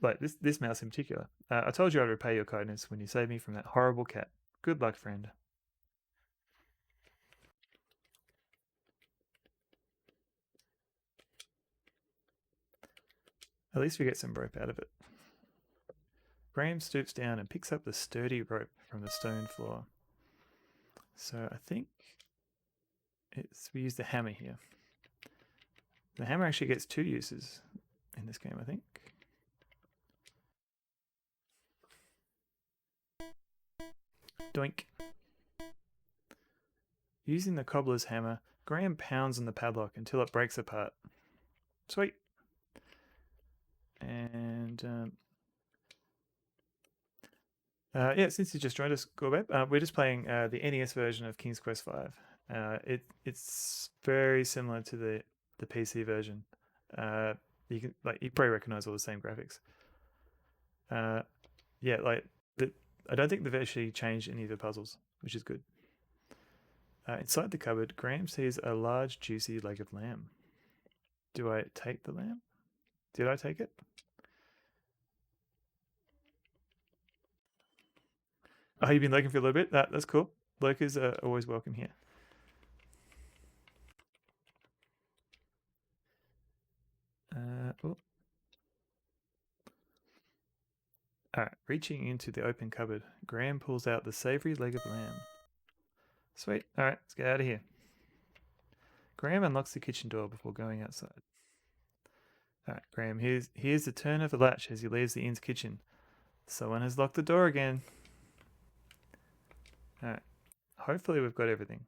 Like this mouse in particular. I told you I'd repay your kindness when you saved me from that horrible cat. Good luck, friend. At least we get some rope out of it. Graham stoops down and picks up the sturdy rope from the stone floor. So I think we use the hammer here. The hammer actually gets 2 uses in this game, I think. Doink. Using the cobbler's hammer, Graham pounds on the padlock until it breaks apart. Sweet. And yeah, since you just joined us, Gorbeb, we're just playing the NES version of King's Quest V. It's very similar to the PC version. You probably recognize all the same graphics. Yeah, I don't think they've actually changed any of the puzzles, which is good. Inside the cupboard, Graham sees a large, juicy leg of lamb. Do I take the lamb? Did I take it? Oh, you've been lurking for a little bit? That's cool. Lurkers are always welcome here. Alright, reaching into the open cupboard, Graham pulls out the savoury leg of lamb. Sweet. Alright, let's get out of here. Graham unlocks the kitchen door before going outside. Alright, Graham here's the turn of the latch as he leaves the inn's kitchen. Someone has locked the door again. Alright, hopefully we've got everything.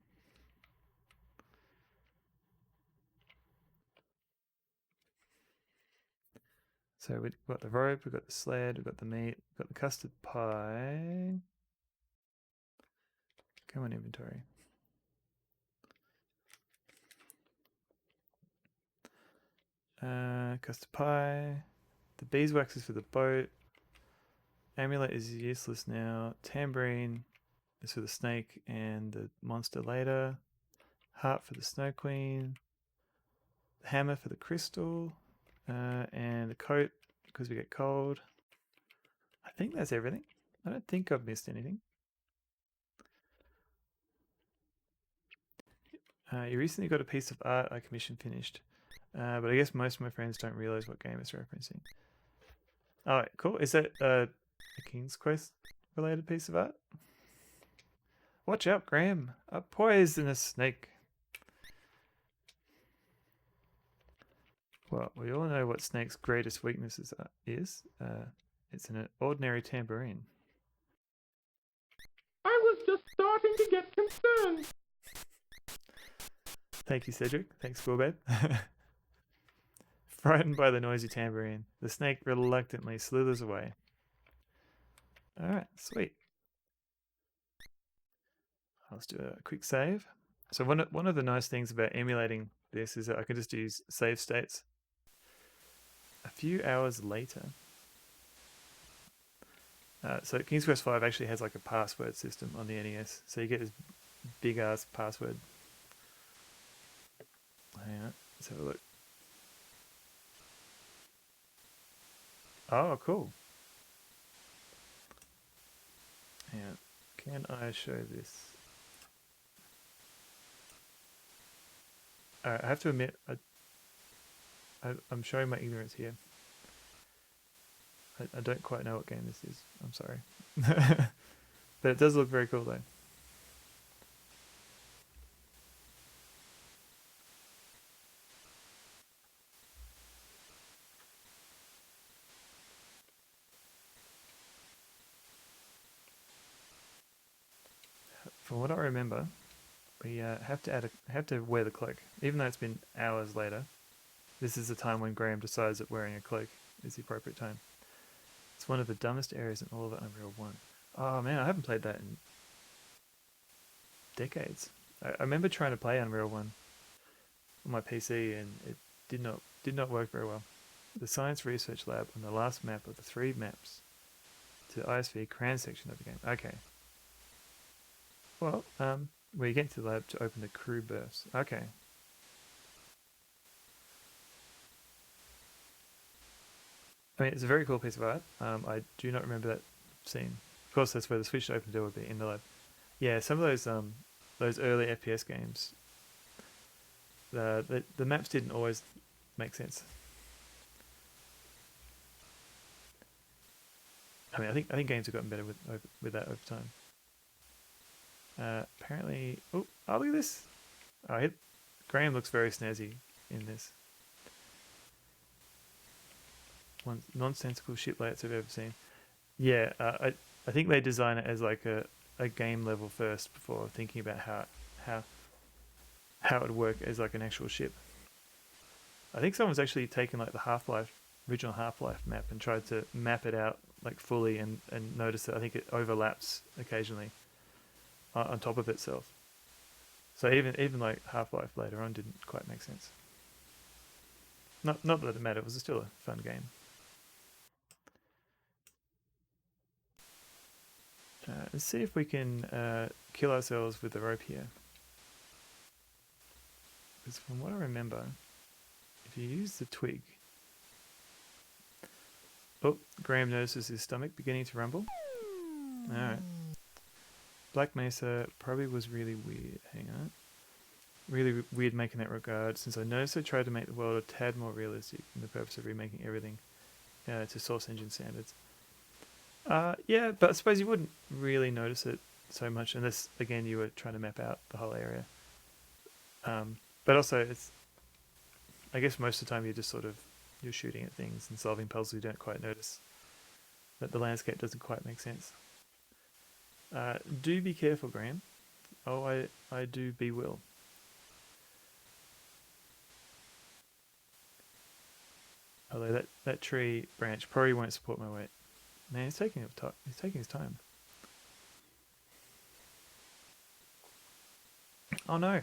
So we've got the rope, we've got the sled, we've got the meat, we've got the custard pie. Come on, inventory. Custard pie. The beeswax is for the boat. Amulet is useless now. Tambourine is for the snake and the monster later. Heart for the snow queen. The hammer for the crystal. And the coat because we get cold. I think that's everything. I don't think I've missed anything. You recently got a piece of art I commissioned finished. But I guess most of my friends don't realize what game it's referencing. Alright, cool. Is that a King's Quest related piece of art? Watch out, Graham. A poisonous snake. Well, we all know what snake's greatest weakness is. It's an ordinary tambourine. I was just starting to get concerned. Thank you, Cedric. Thanks, Gorbeb. Frightened by the noisy tambourine, the snake reluctantly slithers away. Alright, sweet. Let's do a quick save. So one of the nice things about emulating this is that I can just use save states. A few hours later. So King's Quest V actually has like a password system on the NES, so you get this big ass password. Hang on, let's have a look. Oh, cool. Hang on. Can I show this? I have to admit, I'm showing my ignorance here. I don't quite know what game this is. I'm sorry. But it does look very cool though. From what I remember, we have to wear the cloak, even though it's been hours later. This is the time when Graham decides that wearing a cloak is the appropriate time. It's one of the dumbest areas in all of Unreal 1. Oh man, I haven't played that in decades. I remember trying to play Unreal 1 on my PC and it did not work very well. The Science Research Lab on the last map of the 3 maps to the ISV Cran section of the game. Okay. Well, we get to the lab to open the crew berths. Okay. I mean, it's a very cool piece of art. I do not remember that scene. Of course, that's where the switch to open the door would be, in the lab. Yeah, some of those early FPS games, the maps didn't always make sense. I mean, I think games have gotten better with that over time. Apparently, oh, look at this! Oh, Graham looks very snazzy in this. One nonsensical ship layouts I've ever seen. Yeah, I think they design it as like a game level first before thinking about how it would work as like an actual ship. I think someone's actually taken like the original Half-Life map and tried to map it out like fully and notice that I think it overlaps occasionally on top of itself. So even like Half-Life later on didn't quite make sense. Not that it mattered, it was still a fun game. Let's see if we can kill ourselves with the rope here. Because from what I remember, if you use the twig... Oh, Graham notices his stomach beginning to rumble. Alright. Black Mesa probably was really weird. Hang on. Really weird making that regard, since I noticed I tried to make the world a tad more realistic in the purpose of remaking everything to source engine standards. Yeah, but I suppose you wouldn't really notice it so much unless, again, you were trying to map out the whole area. But also, I guess most of the time you're shooting at things and solving puzzles. You don't quite notice that the landscape doesn't quite make sense. Do be careful, Graham. Oh, I do be will. Although that tree branch probably won't support my weight. Man, he's taking his time. Oh no.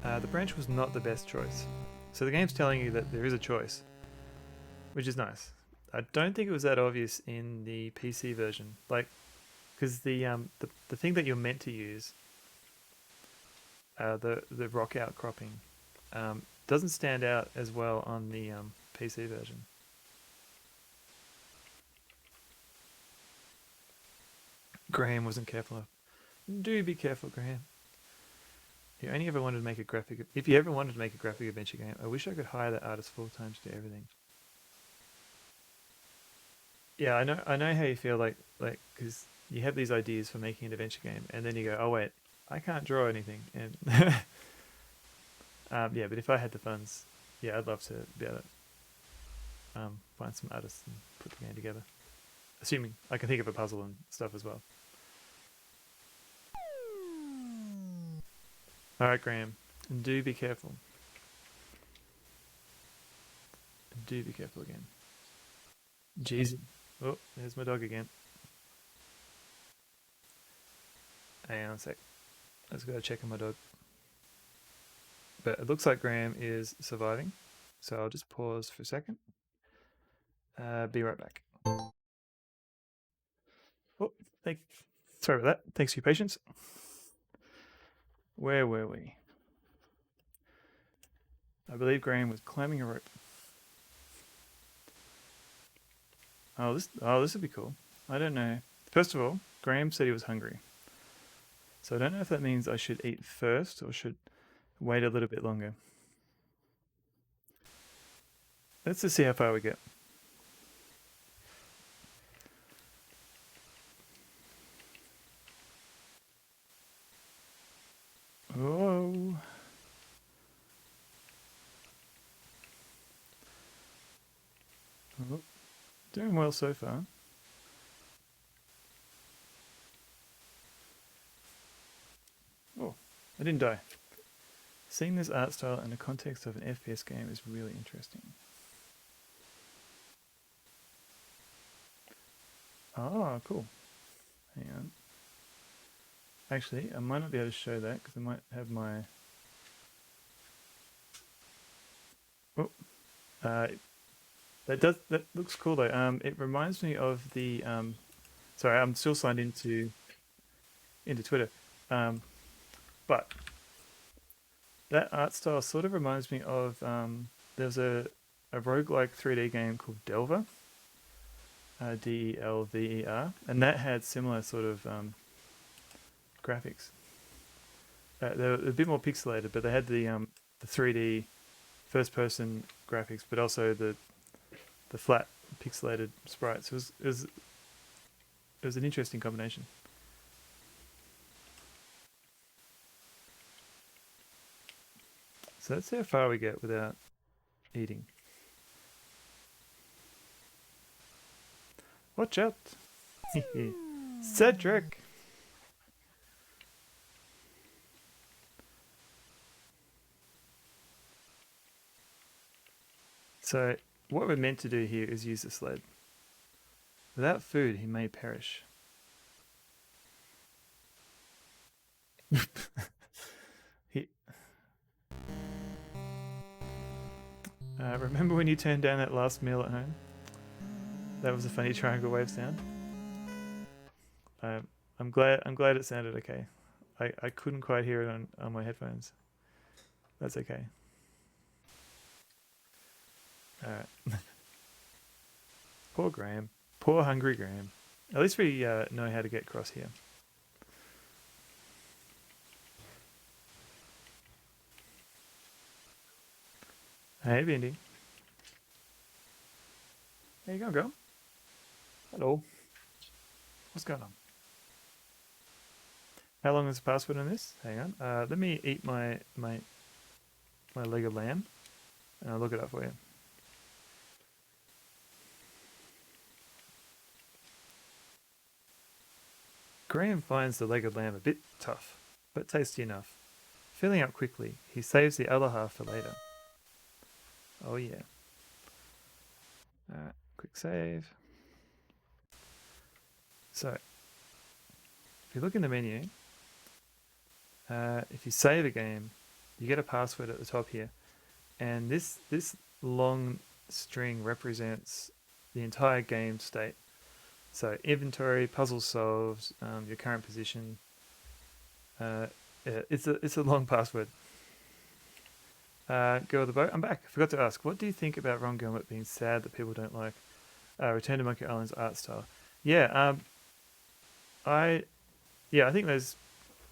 The branch was not the best choice. So the game's telling you that there is a choice, which is nice. I don't think it was that obvious in the PC version, like, because the thing that you're meant to use, the rock outcropping, doesn't stand out as well on the PC version. Graham wasn't careful enough. Do be careful, Graham. If you ever wanted to make a graphic adventure game, I wish I could hire that artist full time to do everything. Yeah, I know how you feel, like because you have these ideas for making an adventure game, and then you go, oh wait, I can't draw anything, and yeah, but if I had the funds, yeah, I'd love to be able to find some artists and put the game together. Assuming I can think of a puzzle and stuff as well. Alright, Graham, and do be careful. And do be careful again. Jeez. Oh, there's my dog again. Hang on a sec. Let's go check on my dog. But it looks like Graham is surviving. So I'll just pause for a second. Be right back. Oh, sorry about that. Thanks for your patience. Where were we? I believe Graham was climbing a rope. Oh, this would be cool. I don't know. First of all, Graham said he was hungry. So I don't know if that means I should eat first or should wait a little bit longer. Let's just see how far we get. Whoa. Oh, doing well so far. Oh, I didn't die. Seeing this art style in the context of an FPS game is really interesting. Oh, cool. Hang on. Actually, I might not be able to show that because I might have my... Oh, that looks cool though. It reminds me of the sorry, I'm still signed into Twitter. But that art style sort of reminds me of there's a roguelike 3D game called Delver. Delver, and that had similar sort of graphics. They were a bit more pixelated, but they had the 3D first-person graphics, but also the flat pixelated sprites. It was an interesting combination. So let's see how far we get without eating. Watch out! Cedric! So what we're meant to do here is use the sled. Without food, he may perish. Remember when you turned down that last meal at home? That was a funny triangle wave sound. I'm glad it sounded okay. I couldn't quite hear it on my headphones. That's okay. Alright. Poor Graham. Poor hungry Graham. At least we know how to get across here. Hey, Bindi. How you going, girl? Hello. What's going on? How long is the password on this? Hang on. Let me eat my leg of lamb, and I'll look it up for you. Graham finds the leg of lamb a bit tough, but tasty enough. Filling up quickly, he saves the other half for later. Oh yeah. Alright, quick save. So, if you look in the menu, if you save a game, you get a password at the top here, and this long string represents the entire game state. So inventory, puzzle solved, your current position. It's a long password. Girl with the boat. I'm back. I forgot to ask. What do you think about Ron Gilbert being sad that people don't like Return to Monkey Island's art style? Yeah. I think there's.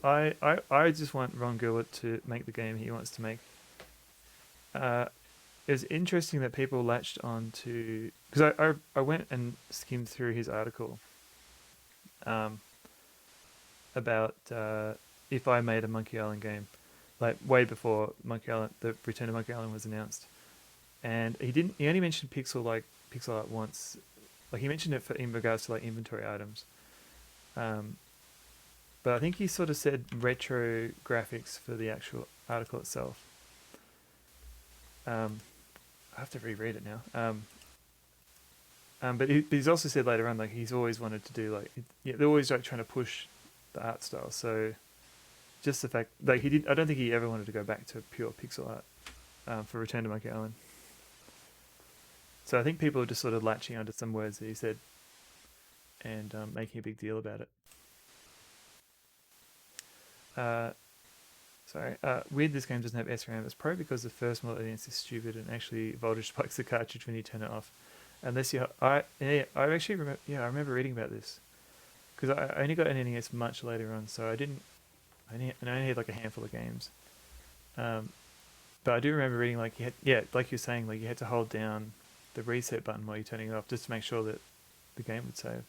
I just want Ron Gilbert to make the game he wants to make. It's interesting that people latched on to, because I went and skimmed through his article about if I made a Monkey Island game, like way before the Return to Monkey Island was announced, and he only mentioned pixel art once, like he mentioned it in regards to like inventory items, but I think he sort of said retro graphics for the actual article itself. I have to reread it now. But he's also said later on, like he's always wanted to do like, they're always like trying to push the art style. So just the fact, like I don't think he ever wanted to go back to pure pixel art for Return to Monkey Island. So I think people are just sort of latching onto some words that he said and making a big deal about it. Weird this game doesn't have SRAM. It's probably because the first model NES is stupid and actually voltage spikes the cartridge when you turn it off. Unless you, I actually remember. Yeah, I remember reading about this because I only got an NES much later on, so I only had like a handful of games. But I do remember reading like like you're saying, like you had to hold down the reset button while you're turning it off just to make sure that the game would save.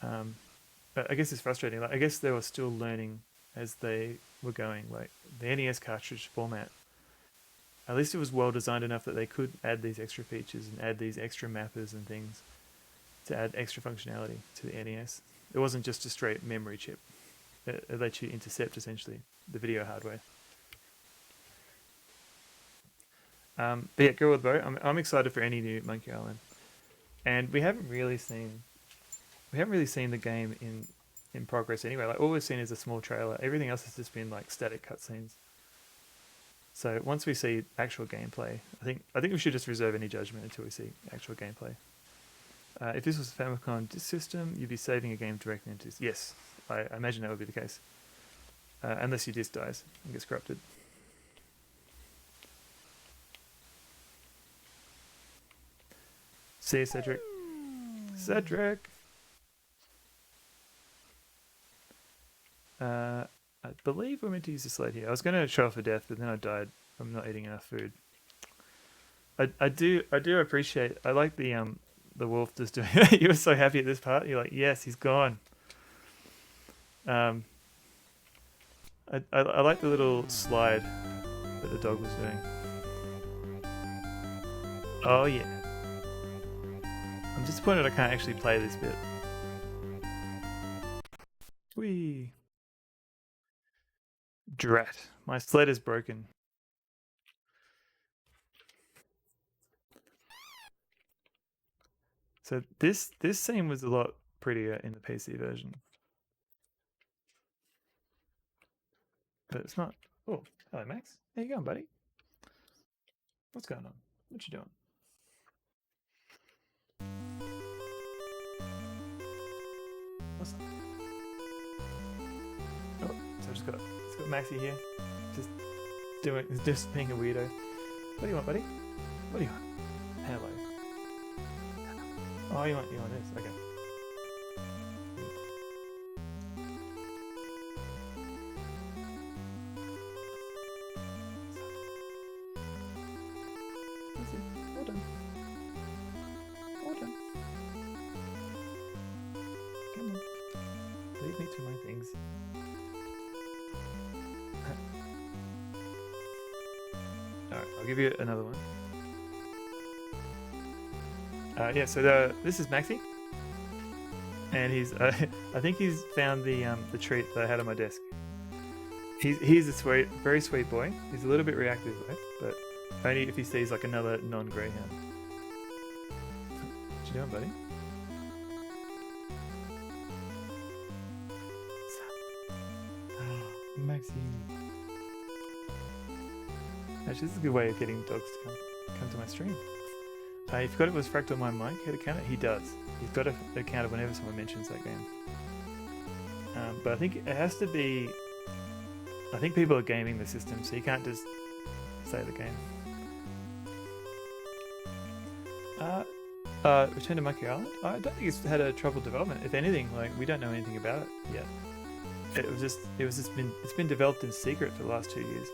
But I guess it's frustrating. Like I guess they were still learning as they were going. Like the NES cartridge format, at least it was well designed enough that they could add these extra features and add these extra mappers and things to add extra functionality to the NES. It wasn't just a straight memory chip. It let you intercept essentially the video hardware. But yeah, go with bow. I'm excited for any new Monkey Island, and we haven't really seen the game in progress anyway. Like all we've seen is a small trailer. Everything else has just been like static cutscenes. So once we see actual gameplay, I think we should just reserve any judgment until we see actual gameplay. If this was a Famicom disk system, you'd be saving a game directly into. Yes, I imagine that would be the case, unless your disk dies and gets corrupted. See you, Cedric. Cedric. I believe we're meant to use the slate here. I was going to show off for death, but then I died from not eating enough food. I do appreciate. I like the wolf just doing. You were so happy at this part. You're like, yes, he's gone. I like the little slide that the dog was doing. Oh yeah. I'm disappointed I can't actually play this bit. Whee. Drat. My sled is broken. So this scene was a lot prettier in the PC version. But it's not. Oh, hello Max. How you going, buddy? What's going on? What you doing? What's that? Oh, so it's got Maxie here. Just being a weirdo. What do you want, buddy? What do you want? Hello. Oh, you want this? Okay. That's it. Well done. Well done. Come on. Leave me to my things. Alright, I'll give you another one. Yeah, so this is Maxie, and he's I think he's found the treat that I had on my desk. He's a very sweet boy. He's a little bit reactive though, but only if he sees like another non-greyhound. What you doing, buddy? Oh, Maxie. Actually, this is a good way of getting dogs to come to my stream. He forgot it was Fractal My Mic had a counter. He does. He's got a counter whenever someone mentions that game. But I think it has to be. I think people are gaming the system, so you can't just say the game. Return to Monkey Island. I don't think it's had a troubled development. If anything, like we don't know anything about it yet. It's been developed in secret for the last 2 years.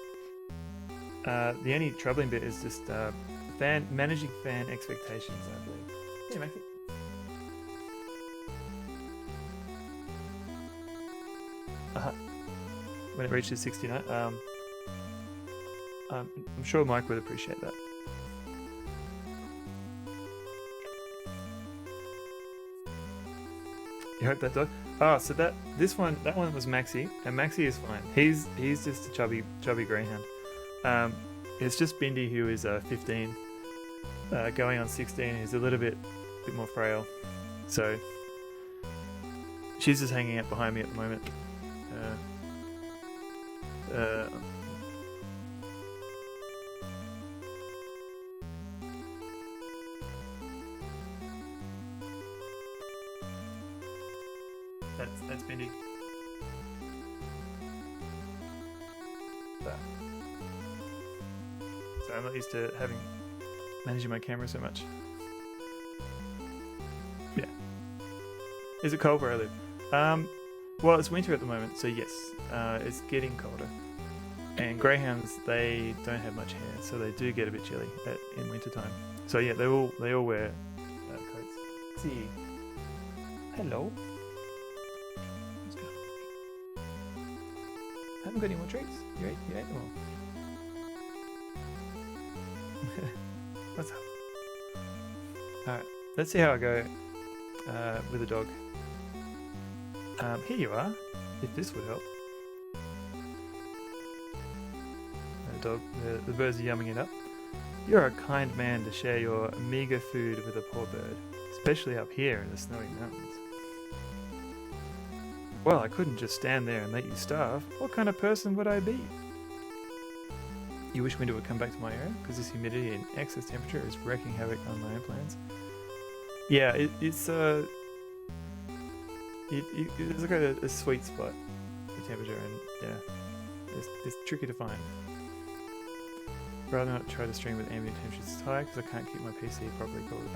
The only troubling bit is just managing fan expectations, I believe. Yeah, Maxie. When it reaches 69, I'm sure Mike would appreciate that. You hope that dog. Oh, so that one was Maxie, and Maxie is fine. He's just a chubby greyhound. It's just Bindi who is 15, going on 16. He's a little bit more frail, so Chiz is hanging out behind me at the moment. That's Bendy. So I'm not used to managing my camera so much. Yeah. Is it cold where I live? Well, it's winter at the moment, so yes, it's getting colder. And greyhounds, they don't have much hair, so they do get a bit chilly in winter time. So yeah, they all wear coats. Let's see. Hello. Let's go. Haven't got any more treats. You ate them all. What's up? Alright, let's see how I go with the dog. Here you are, if this would help. The birds are yumming it up. You're a kind man to share your meager food with a poor bird, especially up here in the snowy mountains. Well, I couldn't just stand there and let you starve. What kind of person would I be? You wish winter would come back to my area because this humidity and excess temperature is wreaking havoc on my own plans. Yeah, it's like a sweet spot, the temperature, and yeah, it's tricky to find. Rather not try to stream with ambient temperatures high because I can't keep my PC properly cooled.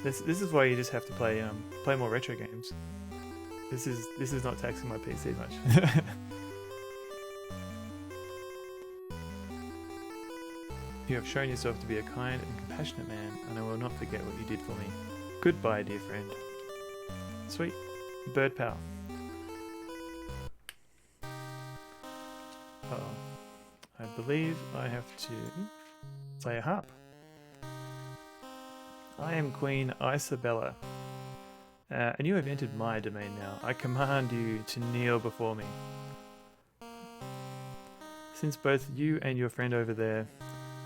This is why you just have to play more retro games. This is not taxing my PC much. You have shown yourself to be a kind and compassionate man, and I will not forget what you did for me. Goodbye, dear friend. Sweet. Bird pal. Uh-oh. I believe I have to play a harp. I am Queen Isabella, and you have entered my domain now. I command you to kneel before me. Since both you and your friend over there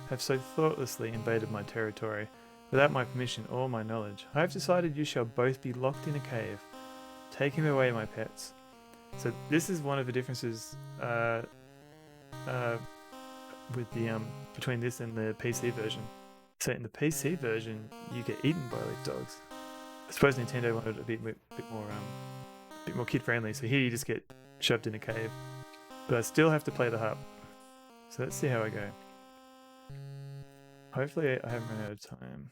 have so thoughtlessly invaded my territory, without my permission or my knowledge, I have decided you shall both be locked in a cave. Taking away my pets. So this is one of the differences with the between this and the PC version. So in the PC version, you get eaten by leaf dogs. I suppose Nintendo wanted it a bit more kid friendly. So here you just get shoved in a cave. But I still have to play the harp. So let's see how I go. Hopefully I haven't run out of time.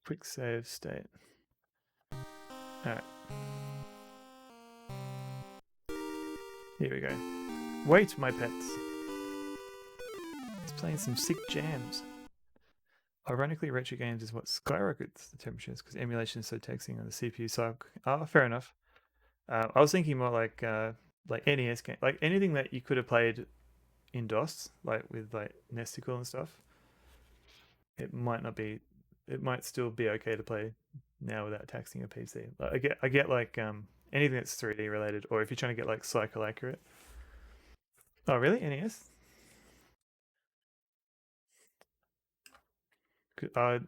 Quick save state. Alright. Here we go. Wait, my pets. It's playing some sick jams. Ironically, retro games is what skyrockets the temperatures because emulation is so taxing on the CPU. So, fair enough. I was thinking more like NES game, like anything that you could have played in DOS, like with like Nesticle and stuff. It might not be. It might still be okay to play now without taxing a PC. Like, I get like anything that's 3D related, or if you're trying to get like cycle accurate. Oh, really? NES?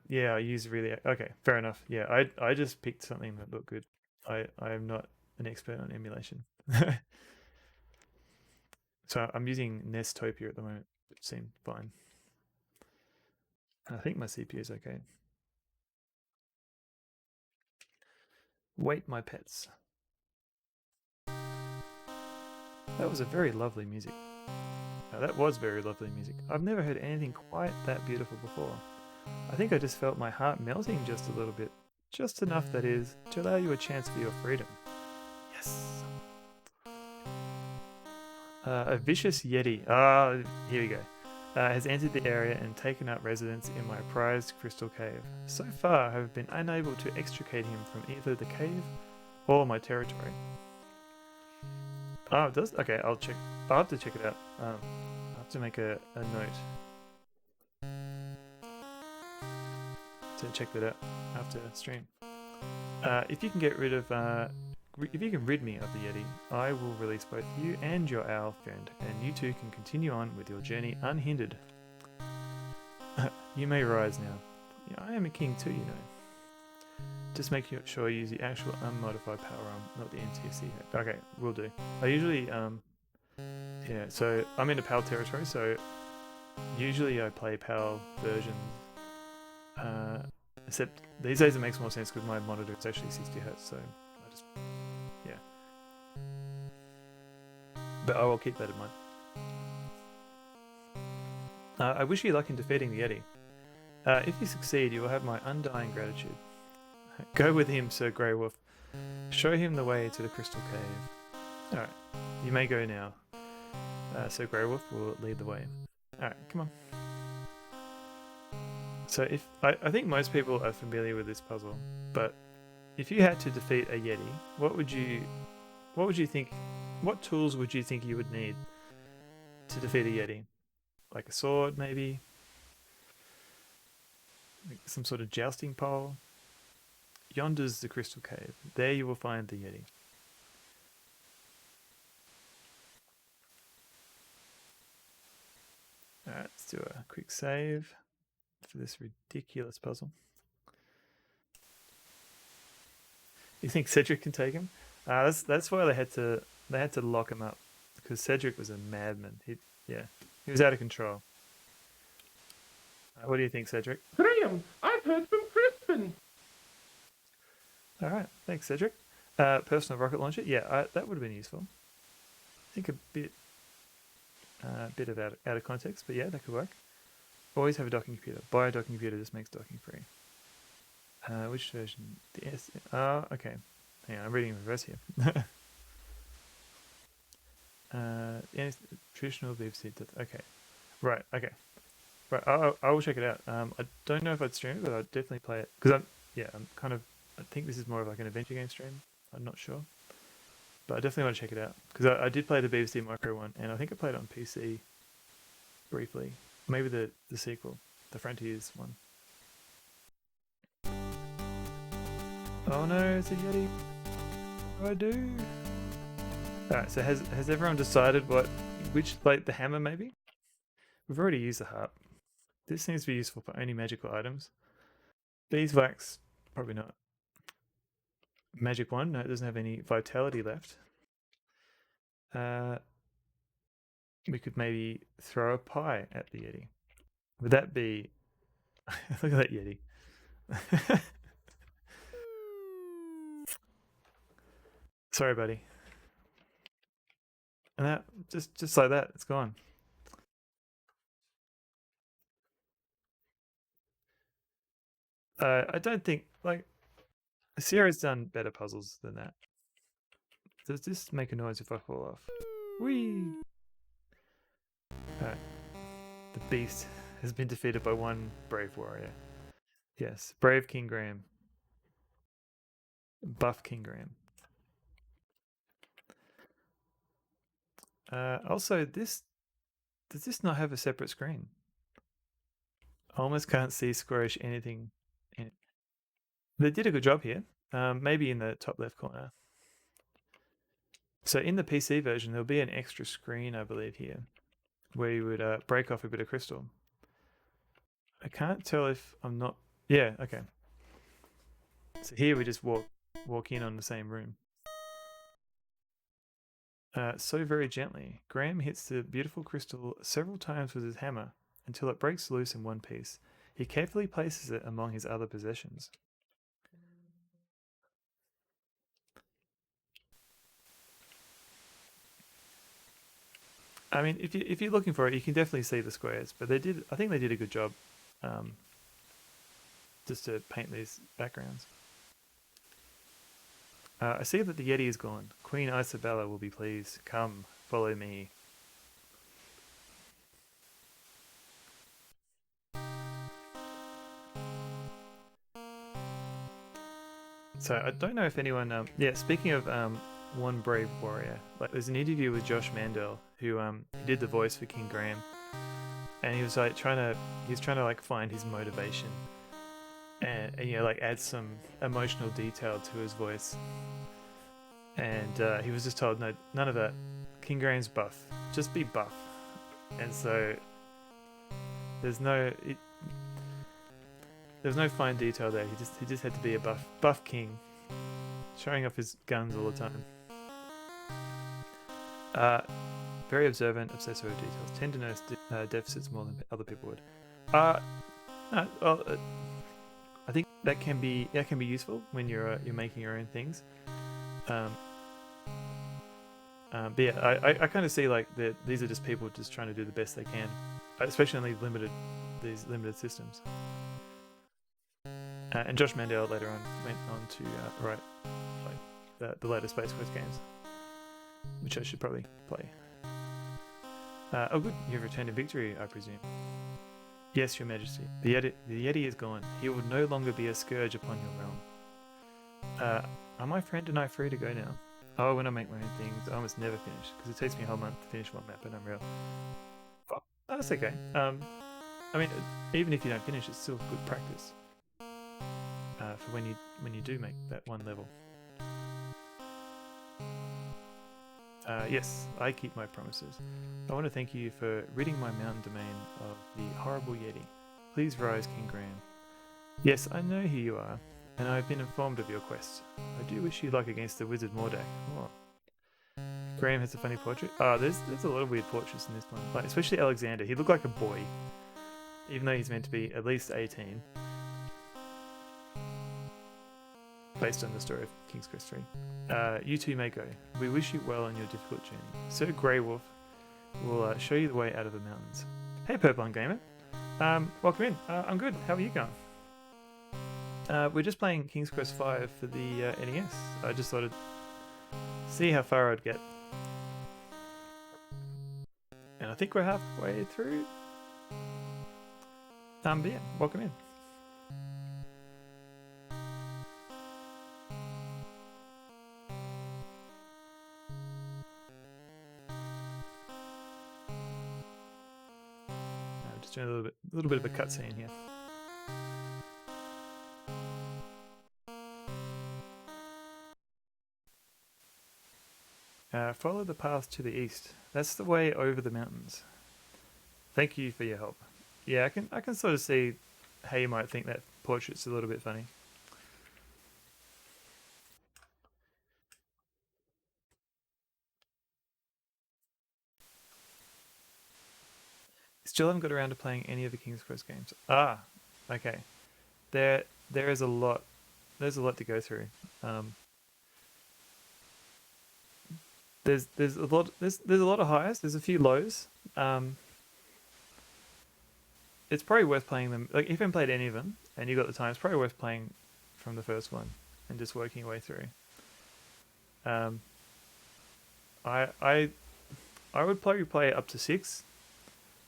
Yeah, I use really. Okay, fair enough. Yeah, I just picked something that looked good. I am not an expert on emulation. So I'm using Nestopia at the moment, which seemed fine. I think my CPU is okay. Wait, my pets. That was a very lovely music. That was very lovely music. I've never heard anything quite that beautiful before. I think I just felt my heart melting just a little bit. Just enough, that is, to allow you a chance for your freedom. Yes! A vicious yeti. Here we go. Has entered the area and taken up residence in my prized crystal cave. So far, I have been unable to extricate him from either the cave or my territory. Oh, it does? Okay, I'll check. I'll have to check it out. I'll have to make a note to check that out after stream. If you can get rid of, if you can rid me of the Yeti, I will release both you and your owl friend, and you two can continue on with your journey unhindered. You may rise now. Yeah, I am a king too, you know. Just make sure you use the actual unmodified power arm, not the NTSC. Okay, will do. I usually yeah. So I'm into PAL territory, so usually I play PAL versions. Except these days it makes more sense because my monitor is actually 60 Hz, so I just, yeah. But I will keep that in mind. I wish you luck in defeating the Yeti. If you succeed, you will have my undying gratitude. Go with him, Sir Grey Wolf. Show him the way to the Crystal Cave. Alright, you may go now. Sir Grey Wolf will lead the way. Alright, come on. So if I think most people are familiar with this puzzle, but if you had to defeat a Yeti, what would you think? What tools would you think you would need to defeat a Yeti? Like a sword, maybe? Like some sort of jousting pole? Yonder's the Crystal Cave. There you will find the Yeti. Alright, let's do a quick save for this ridiculous puzzle. You think Cedric can take him? That's why they had to lock him up, because Cedric was a madman. He was out of control. What do you think, Cedric? Graham, I've heard from Crispin. All right, thanks, Cedric. Personal rocket launcher, yeah, that would have been useful. I think a bit of out of context, but yeah, that could work. Always have a docking computer. Buy a docking computer. This makes docking free. Which version? The S. Okay. Hang on, I'm reading in reverse here. Yeah, traditional BBC. Okay. Right. Okay. Right. I will check it out. I don't know if I'd stream it, but I'd definitely play it because I'm kind of. I think this is more of like an adventure game stream. I'm not sure, but I definitely want to check it out because I did play the BBC Micro one, and I think I played it on PC briefly. Maybe the sequel, the Frontiers one. Oh no, it's a Yeti. What do I do? Alright, so has everyone decided which, like the hammer maybe? We've already used the harp. This seems to be useful for only magical items. Beeswax, probably not. Magic wand, no, it doesn't have any vitality left. We could maybe throw a pie at the Yeti. Would that be... Look at that Yeti. Sorry, buddy. And that, just like that, it's gone. I don't think, like, Sierra's done better puzzles than that. Does this make a noise if I fall off? Whee! Alright. The beast has been defeated by one brave warrior. Yes, brave King Graham. Buff King Graham. Also, does this not have a separate screen? I almost can't see squarish anything in it. They did a good job here. Maybe in the top left corner. So in the PC version, there'll be an extra screen, I believe, here, where you would break off a bit of crystal. I can't tell if I'm not... Yeah, okay. So here we just walk in on the same room. So very gently, Graham hits the beautiful crystal several times with his hammer until it breaks loose in one piece. He carefully places it among his other possessions. I mean, if you're looking for it, you can definitely see the squares. But I think they did a good job, just to paint these backgrounds. I see that the Yeti is gone. Queen Isabella will be pleased. Come, follow me. So I don't know if anyone. Yeah, speaking of one brave warrior, like there's an interview with Josh Mandel who did the voice for King Graham, and he was like trying to like find his motivation, and you know like add some emotional detail to his voice. And he was just told, no, none of that. King Graham's buff. Just be buff. And so there's no... there was no fine detail there. He just had to be a buff king, showing off his guns all the time. Very observant, obsessive with details. Tend to notice deficits more than other people would. No, well, I think that can be useful when you're making your own things. But yeah, I kind of see like that these are just people just trying to do the best they can, especially on these limited systems. And Josh Mandel later on went on to write like the later Space Quest games, which I should probably play. Oh good, you've returned in victory, I presume. Yes, your majesty. The Yeti is gone. He will no longer be a scourge upon your realm. Are my friend and I free to go now? Oh, when I make my own things, I almost never finish, because it takes me a whole month to finish one map in Unreal. Oh, that's okay. I mean, even if you don't finish, it's still good practice. For when you do make that one level. Yes, I keep my promises. I want to thank you for ridding my mountain domain of the horrible Yeti. Please rise, King Graham. Yes, I know who you are, and I have been informed of your quest. I do wish you luck against the wizard Mordak. Oh. Graham has a funny portrait. There's a lot of weird portraits in this one, like especially Alexander. He looked like a boy, even though he's meant to be at least 18. Based on the story of King's Quest 3. You two may go. We wish you well on your difficult journey. Sir Grey Wolf will show you the way out of the mountains. Hey, Purple Gamer. Welcome in. I'm good. How are you going? We're just playing King's Quest 5 for the NES. I just thought I'd see how far I'd get. And I think we're halfway through. But yeah, welcome in. Just doing a little bit of a cutscene here. Follow the path to the east. That's the way over the mountains. Thank you for your help. Yeah, I can sort of see how you might think that portrait's a little bit funny. Still haven't got around to playing any of the King's Quest games. Ah, okay. There is a lot. There's a lot to go through. There's a lot. There's a lot of highs. There's a few lows. It's probably worth playing them. Like if you haven't played any of them and you got the time, it's probably worth playing from the first one and just working your way through. I would probably play up to 6.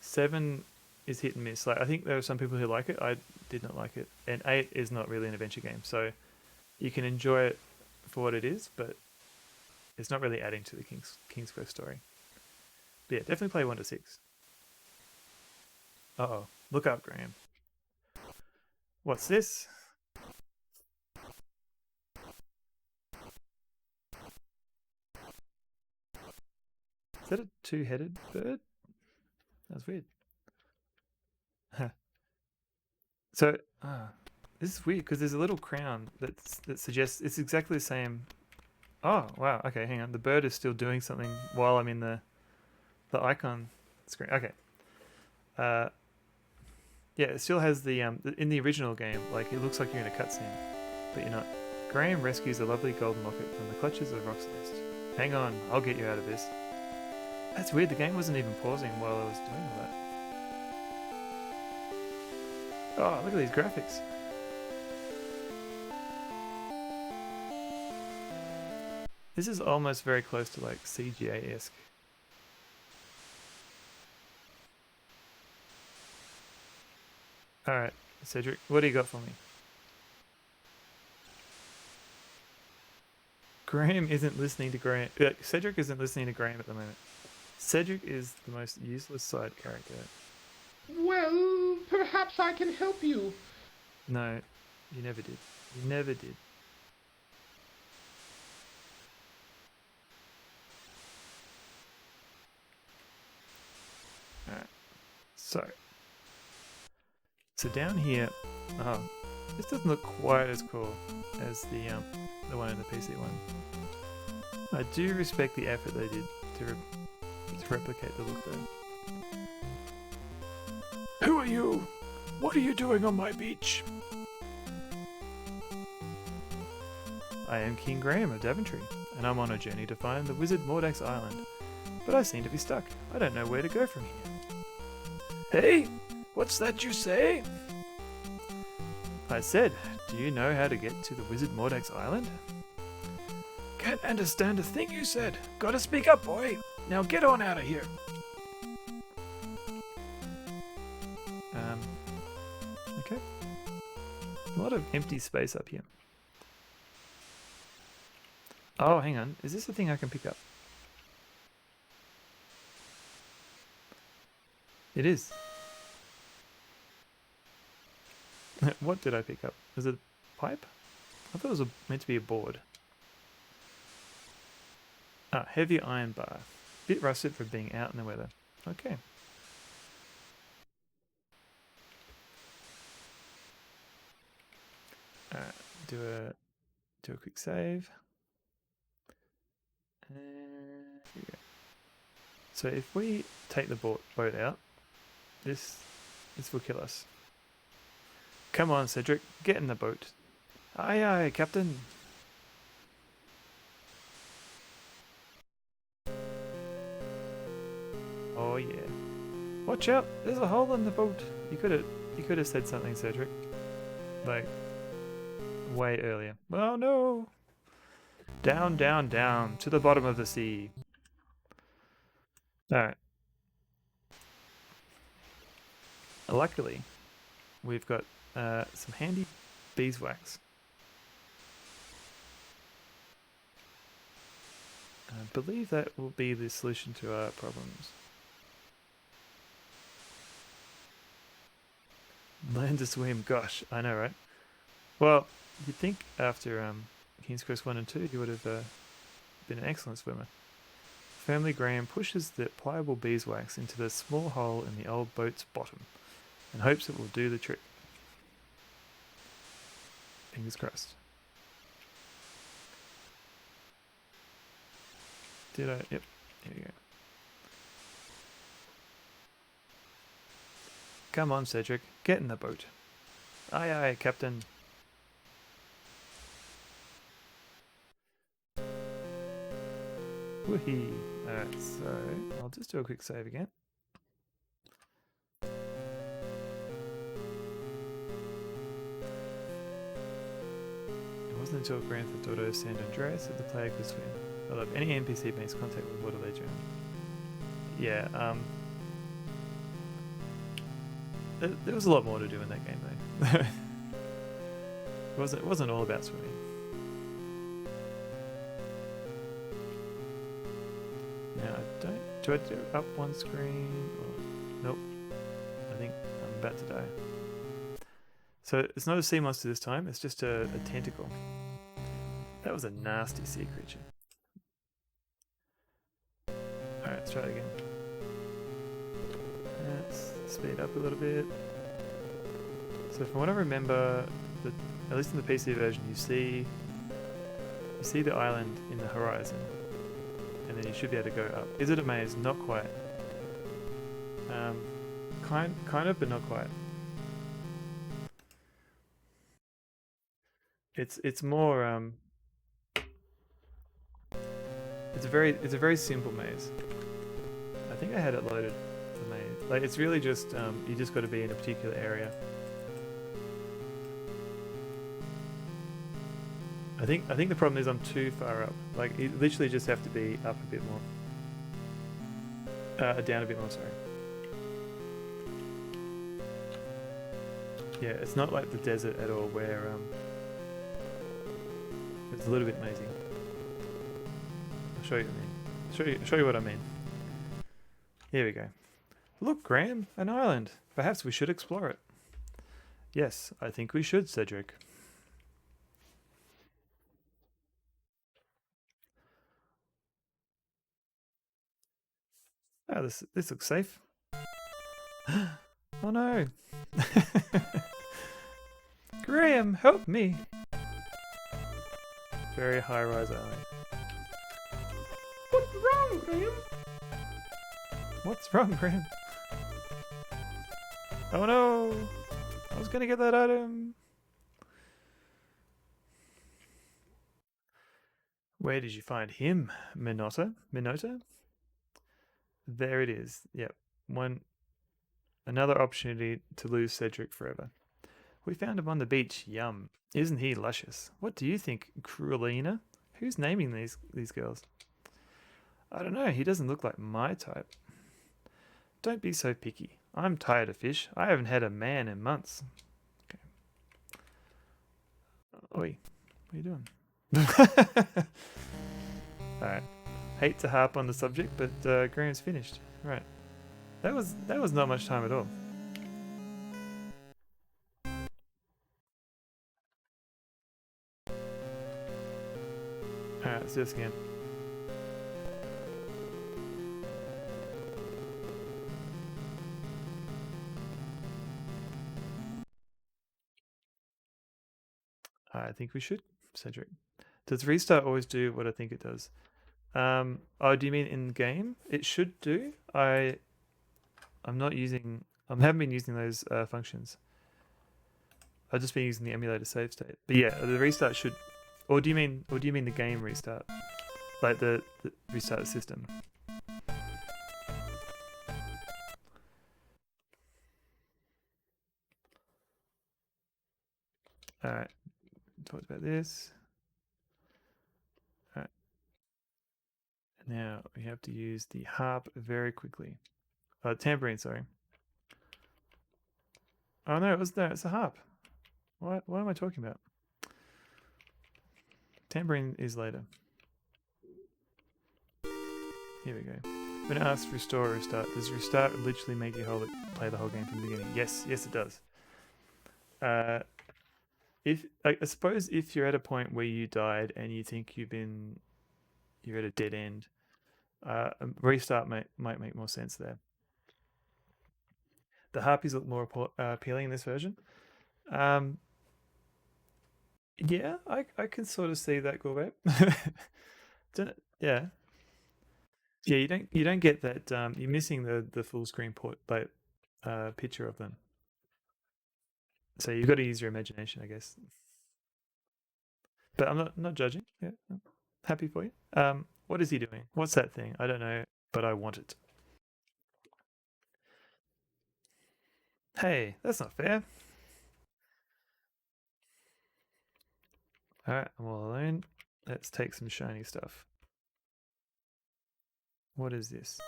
7 is hit and miss. Like I think there are some people who like it. I did not like it, and 8 is not really an adventure game. So you can enjoy it for what it is, but it's not really adding to the King's Quest story. But yeah, definitely play 1 to 6. Uh-oh. Look up, Graham. What's this? Is that a 2-headed bird? That's weird. So, this is weird because there's a little crown that suggests it's exactly the same. Oh, wow. Okay, hang on. The bird is still doing something while I'm in the icon screen. Okay. Yeah, it still has the in the original game, like it looks like you're in a cutscene, but you're not. Graham rescues a lovely golden locket from the clutches of Rock's Nest. Hang on, I'll get you out of this. That's weird. The game wasn't even pausing while I was doing all that. Oh, look at these graphics. This is almost very close to like CGA-esque. Alright, Cedric, what do you got for me? Graham isn't listening to Graham. Cedric isn't listening to Graham at the moment. Cedric is the most useless side character. Well, perhaps I can help you. No, you never did. You never did. Alright. So down here, oh, this doesn't look quite as cool as the one in the PC one. I do respect the effort they did to replicate the look though. Who are you? What are you doing on my beach? I am King Graham of Daventry, and I'm on a journey to find the wizard Mordek's Island. But I seem to be stuck. I don't know where to go from here. Hey, what's that you say? I said, do you know how to get to the wizard Mordek's Island? Can't understand a thing you said. Gotta speak up, boy. Now get on out of here. Okay. A lot of empty space up here. Oh, hang on. Is this a thing I can pick up? It is. What did I pick up? Is it a pipe? I thought it was meant to be a board. Ah, heavy iron bar. Bit rusted from being out in the weather. Okay. Alright, do a quick save. And here we go. So if we take the boat out, this will kill us. Come on, Cedric, get in the boat. Aye aye, Captain. Oh yeah. Watch out, there's a hole in the boat. You could have said something, Cedric. Like way earlier. Oh no. Down, down, down to the bottom of the sea. Alright. Luckily, we've got some handy beeswax. I believe that will be the solution to our problems. Learn to swim, gosh, I know, right? Well, you'd think after King's Quest 1 and 2 you would have been an excellent swimmer. Firmly, Graham pushes the pliable beeswax into the small hole in the old boat's bottom and hopes it will do the trick. Fingers crossed. Did I? Yep. Here we go. Come on, Cedric. Get in the boat. Aye aye, Captain. Woohee. Alright, so I'll just do a quick save again. It wasn't until Grand Theft Auto San Andreas that the player could swim. Although if any NPC makes contact with water, they drown. Yeah, there was a lot more to do in that game though. It wasn't all about swimming. Now do I do up one screen or nope. I think I'm about to die. So it's not a sea monster this time, it's just a tentacle. That was a nasty sea creature. Alright, let's try it again. Let's speed up a little bit. So from what I remember, at least in the PC version, you see the island in the horizon, and then you should be able to go up. Is it a maze? Not quite. Kind of, but not quite. It's more it's a very simple maze. I think I had it loaded for maze. Like it's really just you just got to be in a particular area. I think the problem is I'm too far up. Like you literally just have to be up a bit more. Down a bit more, sorry. Yeah, it's not like the desert at all where it's a little bit mazy. I'll show you what I mean. Show you what I mean. Here we go. Look, Graham, an island. Perhaps we should explore it. Yes, I think we should, Cedric. Oh, this looks safe. Oh no! Graham, help me! Very high rise alley. What's wrong, Graham? What's wrong, Graham? Oh no! I was gonna get that item! Where did you find him, Minota? Minota? There it is. Yep. Another opportunity to lose Cedric forever. We found him on the beach. Yum. Isn't he luscious? What do you think, Cruelina? Who's naming these girls? I don't know. He doesn't look like my type. Don't be so picky. I'm tired of fish. I haven't had a man in months. Okay. Oi. What are you doing? Alright. Hate to harp on the subject, but Graham's finished. Right. That was not much time at all. Alright, let's do this again. I think we should, Cedric. Does restart always do what I think it does? Oh, do you mean in game? It should do. I haven't been using those functions. I've just been using the emulator save state. But yeah, the restart should. Or do you mean the game restart, like the restart the system? All right, talked about this. All right, now we have to use the harp very quickly. Tambourine, sorry. Oh no, it's a harp. What am I talking about? Tambourine is later. Here we go. When it asks restore or restart, does restart literally make you play the whole game from the beginning? Yes, it does. I suppose if you're at a point where you died and you think you're at a dead end, a restart might make more sense there. The harpies look more appealing in this version. Yeah, I can sort of see that, Gorbet. Yeah. Yeah, you don't get that. You're missing the full screen picture of them. So you've got to use your imagination, I guess. But I'm not judging. Yeah, I'm happy for you. What is he doing? What's that thing? I don't know, but I want it. Hey, that's not fair. All right, I'm all alone. Let's take some shiny stuff. What is this?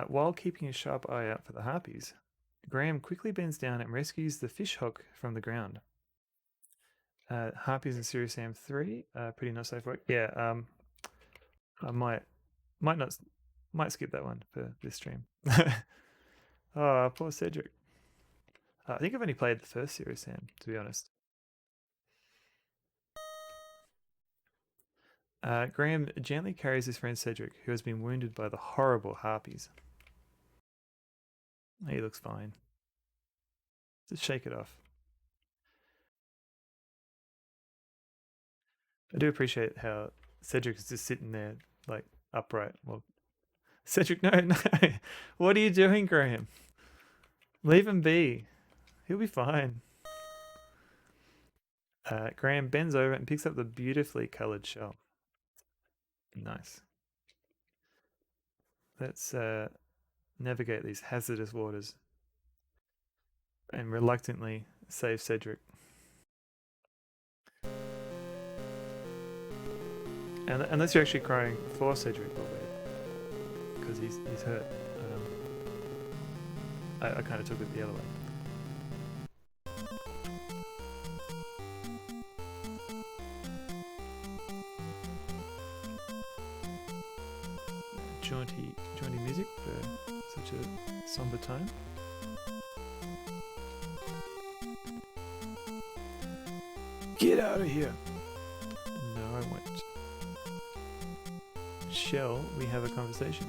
While keeping a sharp eye out for the harpies, Graham quickly bends down and rescues the fish hook from the ground. Harpies in Serious Sam 3, pretty not safe work. Yeah, I might skip that one for this stream. Oh, poor Cedric. I think I've only played the first Serious Sam, to be honest. Graham gently carries his friend Cedric, who has been wounded by the horrible harpies. He looks fine. Just shake it off. I do appreciate how Cedric is just sitting there, like, upright. Well, Cedric, no. What are you doing, Graham? Leave him be. He'll be fine. Graham bends over and picks up the beautifully coloured shell. Nice. Let's navigate these hazardous waters and reluctantly save Cedric. And unless you're actually crying for Cedric, because he's hurt. I kind of took it the other way. Jaunty music for such a somber time. Get out of here! No, I won't. Shall we have a conversation?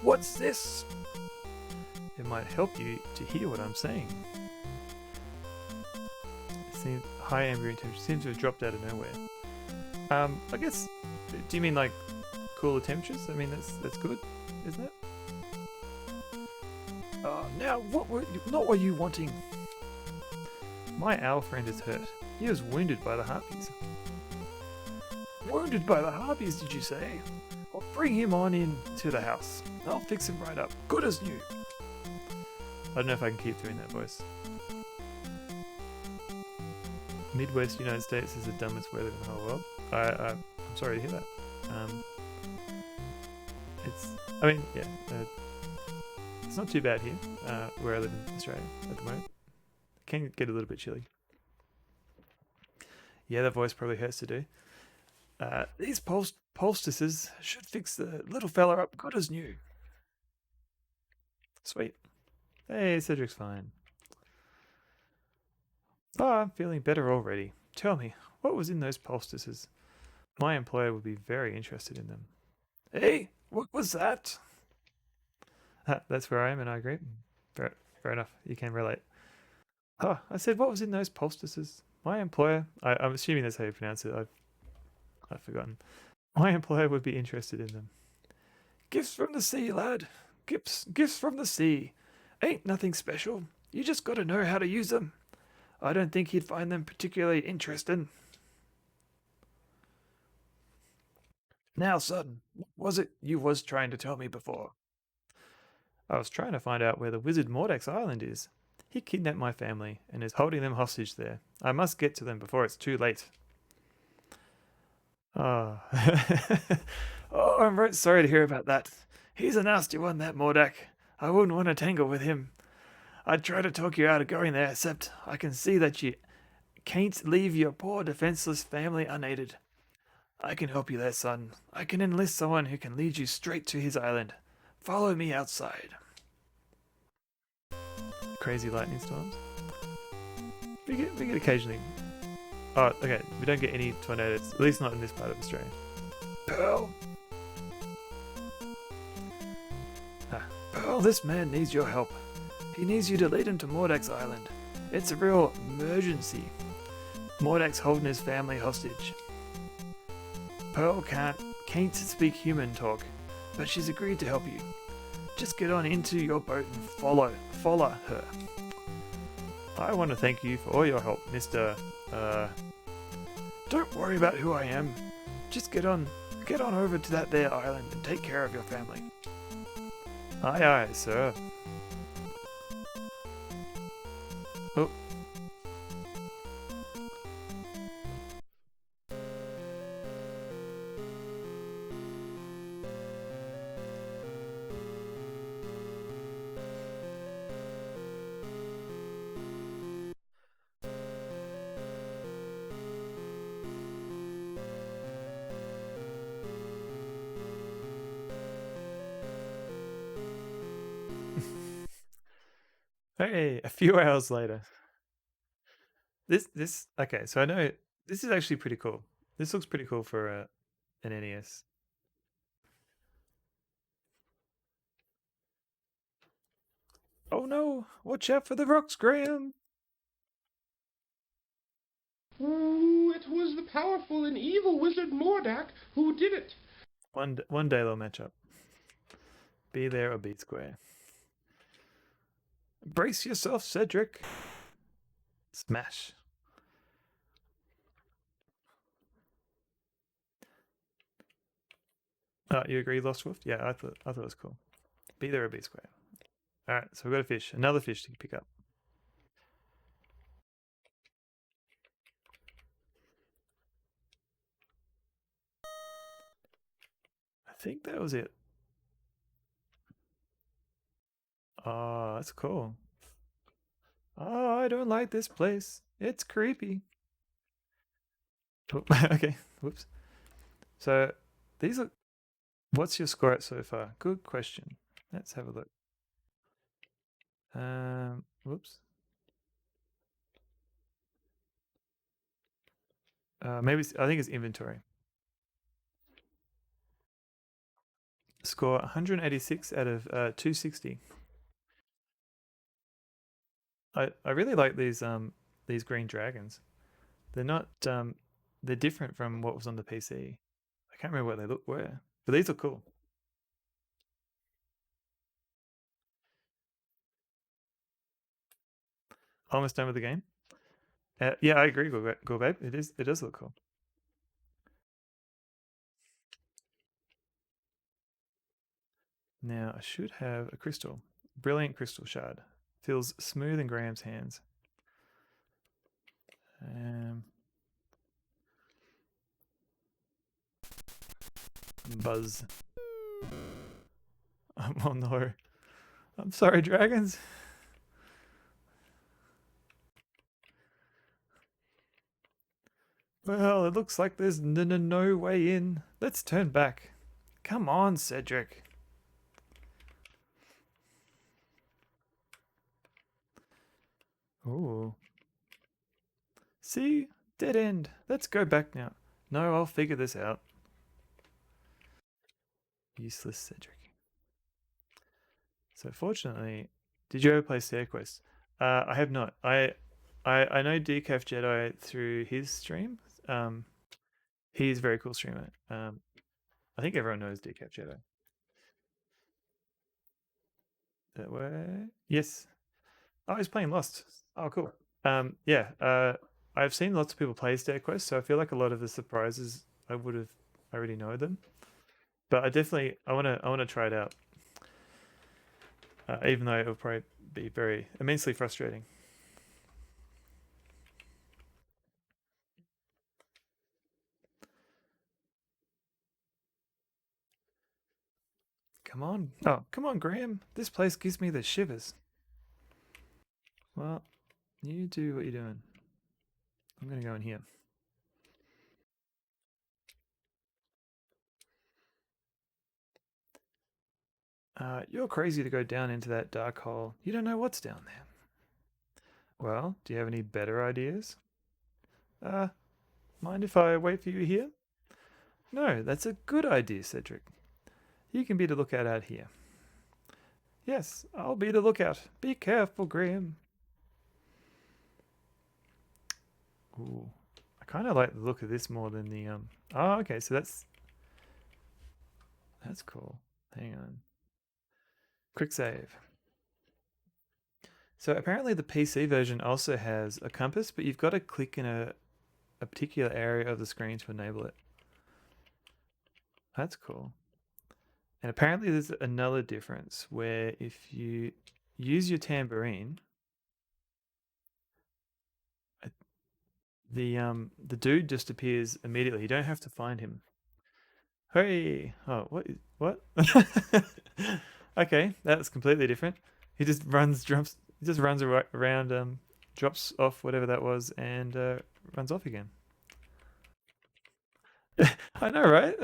What's this? It might help you to hear what I'm saying. High ambient temperature seems to have dropped out of nowhere. I guess. Do you mean like cooler temperatures? I mean that's good, isn't it? Now what were you wanting? My owl friend is hurt. He was wounded by the harpies. Wounded by the harpies, did you say? Well, bring him on in to the house. I'll fix him right up, good as new. I don't know if I can keep doing that voice. Midwest United States is the dumbest weather in the whole world. I'm sorry to hear that. It's not too bad here, where I live in Australia at the moment. It can get a little bit chilly. Yeah, that voice probably hurts to do. These poultices should fix the little fella up good as new. Sweet. Hey, Cedric's fine. Oh, I'm feeling better already. Tell me, what was in those poultices? My employer would be very interested in them. Hey, what was that? That's where I am, and I agree. Fair enough. You can relate. Oh, I said, what was in those poultices? My employer, I'm assuming that's how you pronounce it. I've forgotten. My employer would be interested in them. Gifts from the sea, lad. Gifts from the sea. Ain't nothing special. You just got to know how to use them. I don't think he'd find them particularly interesting. Now, son, what was it you was trying to tell me before? I was trying to find out where the wizard Mordek's island is. He kidnapped my family and is holding them hostage there. I must get to them before it's too late. Oh, oh, I'm sorry to hear about that. He's a nasty one, that Mordek. I wouldn't want to tangle with him. I'd try to talk you out of going there, except I can see that you can't leave your poor defenseless family unaided. I can help you there, son. I can enlist someone who can lead you straight to his island. Follow me outside. Crazy lightning storms. We get occasionally. Oh, okay. We don't get any tornadoes, at least not in this part of Australia. Pearl! Pearl, this man needs your help. He needs you to lead him to Mordek's island. It's a real emergency. Mordek's holding his family hostage. Pearl can't speak human talk, but she's agreed to help you. Just get on into your boat and follow her. I want to thank you for all your help, Mr. Don't worry about who I am. Just get on over to that there island and take care of your family. Aye, aye, sir. Oh. Hey, a few hours later. This okay, so I know this is actually pretty cool. This looks pretty cool for an NES. Oh no! Watch out for the rocks, Graham! Oh, it was the powerful and evil wizard Mordek who did it. One day they'll match up. Be there or be square. Brace yourself, Cedric. Smash. You agree, Lost Wolf? Yeah, I thought it was cool. Be there or be square. All right, so we've got a fish, another fish to pick up. I think that was it. Oh, that's cool. Oh, I don't like this place. It's creepy. Oh, okay, whoops. So these are. What's your score at so far? Good question. Let's have a look. Whoops. Maybe I think it's inventory. Score 186 out of 260. I really like these green dragons. They're not they're different from what was on the PC. I can't remember what they were, but these are cool. Almost done with the game. Yeah, I agree, Go Babe. It is. It does look cool. Now I should have a crystal. Brilliant crystal shard. Feels smooth in Graham's hands. Buzz. Oh no. I'm sorry, dragons. Well, it looks like there's no way in. Let's turn back. Come on, Cedric. Ooh. See? Dead end. Let's go back now. No, I'll figure this out. Useless Cedric. So fortunately, did you ever play StairQuest? I have not. I know Decaf Jedi through his stream. He's a very cool streamer. I think everyone knows Decaf Jedi. That way. Yes. Oh, he's playing Lost. Oh, cool. Yeah. I've seen lots of people play StairQuest, so I feel like a lot of the surprises I already know them. But I wanna try it out. Even though it'll probably be very immensely frustrating. Come on. Oh, come on, Graham. This place gives me the shivers. Well, you do what you're doing. I'm gonna go in here. You're crazy to go down into that dark hole. You don't know what's down there. Well, do you have any better ideas? Mind if I wait for you here? No, that's a good idea, Cedric. You can be the lookout out here. Yes, I'll be the lookout. Be careful, Graham. Ooh, I kind of like the look of this more than the Oh, okay, so that's cool. Hang on. Quick save. So apparently the PC version also has a compass, but you've got to click in a particular area of the screen to enable it. That's cool. And apparently there's another difference where if you use your tambourine, the dude just appears immediately. You don't have to find him. Hey! Oh, what? Okay, that's completely different. He just runs around, drops off whatever that was, and runs off again. I know, right?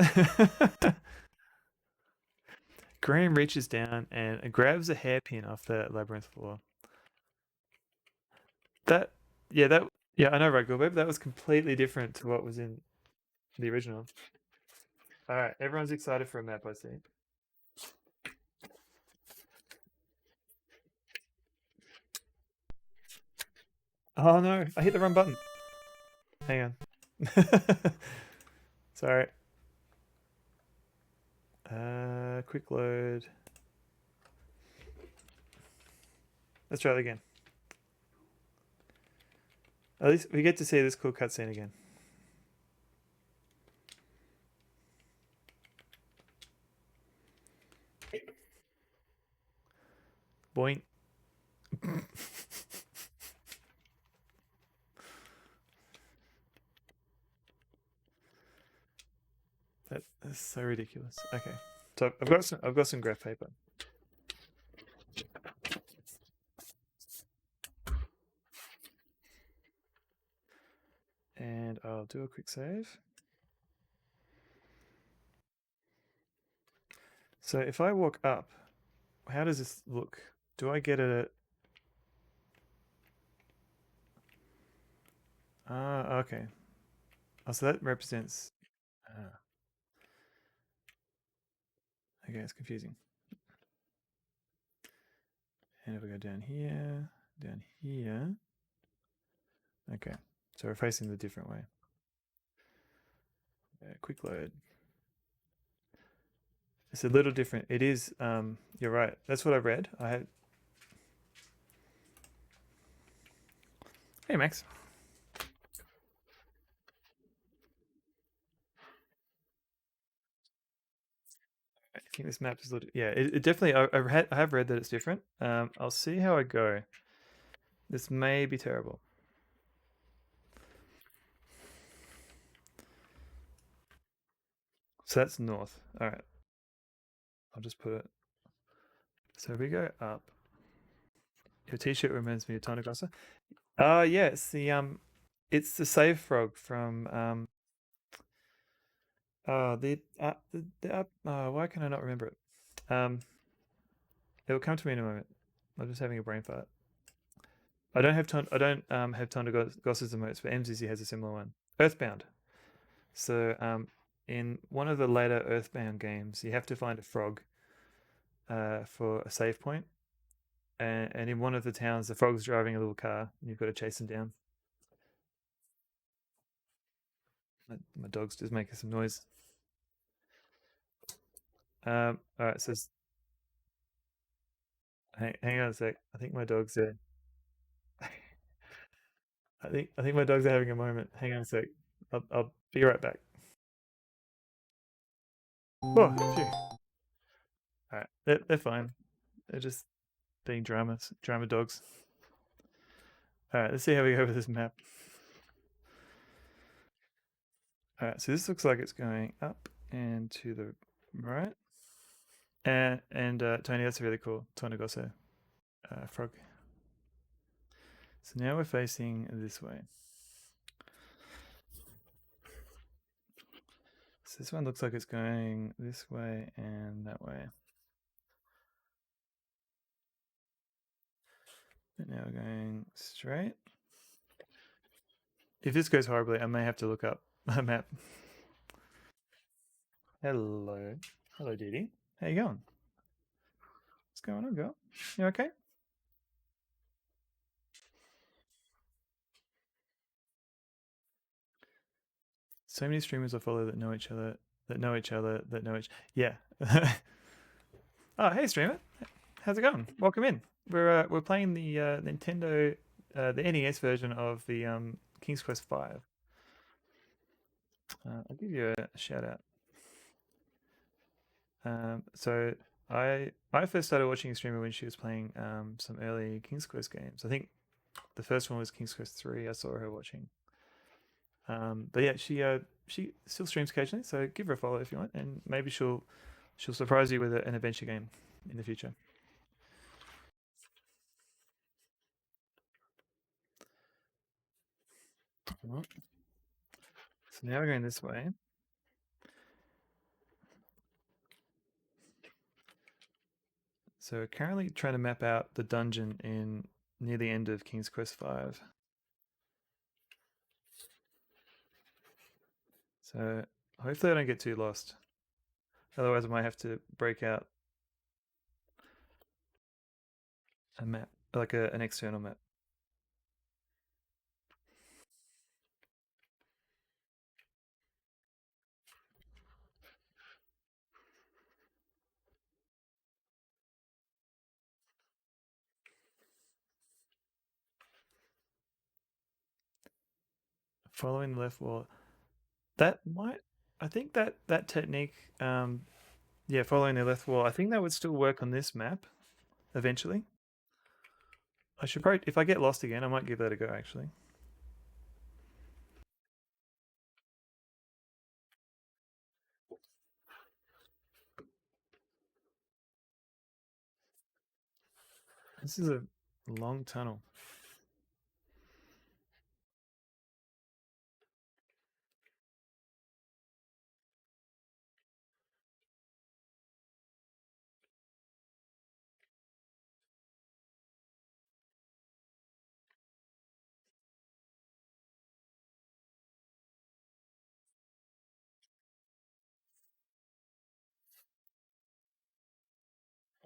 Graham reaches down and grabs a hairpin off the labyrinth floor. Yeah, I know, right, Gilbert. That was completely different to what was in the original. All right, everyone's excited for a map, I see. Oh no, I hit the wrong button. Hang on. Sorry. Quick load. Let's try it again. At least we get to see this cool cutscene again. Boink. That's so ridiculous. Okay, so I've got some graph paper. And I'll do a quick save. So if I walk up, how does this look? Do I get a... Ah, okay. Oh, so that represents... Okay, it's confusing. And if we go down here, okay, so we're facing the different way. Quick load. It's a little different. It is. You're right. That's what I read. I had. Hey, Max. I think this map is a little. Yeah, it definitely. I have read that it's different. I'll see how I go. This may be terrible. So that's north. All right. I'll just put it. So if we go up, your T-shirt reminds me of Tonagosa. Yeah, it's the save frog from why can I not remember it? It will come to me in a moment. I'm just having a brain fart. I don't have Tonagosa's emotes, but MZZ has a similar one. Earthbound. So in one of the later Earthbound games, you have to find a frog for a save point. And in one of the towns, the frog's driving a little car, and you've got to chase him down. My dog's just making some noise. All right, so hang on a sec. I think my dog's there. I think my dogs are having a moment. Hang on a sec. I'll be right back. Oh, phew. All right, they're fine. They're just being drama dogs. All right, let's see how we go with this map. All right, so this looks like it's going up and to the right. And Tony, that's really cool. Tonagoso, frog. So now we're facing this way. So this one looks like it's going this way and that way. And now we're going straight. If this goes horribly, I may have to look up a map. Hello. Hello, Dee Dee. How you going? What's going on, girl? You okay? So many streamers I follow that know each other, Yeah. Oh, hey, streamer. How's it going? Welcome in. We're playing the Nintendo, the NES version of the King's Quest V. I'll give you a shout out. So I first started watching a streamer when she was playing some early King's Quest games. I think the first one was King's Quest 3. I saw her watching. But yeah, she still streams occasionally, so give her a follow if you want, and maybe she'll surprise you with an adventure game in the future. So now we're going this way. So we're currently trying to map out the dungeon in near the end of King's Quest V. So hopefully I don't get too lost. Otherwise I might have to break out a map, like an external map. Following the left wall. That might, I think that technique, yeah, following the left wall, I think that would still work on this map eventually. I should probably, if I get lost again, I might give that a go actually. This is a long tunnel.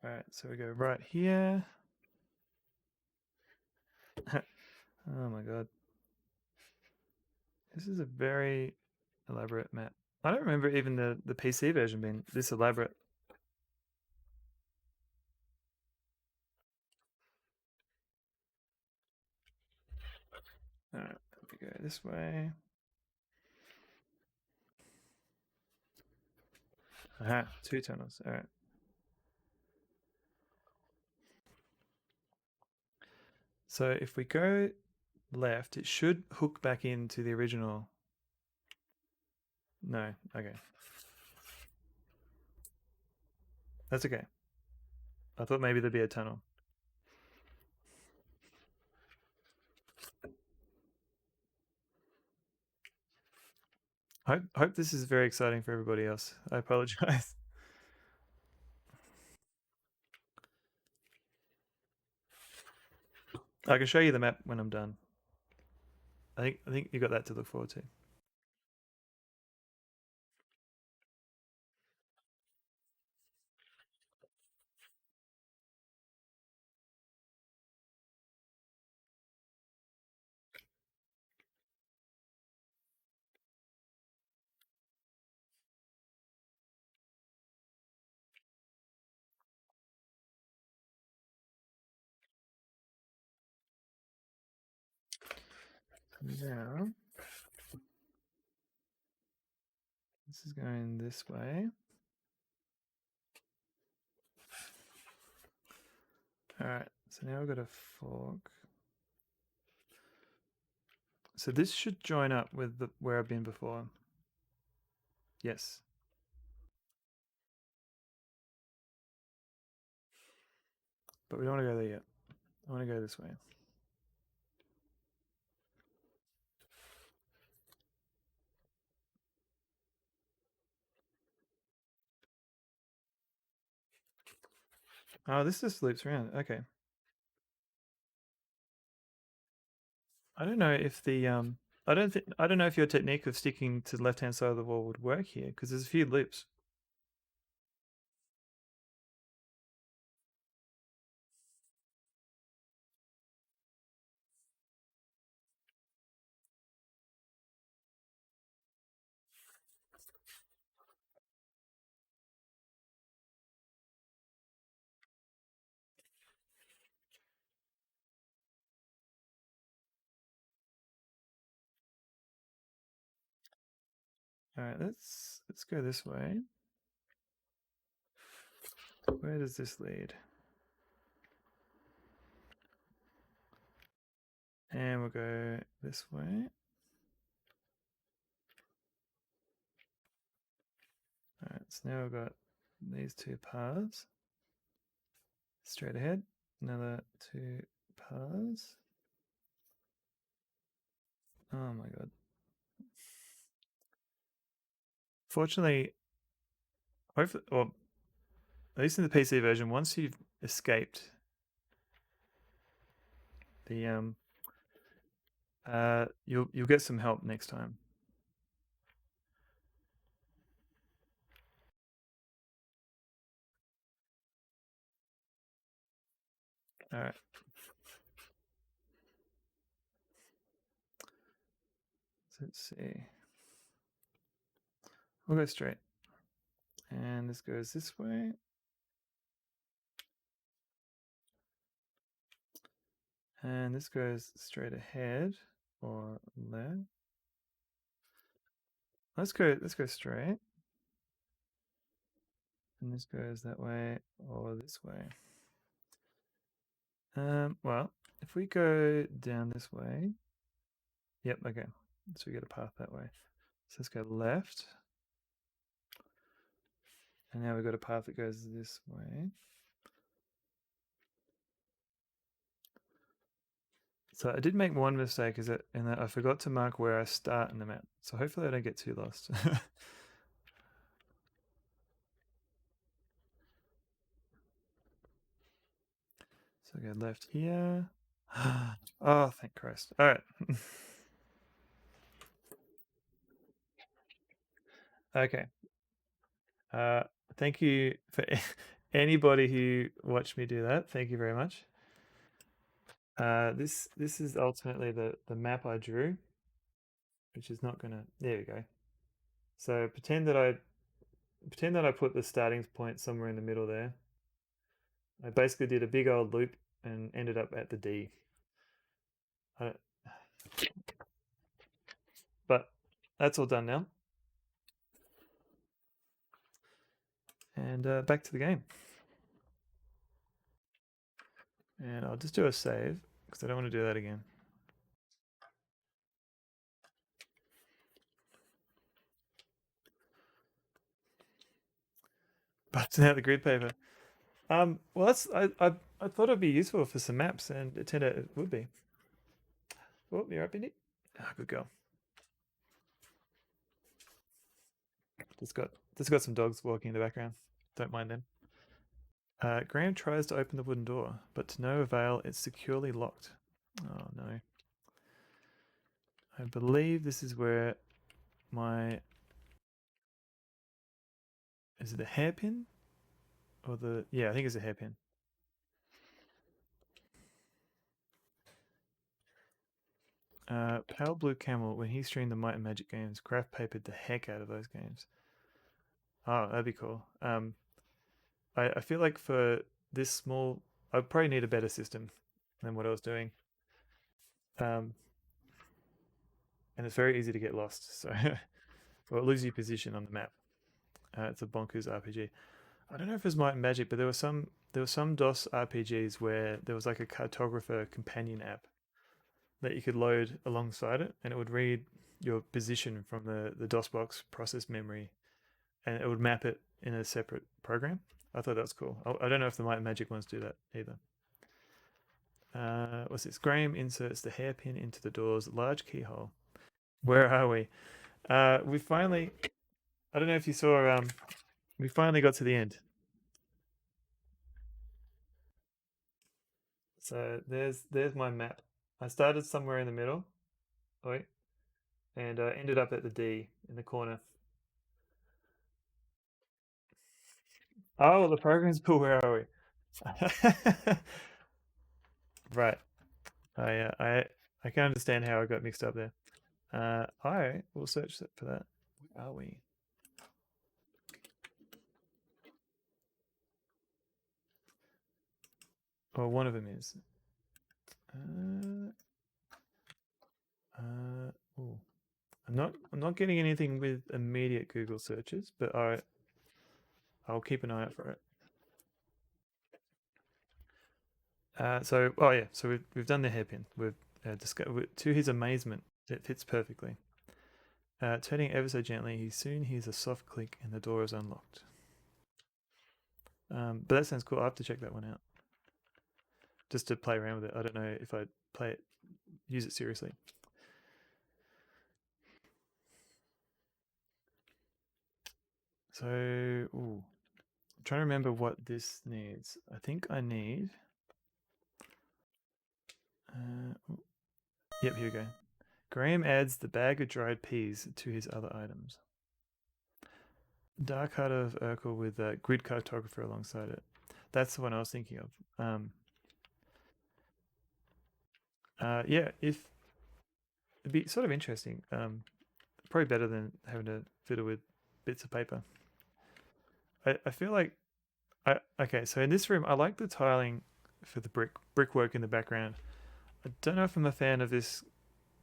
All right, so we go right here. Oh my god. This is a very elaborate map. I don't remember even the PC version being this elaborate. Alright, we go this way. Aha, 2 tunnels. Alright. So if we go left, it should hook back into the original. No, okay. That's okay. I thought maybe there'd be a tunnel. Hope this is very exciting for everybody else. I apologize. I can show you the map when I'm done. I think you got that to look forward to. Now, this is going this way. Alright, so now we've got a fork. So this should join up with where I've been before. Yes. But we don't want to go there yet. I want to go this way. Oh, this just loops around. Okay. I don't know if the I don't know if your technique of sticking to the left-hand side of the wall would work here because there's a few loops. All right, let's go this way. Where does this lead? And we'll go this way. All right, so now we've got these 2 paths. Straight ahead, another 2 paths. Oh my god. Fortunately, hopefully, or at least in the PC version, once you've escaped the you'll get some help next time. All right. So let's see. We'll go straight, and this goes this way. And this goes straight ahead or left. Let's go straight. And this goes that way or this way. Well, if we go down this way, yep, okay. So we get a path that way. So let's go left. And now we've got a path that goes this way. So I did make one mistake, in that I forgot to mark where I start in the map. So hopefully I don't get too lost. So I go left here. Oh, thank Christ. All right. Okay. Thank you for Anybody who watched me do that, thank you very much. This is ultimately the map I drew, which is not gonna. There we go. So pretend that I put the starting point somewhere in the middle there. I basically did a big old loop and ended up at the D. But that's all done now. And back to the game. And I'll just do a save because I don't want to do that again. Busting out the grid paper. Well, I thought it'd be useful for some maps, and it turned out it would be. Oh, you're up, Indy. Ah, good girl. Just got some dogs walking in the background. Don't mind them. Graham tries to open the wooden door, but to no avail. It's securely locked. Oh no. I believe this is where my... Is it a hairpin? Or the... Yeah, I think it's a hairpin. Pale Blue Camel, when he streamed the Might and Magic games, graph papered the heck out of those games. Oh, that'd be cool. I feel like for this small... I'd probably need a better system than what I was doing. And it's very easy to get lost, so... or lose your position on the map. It's a bonkers RPG. I don't know if it was Might and Magic, but there were some DOS RPGs where there was like a cartographer companion app that you could load alongside it, and it would read your position from the DOSBox process memory, and it would map it in a separate program. I thought that was cool. I don't know if the Might and Magic ones do that either. What's this? Graham inserts the hairpin into the door's large keyhole. Where are we? We finally... I don't know if you saw... we finally got to the end. So there's my map. I started somewhere in the middle, and ended up at the D in the corner. Oh, well, the program's cool. Where are we? Right. I can understand how I got mixed up there. I will search for that. Where are we? Or one of them is. Oh, I'm not getting anything with immediate Google searches, but I'll keep an eye out for it. So we've done the hairpin. We've discovered, to his amazement, it fits perfectly. Turning ever so gently, he soon hears a soft click and the door is unlocked. But that sounds cool. I have to check that one out, just to play around with it. I don't know if I'd use it seriously. So, I'm trying to remember what this needs. I think I need... yep, here we go. Graham adds the bag of dried peas to his other items. Dark Heart of Urkel with a grid cartographer alongside it. That's the one I was thinking of. Yeah, it'd be sort of interesting. Probably better than having to fiddle with bits of paper. I feel like... okay, so in this room, I like the tiling for the brickwork in the background. I don't know if I'm a fan of this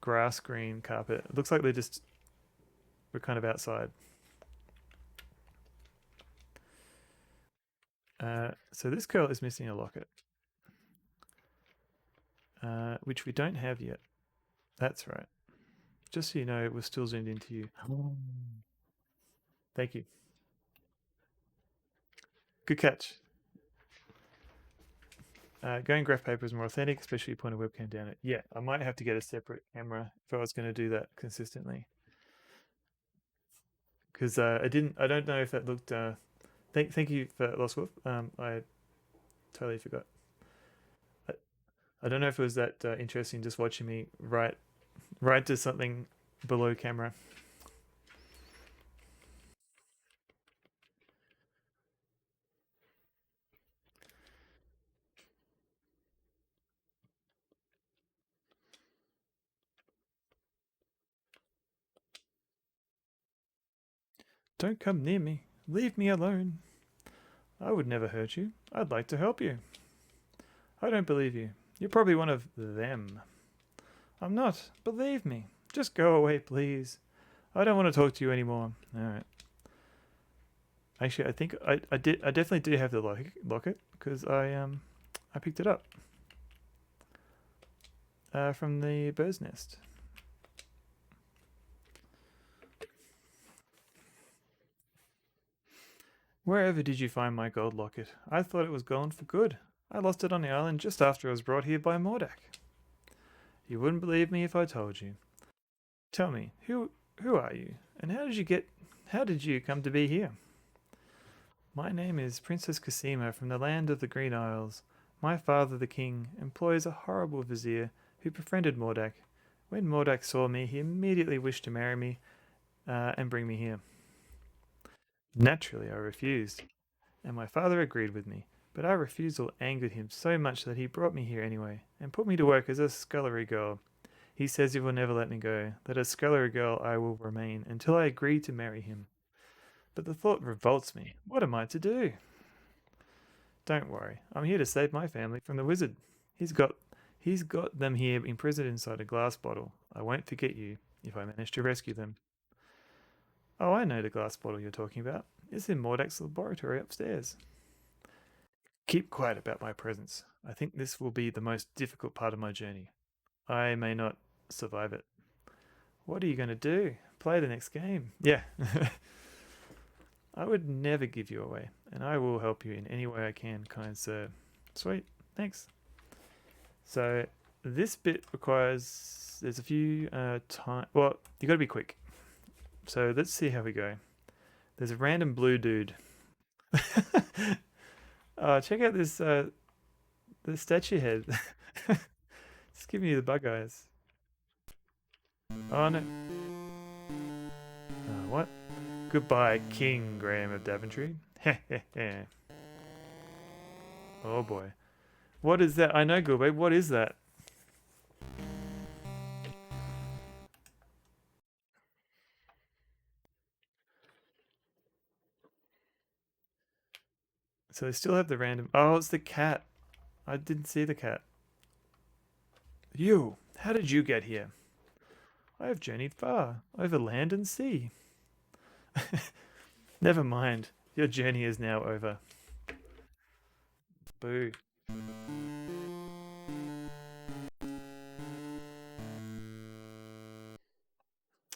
grass green carpet. It looks like we're kind of outside. So this girl is missing a locket, which we don't have yet. That's right. Just so you know, we're still zoomed into you. Thank you. Good catch. Going graph paper is more authentic, especially if you point a webcam down it. Yeah, I might have to get a separate camera if I was going to do that consistently. Because I don't know if that looked... Thank you for Lost Wolf. I totally forgot. I don't know if it was that interesting just watching me write to something below camera. Don't come near me. Leave me alone. I would never hurt you. I'd like to help you. I don't believe you. You're probably one of them. I'm not. Believe me. Just go away, please. I don't want to talk to you anymore. All right. Actually, I think I definitely do have the locket because I picked it up from the bird's nest. Wherever did you find my gold locket? I thought it was gone for good. I lost it on the island just after I was brought here by Mordak. You wouldn't believe me if I told you. Tell me, who are you, and how did you come to be here? My name is Princess Cosima from the land of the Green Isles. My father, the king, employs a horrible vizier who befriended Mordak. When Mordak saw me, he immediately wished to marry me and bring me here. Naturally, I refused, and my father agreed with me, but our refusal angered him so much that he brought me here anyway and put me to work as a scullery girl. He says he will never let me go, that as scullery girl I will remain until I agree to marry him. But the thought revolts me. What am I to do? Don't worry. I'm here to save my family from the wizard. He's got them here imprisoned inside a glass bottle. I won't forget you if I manage to rescue them. Oh, I know the glass bottle you're talking about. It's in Mordak's laboratory upstairs. Keep quiet about my presence. I think this will be the most difficult part of my journey. I may not survive it. What are you going to do? Play the next game? Yeah. I would never give you away, and I will help you in any way I can, kind sir. Sweet, thanks. So this bit requires, there's a few well, you got to be quick. So let's see how we go. There's a random blue dude. Check out this the statue head. It's giving you the bug eyes. Oh no. What? Goodbye, King Graham of Daventry. Oh boy. What is that? I know, Goobay. What is that? So they still have the random... Oh, it's the cat. I didn't see the cat. You! How did you get here? I have journeyed far, over land and sea. Never mind. Your journey is now over. Boo.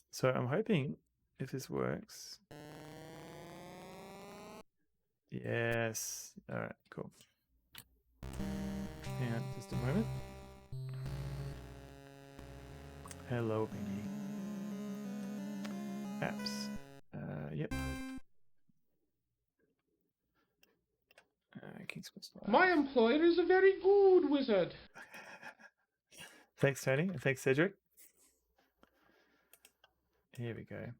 So I'm hoping if this works. Yes. Alright, cool. Hang on just a moment. Hello, Benny. Apps. Yep. King's Quest 5. My employer is a very good wizard. Thanks, Tony, and thanks, Cedric. Here we go.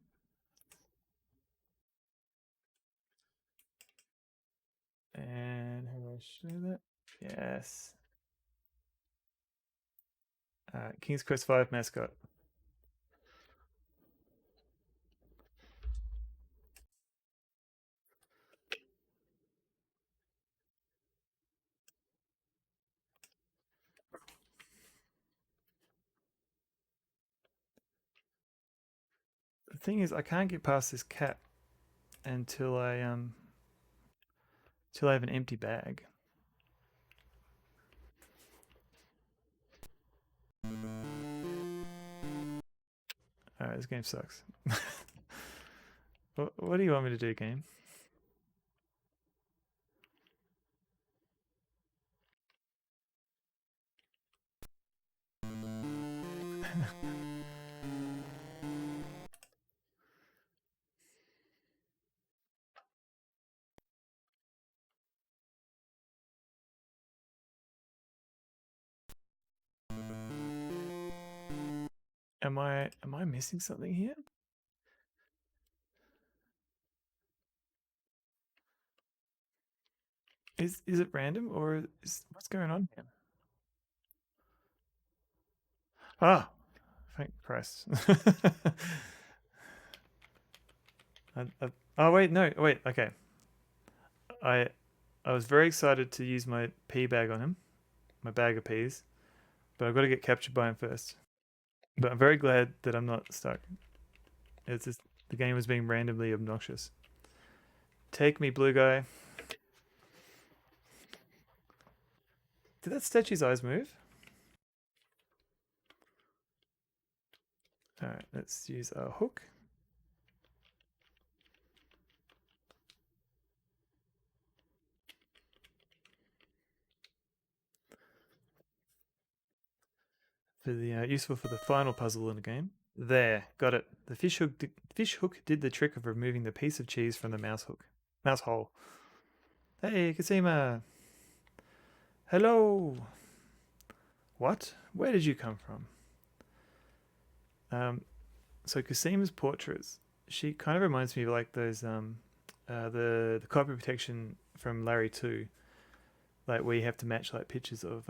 And how do I show that? Yes. King's Quest 5 mascot. The thing is, I can't get past this cat until I have an empty bag. Alright, this game sucks. What do you want me to do, game? Am I missing something here? Is it random or what's going on here? Ah, thank Christ. Oh wait, no, wait. Okay, I I was very excited to use my pea bag on him, my bag of peas, but I've got to get captured by him first. But I'm very glad that I'm not stuck. It's just the game was being randomly obnoxious. Take me, blue guy. Did that statue's eyes move? All right, let's use a hook. For the useful for the final puzzle in the game. There, got it. The fish hook did the trick of removing the piece of cheese from the mouse hole. Hey, Kasima. Hello. What? Where did you come from? So Kasima's portraits. She kind of reminds me of like those the copy protection from Larry 2, like where you have to match like pictures of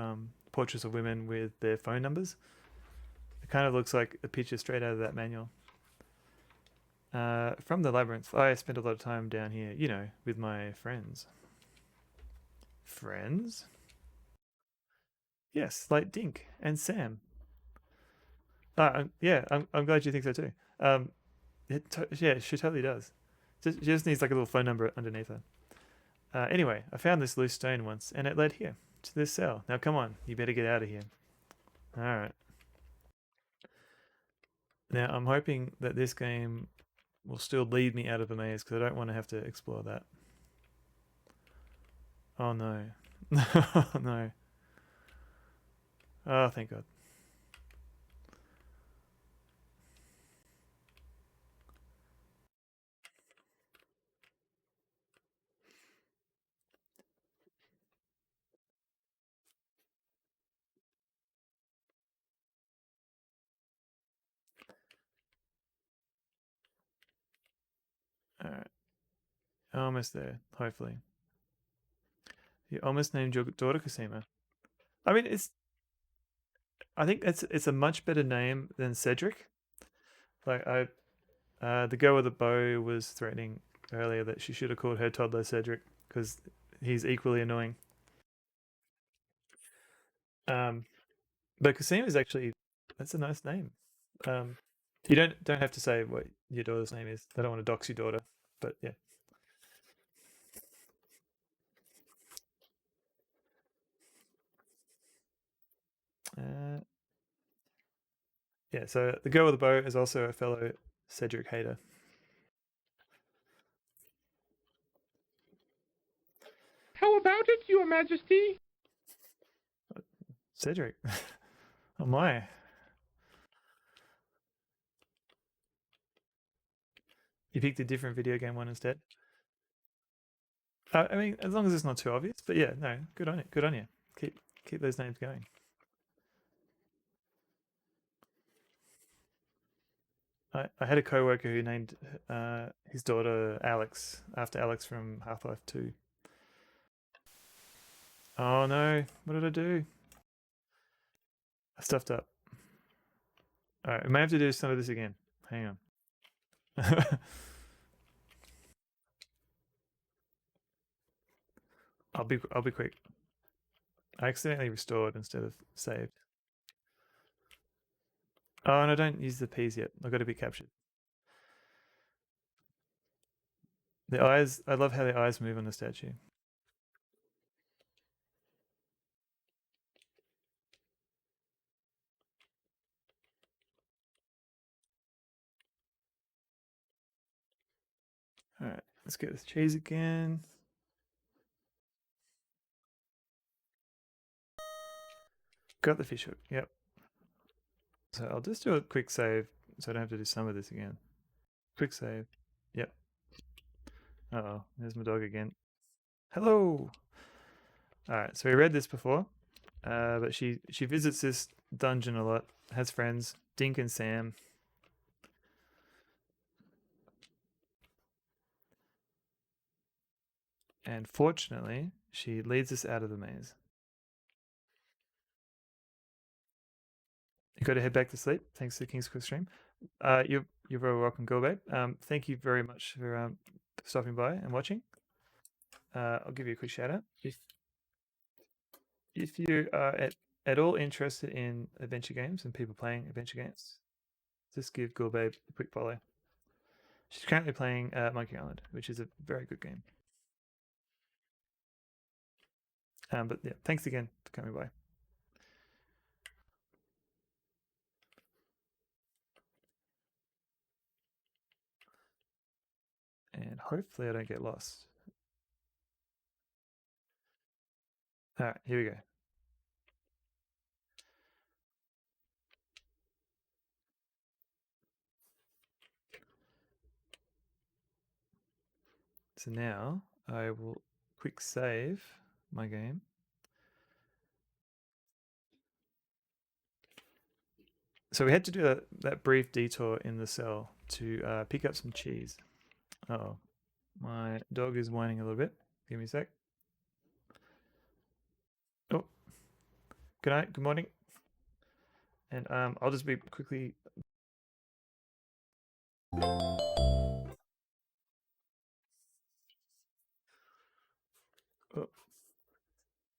portraits of women with their phone numbers. It kind of looks like a picture straight out of that manual. From the labyrinth, I spent a lot of time down here, you know, with my friends. Friends? Yes, like Dink and Sam. Yeah, I'm glad you think so too. Yeah, she totally does. She just needs like a little phone number underneath her. Anyway, I found this loose stone once, and it led here to this cell. Now come on, you better get out of here. All right. Now I'm hoping that this game will still lead me out of the maze because I don't want to have to explore that. Oh no. Oh no. Oh, thank God. All right. Almost there, hopefully. You almost named your daughter Cosima. I mean, I think it's a much better name than Cedric. Like the girl with the bow was threatening earlier that she should have called her toddler Cedric because he's equally annoying. Um, but Cosima is actually that's a nice name. Um, you don't have to say what your daughter's name is. I don't want to dox your daughter, but yeah. Uh, yeah. So the girl with the bow is also a fellow Cedric hater. How about it, Your Majesty? Cedric. Oh my. You picked a different video game one instead. I mean, as long as it's not too obvious. But yeah, no, good on it. Good on you. Keep those names going. I had a coworker who named his daughter Alex after Alex from Half-Life 2. Oh no, what did I do? I stuffed up. All right, I may have to do some of this again. Hang on. I'll be quick. I accidentally restored instead of saved. Oh, and I don't use the P's yet. I've got to be captured. The eyes. I love how the eyes move on the statue. All right, let's get this cheese again. Got the fish hook. Yep. So I'll just do a quick save so I don't have to do some of this again. Quick save. Yep. Oh, there's my dog again. Hello. All right, so we read this before, but she visits this dungeon a lot, has friends, Dink and Sam. And fortunately, she leads us out of the maze. You got to head back to sleep. Thanks to King's Quick Stream. You're very welcome, Go Babe. Thank you very much for for stopping by and watching. I'll give you a quick shout out. If you are at all interested in adventure games and people playing adventure games, just give Babe a quick follow. She's currently playing Monkey Island, which is a very good game. But yeah, thanks again for coming by. And hopefully I don't get lost. All right, here we go. So now I will quick save my game. So we had to do that brief detour in the cell to pick up some cheese. Oh, my dog is whining a little bit. Give me a sec. Oh, good night, good morning. And I'll just be quickly. Oh,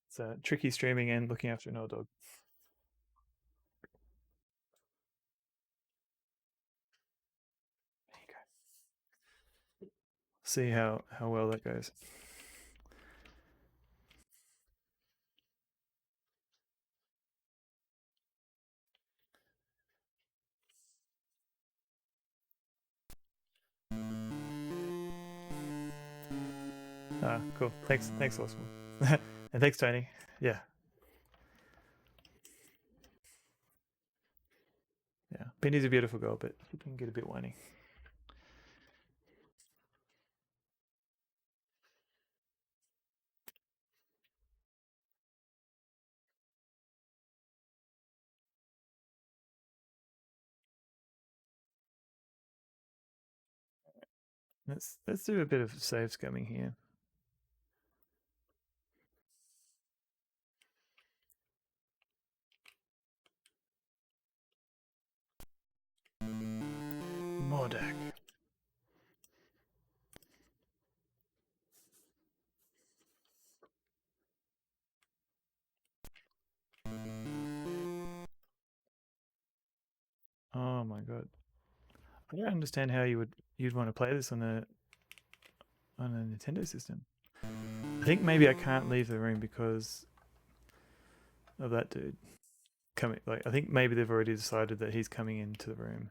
it's tricky streaming and looking after an old dog. There you go. See how well that goes. Cool. Thanks, Awesome. And thanks, Tony. Yeah. Yeah. Penny's a beautiful girl, but she can get a bit whiny. Let's do a bit of save scumming here. Mordak. Oh my god. I don't understand how you'd want to play this on a Nintendo system. I think maybe I can't leave the room because of that dude coming. Like I think maybe they've already decided that he's coming into the room.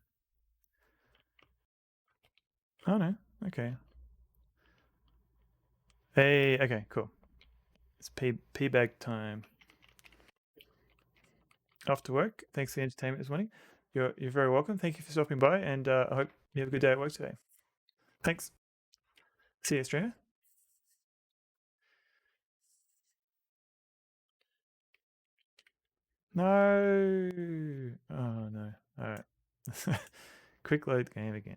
Oh no. Okay. Hey. Okay. Cool. It's pee bag time. Off to work. Thanks for the entertainment this morning. You're very welcome. Thank you for stopping by, and I hope you have a good day at work today. Thanks. See you, streamer. No. Oh no. All right. Quick load game again.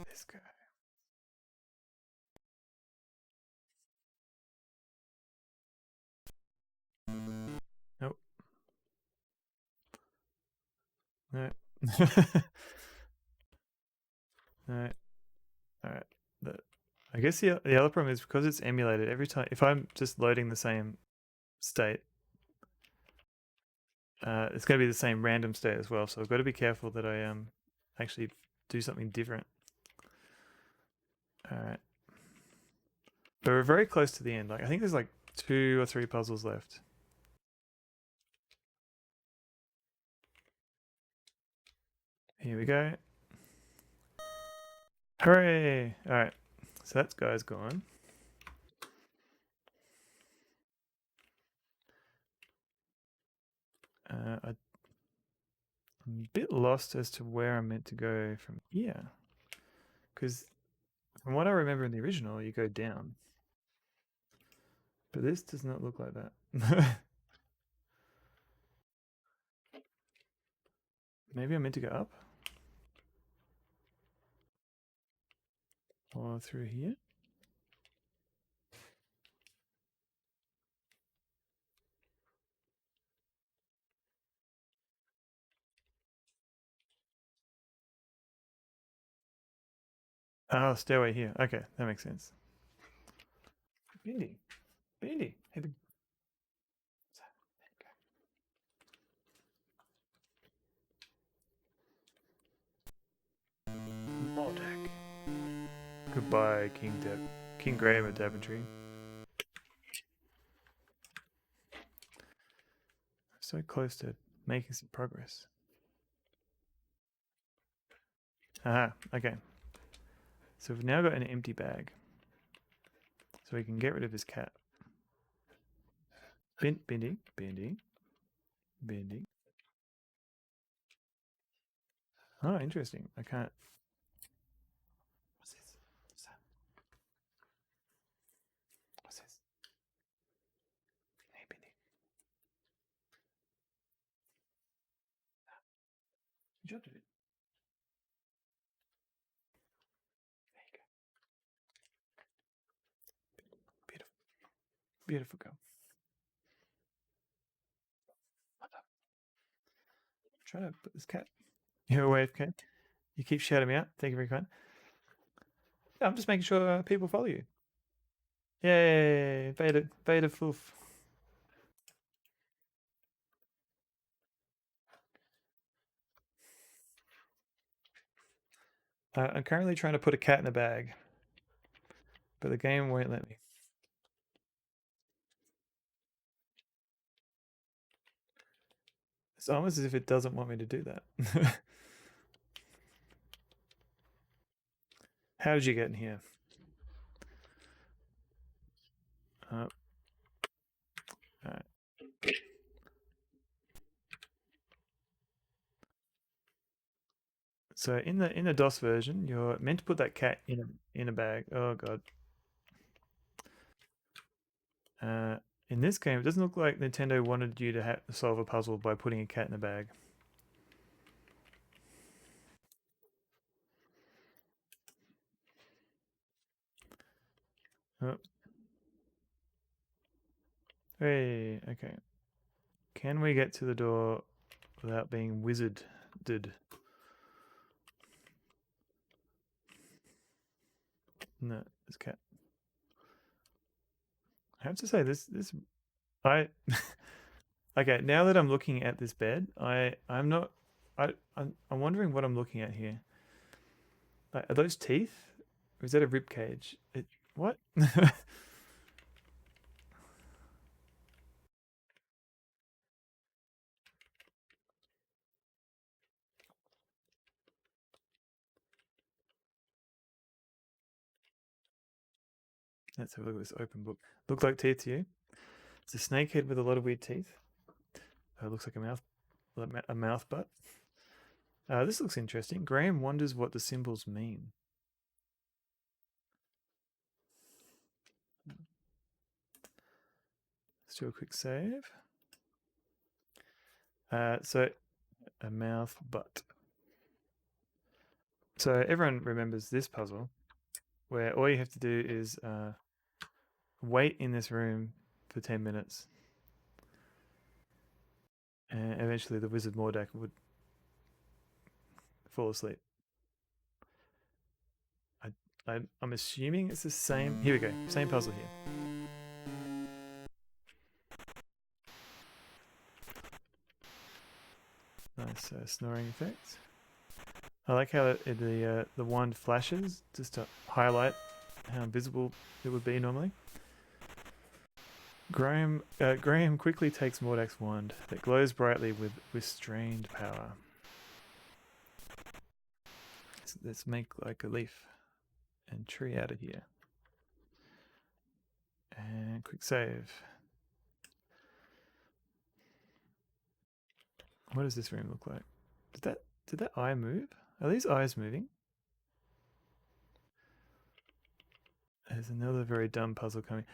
This guy. Nope. No. No. All right. I guess the other problem is because it's emulated every time. If I'm just loading the same state, it's going to be the same random state as well. So I've got to be careful that I actually do something different. All right. But we're very close to the end. Like I think there's like 2 or 3 puzzles left. Here we go. Hooray! All right. So that guy's gone. I'm a bit lost as to where I'm meant to go from here. Because from what I remember in the original, you go down. But this does not look like that. Maybe I'm meant to go up? Or through here? Oh, stairway here. Okay, that makes sense. Bendy. Bendy. Hey, there you go. Mordack. Goodbye, King Graham of Daventry. So close to making some progress. Aha, okay. So we've now got an empty bag. So we can get rid of his cat. Bendy. Oh, interesting. I can't. What's this? What's that? What's this? Hey, Bendy. Good job, dude. There you go. Beautiful. Beautiful girl. What up? I'm trying to put this cat. You're away, cat. You keep shouting me out. Thank you very kind. Yeah, I'm just making sure people follow you. Yay! Vader Foof. I'm currently trying to put a cat in a bag, but the game won't let me. It's almost as if it doesn't want me to do that. How did you get in here? Alright. So in the DOS version, you're meant to put that cat in a bag. Oh god. In this game, it doesn't look like Nintendo wanted you to solve a puzzle by putting a cat in a bag. Oh. Hey, okay. Can we get to the door without being wizarded? No, this cat. I have to say this I okay, now that I'm looking at this bed, I'm not I'm wondering what I'm looking at here. Like, are those teeth? Or is that a rib cage? What? Let's have a look at this open book. Look like teeth to you? It's a snake head with a lot of weird teeth. It looks like a mouth butt. This looks interesting. Graham wonders what the symbols mean. Let's do a quick save. So a mouth butt. So everyone remembers this puzzle, where all you have to do is wait in this room for 10 minutes. And eventually the wizard Mordack would fall asleep. I'm assuming it's the same. Here we go. Same puzzle here. Nice snoring effect. I like how the wand flashes just to highlight how invisible it would be normally. Graham quickly takes Mordack's wand that glows brightly with restrained power. Let's make like a leaf and tree out of here. And quick save. What does this room look like? Did that eye move? Are these eyes moving? There's another very dumb puzzle coming.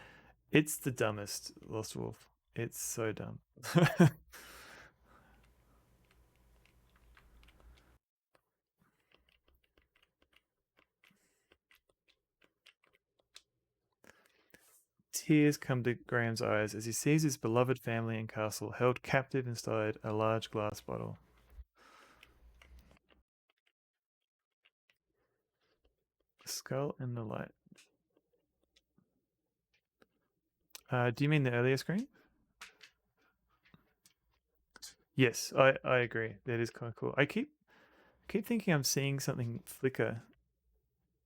It's the dumbest, Lost Wolf. It's so dumb. Tears come to Graham's eyes as he sees his beloved family and castle held captive inside a large glass bottle. skull and the light. Do you mean the earlier screen? Yes, I agree. That is kind of cool. I keep thinking I'm seeing something flicker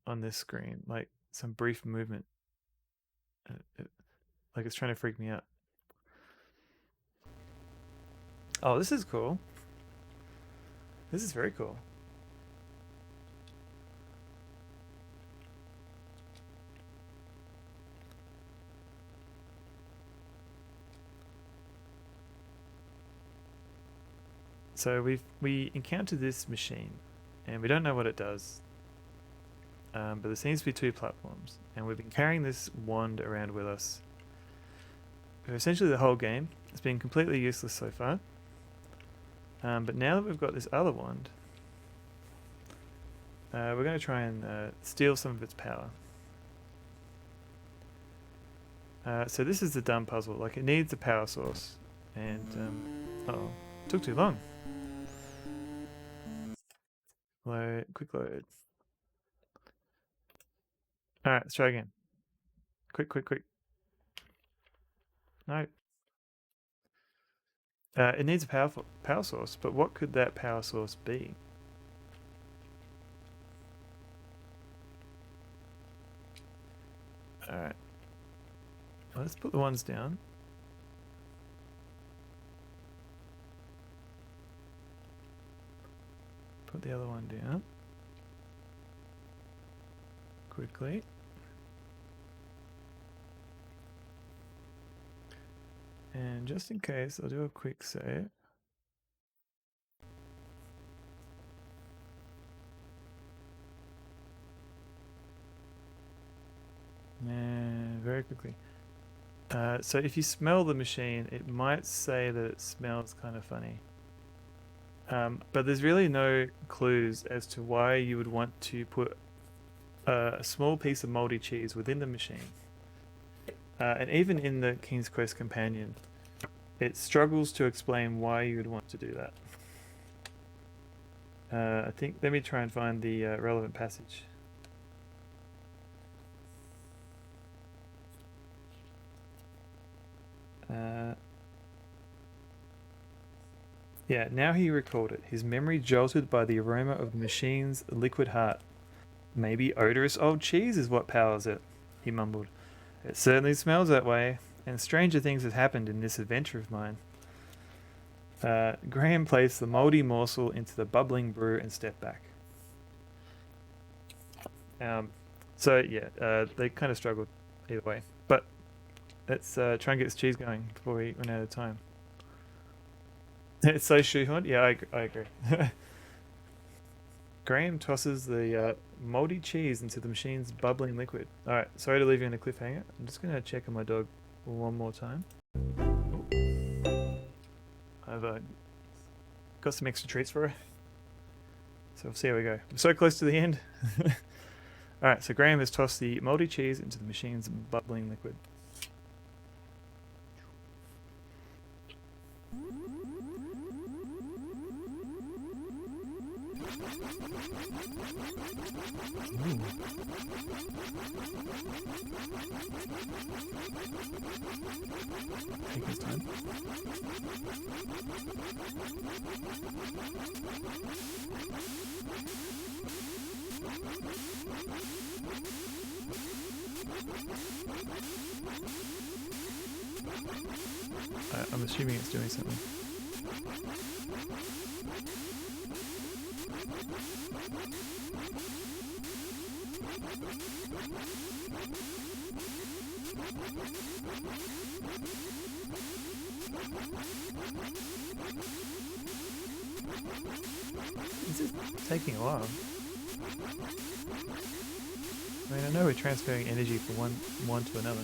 on this screen, like some brief movement. Like it's trying to freak me out. Oh, this is cool. This is very cool. So we encountered this machine, and we don't know what it does. But there seems to be two platforms, and we've been carrying this wand around with us for essentially the whole game. It's been completely useless so far. But now that we've got this other wand, we're going to try and steal some of its power. So this is the dumb puzzle. Like, it needs a power source, and uh-oh, took too long. Load, quick load. Alright, let's try again. Quick. No. It needs a power source, but what could that power source be? Alright. Well, let's put the ones down. Put the other one down. Quickly. And just in case, I'll do a quick save. And very quickly. So if you smell the machine, it might say that it smells kind of funny. But there's really no clues as to why you would want to put a small piece of moldy cheese within the machine. And even in the King's Quest companion, it struggles to explain why you would want to do that. I think, let me try and find the relevant passage. Yeah, now he recalled it. His memory jolted by the aroma of the machine's liquid heart. Maybe odorous old cheese is what powers it, he mumbled. It certainly smells that way, and stranger things have happened in this adventure of mine. Graham placed the mouldy morsel into the bubbling brew and stepped back. So yeah, they kind of struggled either way. But let's try and get this cheese going before we run out of time. It's so shoehorned. Yeah, I agree. Graham tosses the moldy cheese into the machine's bubbling liquid. Alright, sorry to leave you in a cliffhanger. I'm just going to check on my dog one more time. I've got some extra treats for her. So we'll see how we go. We're so close to the end. Alright, so Graham has tossed the moldy cheese into the machine's bubbling liquid. Ooh. Take his time. I'm assuming it's doing something. This is taking a while. I mean, I know we're transferring energy from one to another.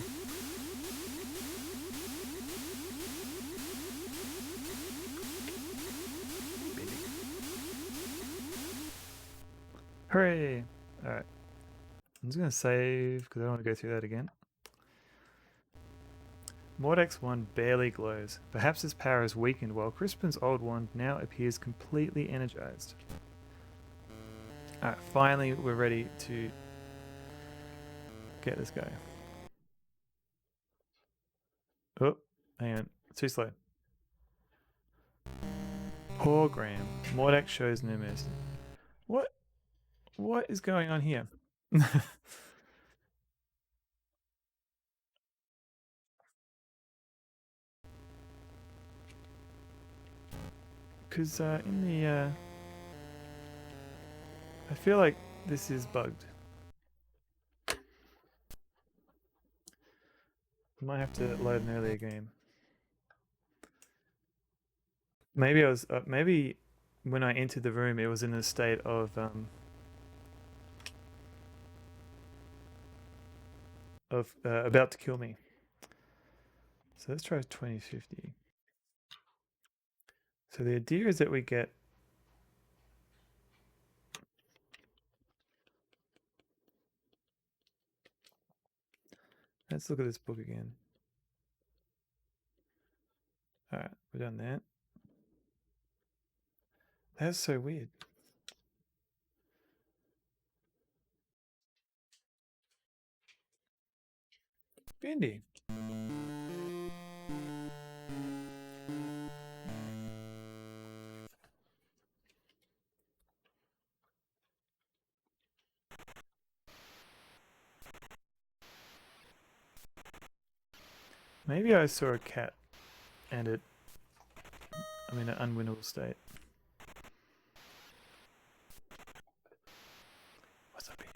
Hooray! Alright. I'm just going to save because I don't want to go through that again. Mordek's wand barely glows. Perhaps his power is weakened while Crispin's old wand now appears completely energized. Alright, finally we're ready to get this guy. Oh, hang on. Too slow. Poor Graham. Mordak shows no mercy. What? What is going on here? Because in the... I feel like this is bugged. I might have to load an earlier game. Maybe I was... maybe when I entered the room it was in a state of... about to kill me. So let's try 2050. So the idea is that we get... Let's look at this book again. Alright, we've done that. That's so weird. Bendy. Maybe I saw a cat and I'm in an unwinnable state. What's up, Bendy?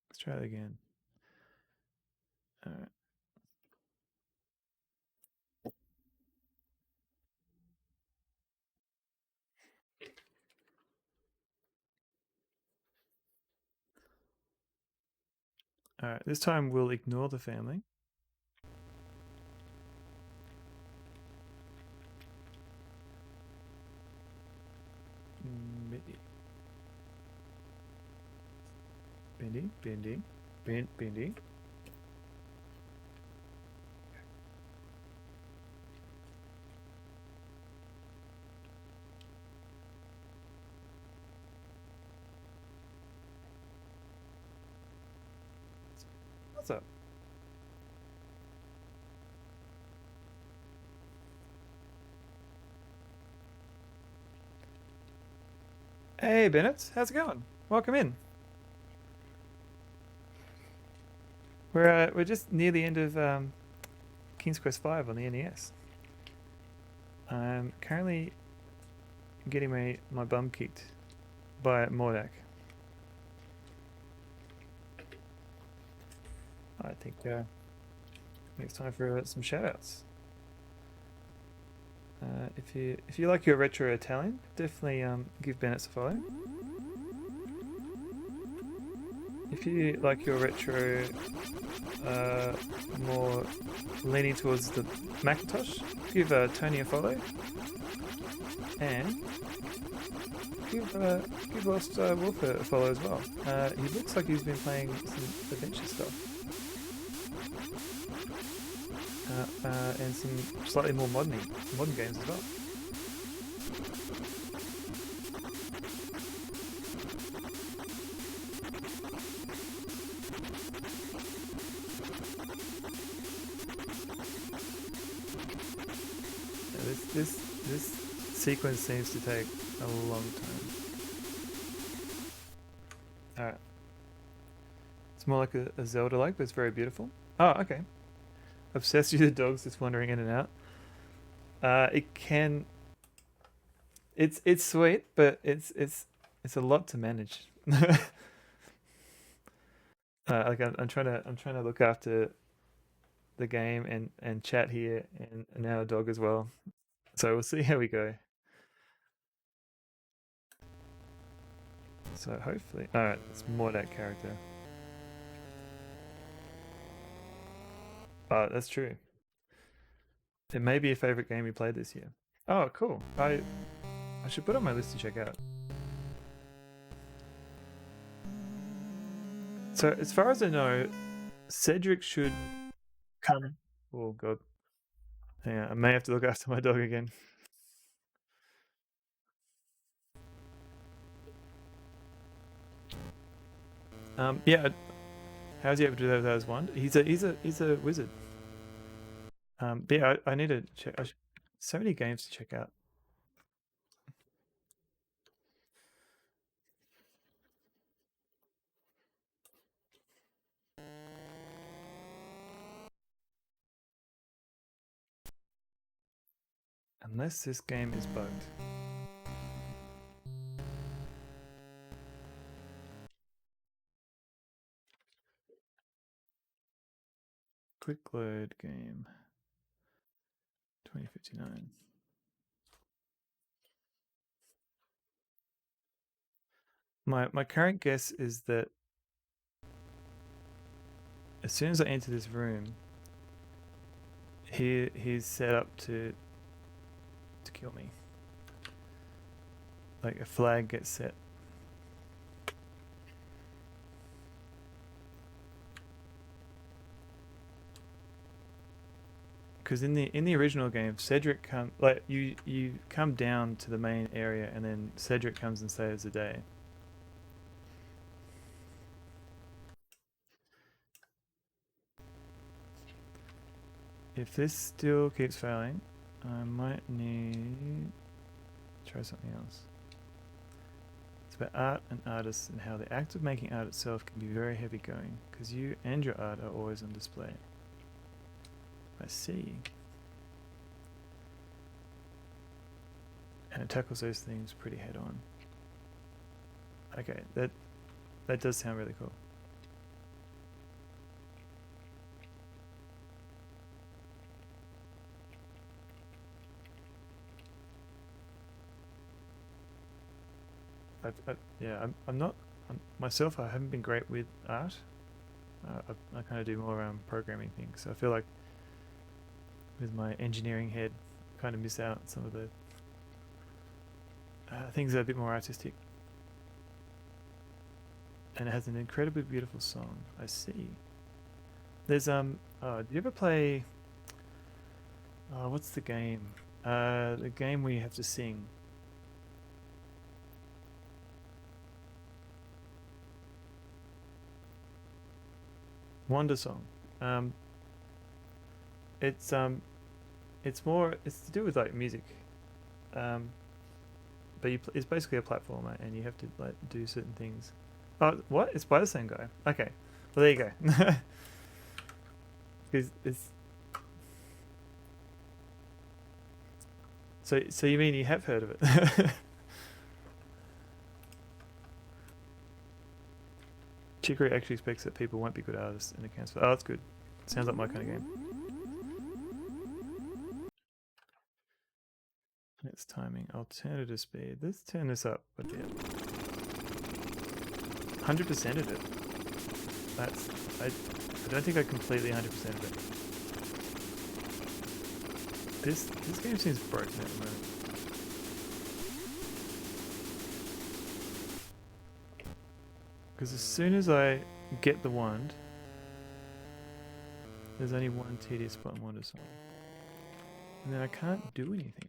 Let's try it again. Alright. Alright, this time we'll ignore the family. Bendy. Bendy, Bendy, Bendy. What's up? Hey Bennett, how's it going? Welcome in. We're just near the end of King's Quest V on the NES. I'm currently getting my bum kicked by Mordak. I think it's time for some shoutouts. If you like your retro Italian, definitely give Bennett a follow. If you like your retro more leaning towards the Macintosh, give Tony a follow. And give Lost Wolf a follow as well. He looks like he's been playing some adventure stuff. And some slightly more modern games as well. This sequence seems to take a long time. Alright. It's more like a Zelda-like, but it's very beautiful. Oh, okay. Obsessed with the dogs just wandering in and out. It's sweet, but it's a lot to manage. Like I'm trying to look after the game and chat here and our dog as well. So we'll see how we go. So hopefully, alright, it's more that character. Oh, that's true. It may be a favorite game we played this year. Oh, cool. I should put it on my list to check out. So as far as I know, Cedric should come. Oh god. Hang on, I may have to look after my dog again. Yeah. How's he able to do that without his wand? He's a wizard. But yeah, I need to check. So many games to check out. Unless this game is bugged. Quick load game. 2059. My current guess is that as soon as I enter this room, he's set up to kill me. Like a flag gets set. Because in the original game, Cedric you come down to the main area and then Cedric comes and saves the day. If this still keeps failing, I might need to try something else. It's about art and artists and how the act of making art itself can be very heavy going, because you and your art are always on display. I see. And it tackles those things pretty head on. Okay, that does sound really cool. I'm not myself. I haven't been great with art. I kind of do more programming things. So I feel like with my engineering head, I kind of miss out on some of the things that are a bit more artistic. And it has an incredibly beautiful song. I see. There's do you ever play? What's the game? The game where you have to sing. Wonder Song. It's to do with like music. But it's basically a platformer, and you have to like do certain things. Oh, what? It's by the same guy. Okay, well there you go. It's so you mean you have heard of it? Chicory actually expects that people won't be good artists and accounts for. Oh, that's good. Sounds like my kind of game. Next timing, alternative speed. Let's turn this up a bit. 100% of it. I don't think I completely 100% of it. This game seems broken at the moment. Because as soon as I get the wand, there's only one tedious spot in Wonder Song. And then I can't do anything.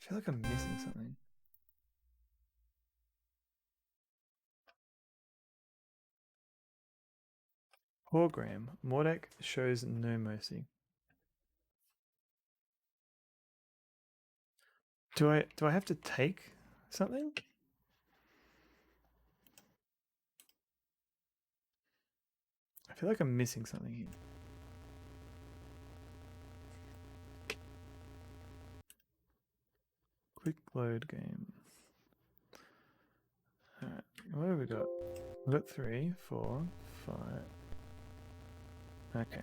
I feel like I'm missing something. Poor Graham. Mordak shows no mercy. Do I have to take something? I feel like I'm missing something here. Quick load game. Alright, what have we got? We've got 3, 4, 5. Okay.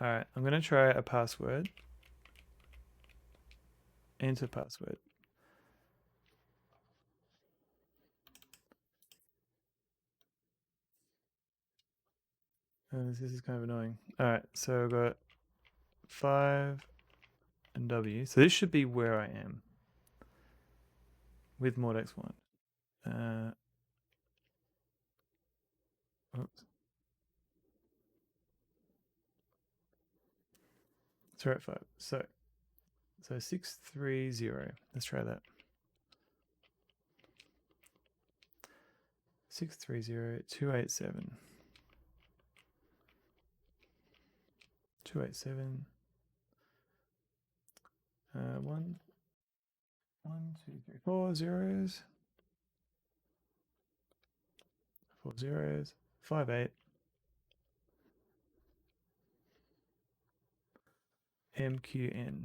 Alright, I'm gonna try a password. Enter password. This is kind of annoying. Alright, so I've got 5 and W. So this should be where I am with Mordex 1. Oops. Let's try 5. So 630. Let's try that. 630 287. 287. 1, 2, 3, 4 zeros. 4 zeros. 5, 8. MQN.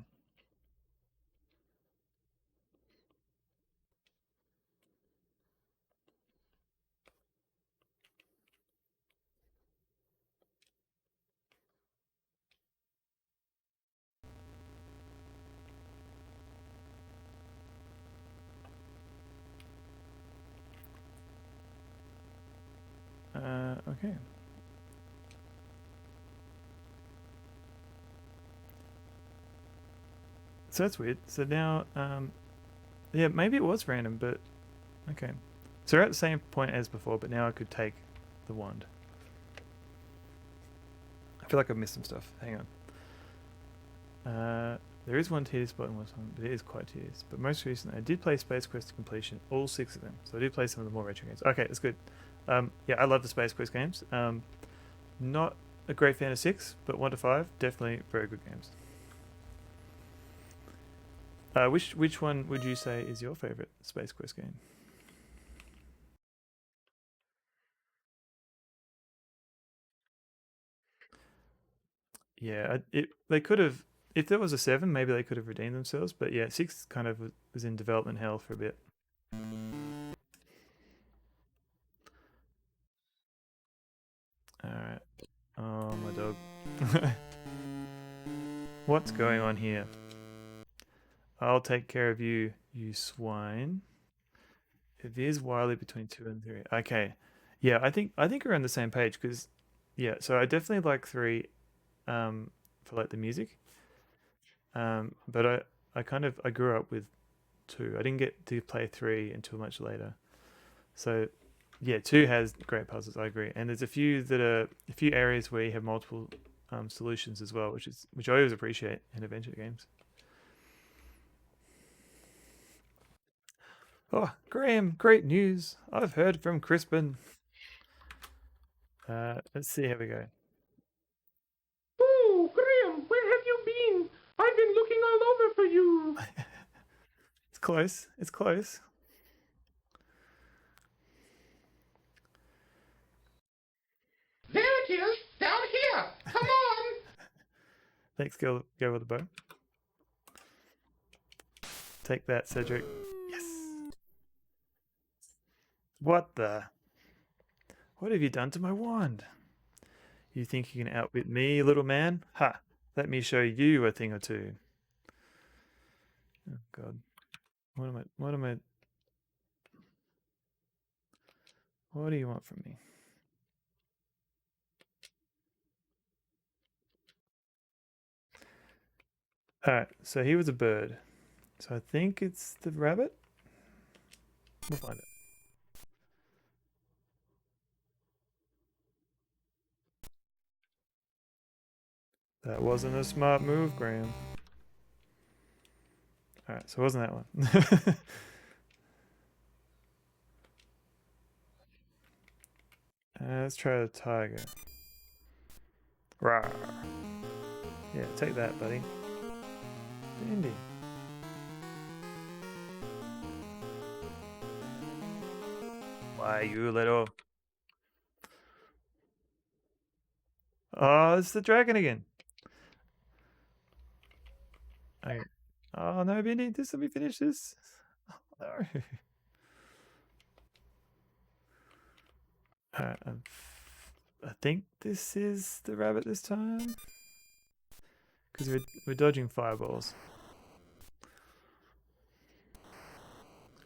Okay. So that's weird. So now, yeah, maybe it was random, but okay. So we're at the same point as before, but now I could take the wand. I feel like I've missed some stuff. Hang on. There is one tedious spot in one time, but it is quite tedious. But most recently, I did play Space Quest to completion, all 6 of them. So I did play some of the more retro games. Okay, that's good. Yeah, I love the Space Quest games. Not a great fan of 6, but 1 to 5, definitely very good games. Which one would you say is your favorite Space Quest game? Yeah, they could have, if there was a 7, maybe they could have redeemed themselves. But yeah, 6 kind of was in development hell for a bit. All right. Oh, my dog. What's going on here? I'll take care of you, you swine. It is wildly between 2 and 3. Okay. Yeah, I think we're on the same page because yeah, so I definitely like 3 for like the music. But I grew up with 2. I didn't get to play 3 until much later. So yeah, 2 has great puzzles, I agree. And there's a few areas where you have multiple solutions as well, which I always appreciate in adventure games. Oh, Graham, great news. I've heard from Crispin. Let's see how we go. Oh, Graham, where have you been? I've been looking all over for you. It's close. It's close. There it is, down here. Come on. Thanks, go with the bow. Take that, Cedric. Yes. What the? What have you done to my wand? You think you can outwit me, little man? Ha! Let me show you a thing or two. Oh God. What do you want from me? Alright, so he was a bird. So I think it's the rabbit? We'll find it. That wasn't a smart move, Graham. Alright, so it wasn't that one. Let's try the tiger. Rawr. Yeah, take that, buddy. Dandy. Why, you little... Oh, it's the dragon again. Oh no, Benny, just let me finish this. Oh, no. Alright, I think this is the rabbit this time. Because we're dodging fireballs.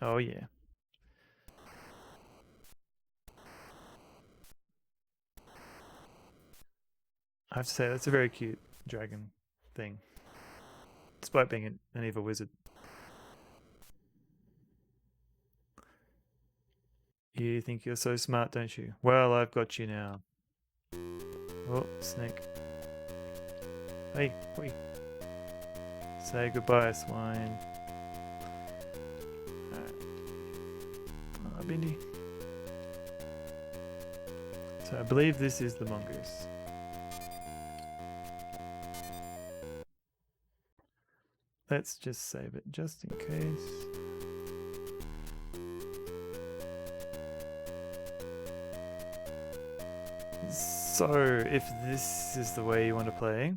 Oh yeah. have to say, that's a very cute dragon thing, despite being an evil wizard. You think you're so smart, don't you? Well, I've got you now. Oh, snake. Hey, wait. Say goodbye, swine. Ah, Bindi. So I believe this is the mongoose. Let's just save it, just in case. So, if this is the way you want to play...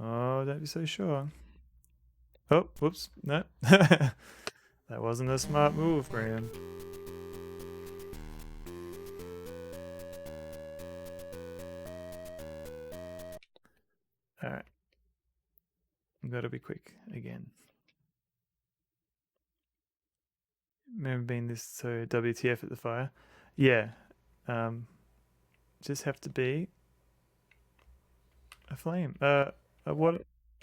Oh, don't be so sure. Oh, whoops, no. That wasn't a smart move, Graham. Alright. I've got to be quick again. Remember being this so WTF at the fire? Yeah. Just have to be a flame. A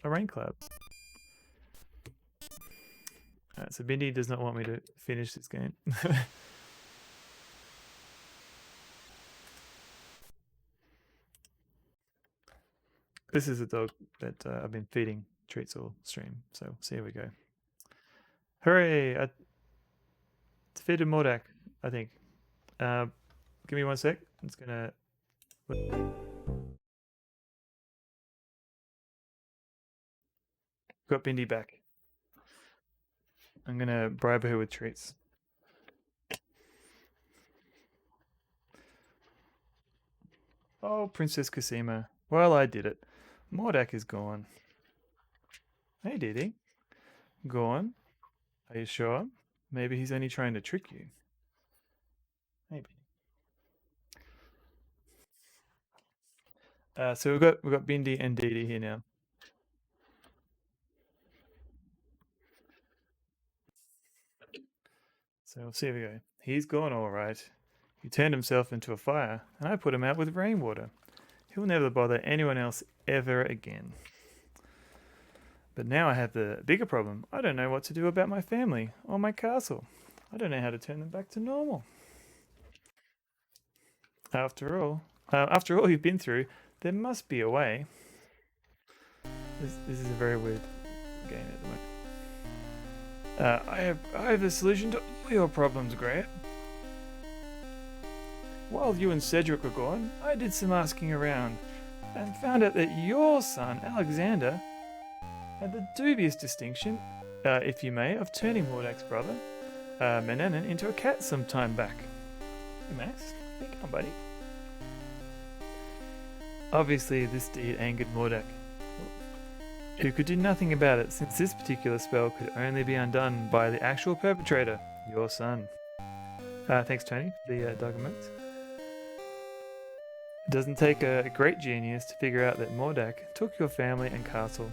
rain cloud. Alright, so Bindi does not want me to finish this game. This is a dog that I've been feeding treats all stream, so here we go. Hooray! I defeated Mordak, I think. Give me 1 sec. I'm just gonna... Got Bindi back. I'm gonna bribe her with treats. Oh, Princess Cosima. Well, I did it. Mordak is gone. Hey, Didi. Gone? Are you sure? Maybe he's only trying to trick you. Maybe. So we've got Bindi and Didi here now. So here we go. He's gone all right. He turned himself into a fire, and I put him out with rainwater. He'll never bother anyone else ever again. But now I have the bigger problem. I don't know what to do about my family or my castle. I don't know how to turn them back to normal. After all you've been through, there must be a way. This is a very weird game at the moment. I have the solution to all your problems, Grant. While you and Cedric were gone, I did some asking around and found out that your son, Alexander, had the dubious distinction, if you may, of turning Mordak's brother, Menanin, into a cat some time back. Hey, Max, how you going, buddy? Obviously, this deed angered Mordak, who could do nothing about it since this particular spell could only be undone by the actual perpetrator, your son. Thanks, Tony, for the document. It doesn't take a great genius to figure out that Mordak took your family and castle.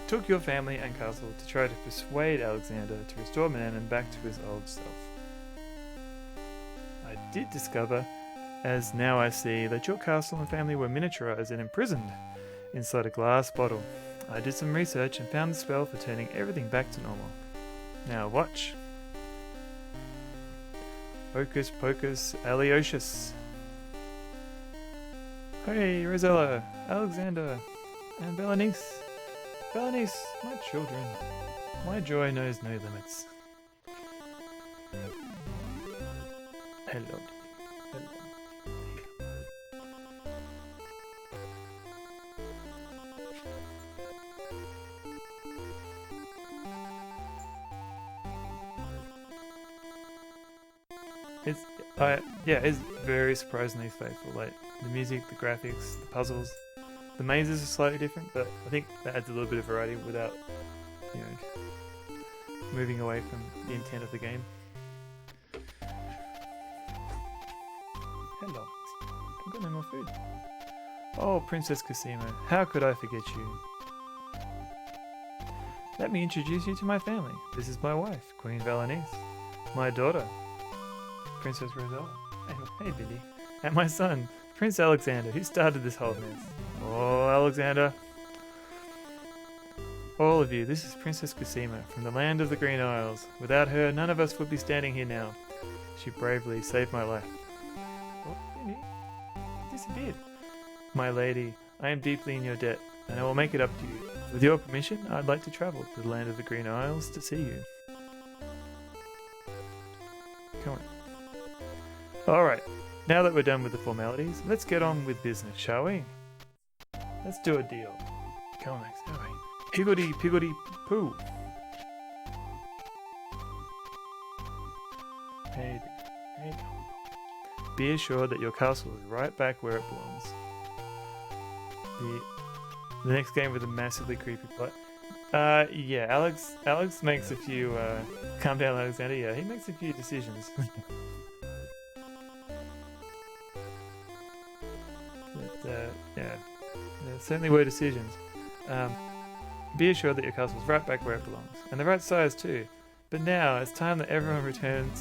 Took your family and castle to try to persuade Alexander to restore Menanin back to his old self. I did discover, as now I see, that your castle and family were miniaturized and imprisoned inside a glass bottle. I did some research and found the spell for turning everything back to normal. Now watch. Hocus pocus Alyosius. Hey, Rosella, Alexander, and Berenice. Berenice, my children. My joy knows no limits. Hello. Hello. It's very surprisingly faithful. Like the music, the graphics, the puzzles. The mazes are slightly different, but I think that adds a little bit of variety without, moving away from the intent of the game. Hello. I've got no more food. Oh, Princess Cosima, how could I forget you? Let me introduce you to my family. This is my wife, Queen Valenice. My daughter, Princess Rosella. Hey, Billy. And my son, Prince Alexander, who started this whole mess. Oh, Alexander. All of you, this is Princess Cosima from the land of the Green Isles. Without her, none of us would be standing here now. She bravely saved my life. Oh, Billy. Disappeared. My lady, I am deeply in your debt, and I will make it up to you. With your permission, I'd like to travel to the land of the Green Isles to see you. Come on. Alright, now that we're done with the formalities, let's get on with business, shall we? Let's do a deal. Come on, Max, go away. Piggly piggly poo. Hey, hey. Be assured that your castle is right back where it belongs. The next game with a massively creepy plot. Yeah, Alex makes a few, calm down Alexander, yeah, he makes a few decisions. But, yeah, there certainly were decisions. Be assured that your castle is right back where it belongs, and the right size too. But now, it's time that everyone return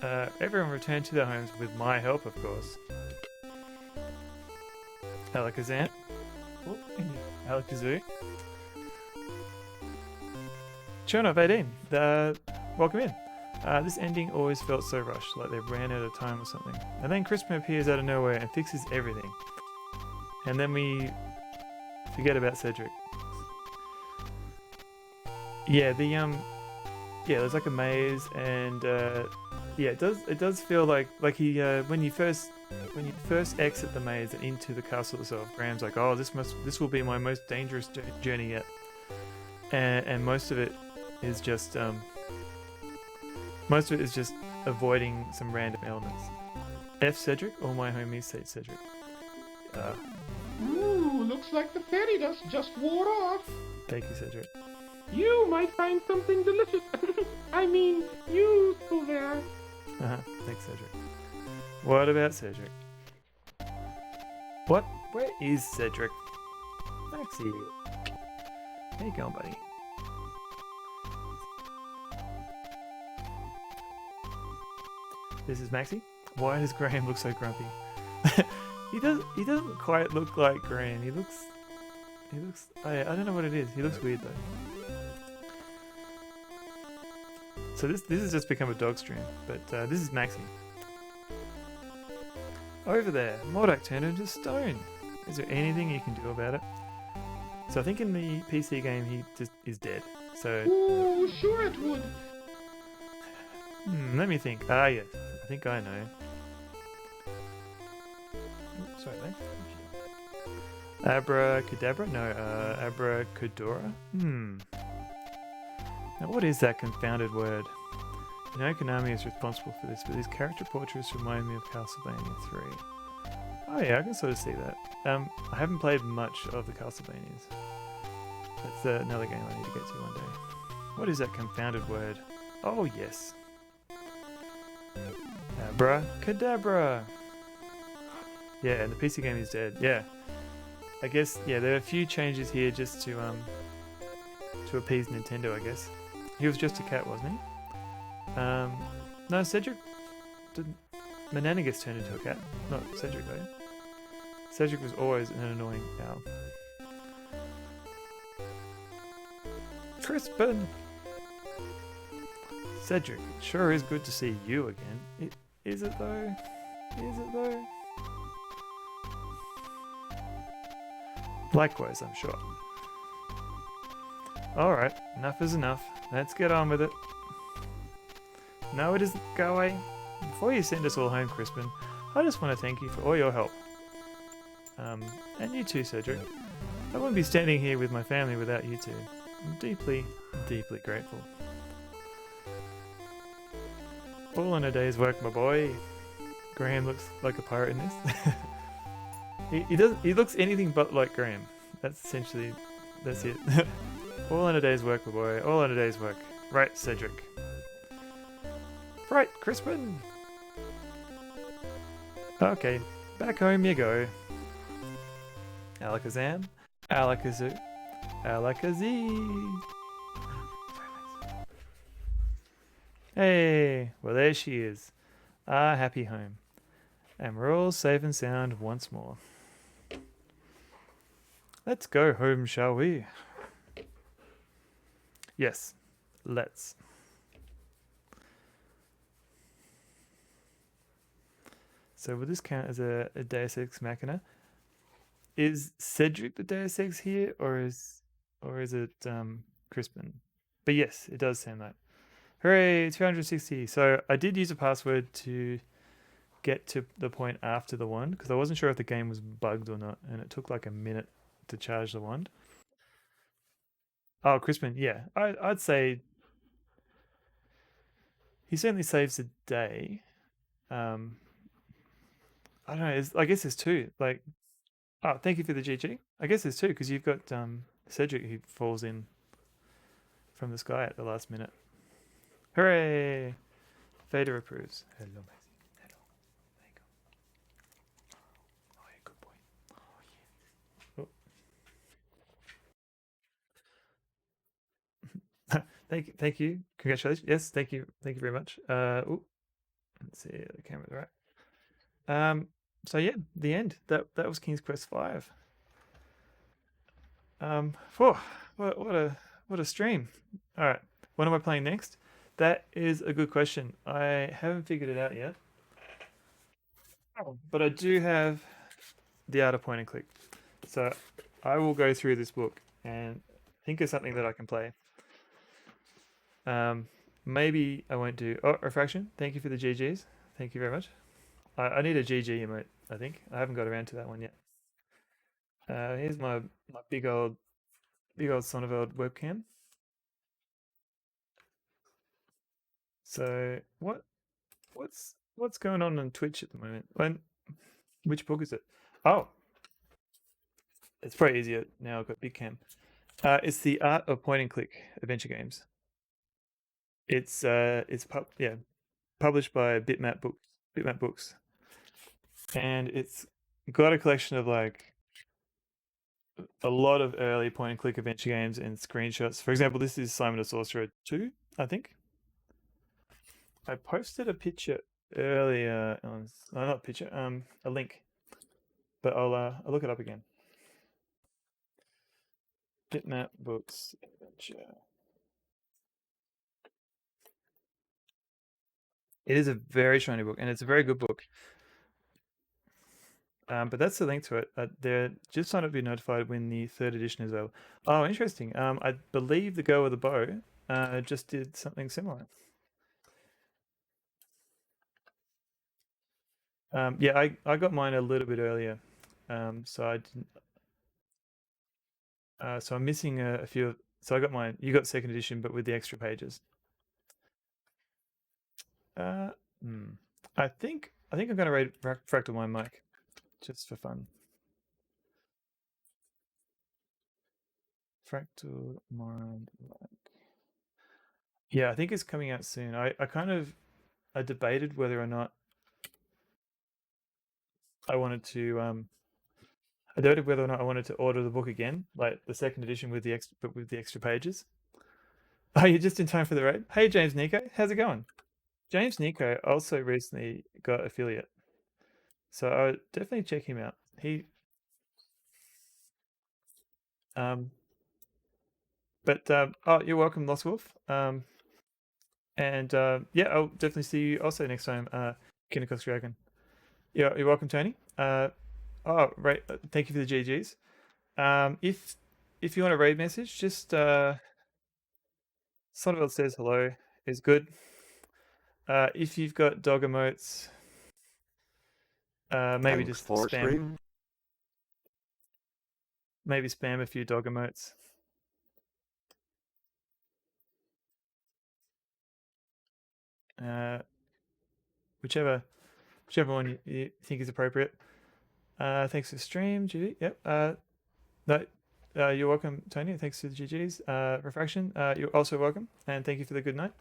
to their homes with my help, of course. Alakazam. Oh, Alakazoo. Chernoff 18. Welcome in. This ending always felt so rushed, like they ran out of time or something. And then Crispin appears out of nowhere and fixes everything. And then we forget about Cedric. Yeah, there's like a maze, and yeah, it does feel like he when you first exit the maze and into the castle itself, Graham's like, oh, this will be my most dangerous journey yet, and most of it is just avoiding some random elements. F Cedric, all my homies say Cedric. Ooh, looks like the fairy dust just wore off. Thank you, Cedric. You might find something delicious. I mean, useful there. Thanks, Cedric. What about Cedric? What? Where is Cedric? Maxie. How you going, buddy? This is Maxie. Why does Graham look so grumpy? He doesn't quite look like Graham. He looks. I don't know what it is. He looks weird though. So this has just become a dog stream, but this is Maxie. Over there, Mordak turned into stone. Is there anything you can do about it? So I think in the PC game he just is dead. So Ooh, sure it would. let me think. Ah yes, I think I know. Oops, sorry, mate. Abracadabra? No, abracadabra? Now what is that confounded word? You know Konami is responsible for this, but these character portraits remind me of Castlevania 3. Oh yeah, I can sort of see that. I haven't played much of the Castlevanias. That's another game I need to get to one day. What is that confounded word? Oh yes. Abracadabra! Yeah, and the PC game is dead. Yeah. I guess, yeah, there are a few changes here just to appease Nintendo, I guess. He was just a cat, wasn't he? No, Cedric didn't. Mananagus turned into a cat, not Cedric though. Cedric was always an annoying owl. Crispin! Cedric, it sure is good to see you again. Is it though? Is it though? Likewise, I'm sure. Alright, enough is enough. Let's get on with it. No, it isn't. Go away. Before you send us all home, Crispin, I just want to thank you for all your help. And you too, Cedric. I wouldn't be standing here with my family without you two. I'm deeply, deeply grateful. All in a day's work, my boy. Graham looks like a pirate in this. He looks anything but like Graham. That's it. All in a day's work, my boy. All in a day's work. Right, Cedric. Right, Crispin. Okay, back home you go. Alakazam, Alakazoo, Alakazee. Hey, well, there she is. Our happy home. And we're all safe and sound once more. Let's go home, shall we? Yes, let's. So, will this count as a Deus Ex Machina? Is Cedric the Deus Ex here, or is it Crispin? But yes, it does sound like. Hooray, 260. So I did use a password to get to the point after the wand because I wasn't sure if the game was bugged or not, and it took like a minute to charge the wand. Oh, Crispin, yeah, I'd say he certainly saves the day. Um, I don't know. I guess there's two. Like, oh, thank you for the GG. I guess there's two because you've got Cedric who falls in from the sky at the last minute. Hooray! Vader approves. Hello, Maxie. Hello. There you go. Oh, yeah, good boy. Oh, yeah. Thank you. Congratulations. Yes, thank you very much. Let's see, the camera's right. So yeah, the end. That was King's Quest V. Whew, what a stream. All right, what am I playing next? That is a good question. I haven't figured it out yet. Oh, but I do have the art of point and click. So I will go through this book and think of something that I can play. Maybe I won't do. Oh, refraction. Thank you for the GGs. Thank you very much. I need a GG emote. I think I haven't got around to that one yet. Here's my big old Sonneveld webcam. So what's going on Twitch at the moment? Which book is it? Oh, it's probably easier now. I've got big cam. It's the Art of Point and Click adventure games. Yeah, published by Bitmap Books, and it's got a collection of like a lot of early point and click adventure games and screenshots. For example, this is Simon the Sorcerer 2, I think. I posted a picture earlier on, no, not a picture, a link, but I'll look it up again. Bitmap Books Adventure. It is a very shiny book, and it's a very good book. But that's the link to it. They're just sign up to be notified when the third edition is over. Oh, interesting. I believe the Girl with the Bow just did something similar. Yeah, I got mine a little bit earlier, so I didn't. So I'm missing a few. So I got mine. You got second edition, but with the extra pages. Uh, hmm. I think I'm gonna rate Fractal my mic just for fun. Fractal Mind. Yeah, I think it's coming out soon. I debated whether or not I wanted to I debated whether or not I wanted to order the book again, like the second edition with the extra pages. Oh, you're just in time for the raid. Hey James Nico, how's it going? James Nico also recently got affiliate, so I would definitely check him out. He um but oh, you're welcome, Lost Wolf. And yeah, I'll definitely see you also next time, Kindercox Dragon. Yeah, you're welcome, Tony. Oh, right. Thank you for the GGs. If you want a raid message, just Sonneville says hello is good. If you've got dog emotes, maybe Thanks just for spam, stream. maybe spam a few dog emotes. Uh, whichever one you think is appropriate. Thanks for the stream, Judy. Yep. No, you're welcome, Tony. Thanks for the GGs. Refraction, you're also welcome, and thank you for the good night.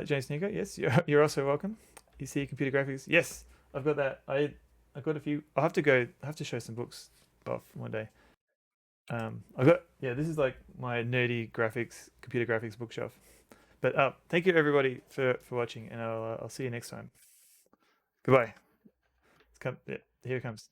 James Nico, yes, you're also welcome. You see computer graphics? Yes, I've got that. I've got a few. I have to show some books off one day. I've got, yeah. This is like my nerdy computer graphics bookshelf. But thank you everybody for watching, and I'll see you next time. Goodbye. It's come. Yeah, here it comes.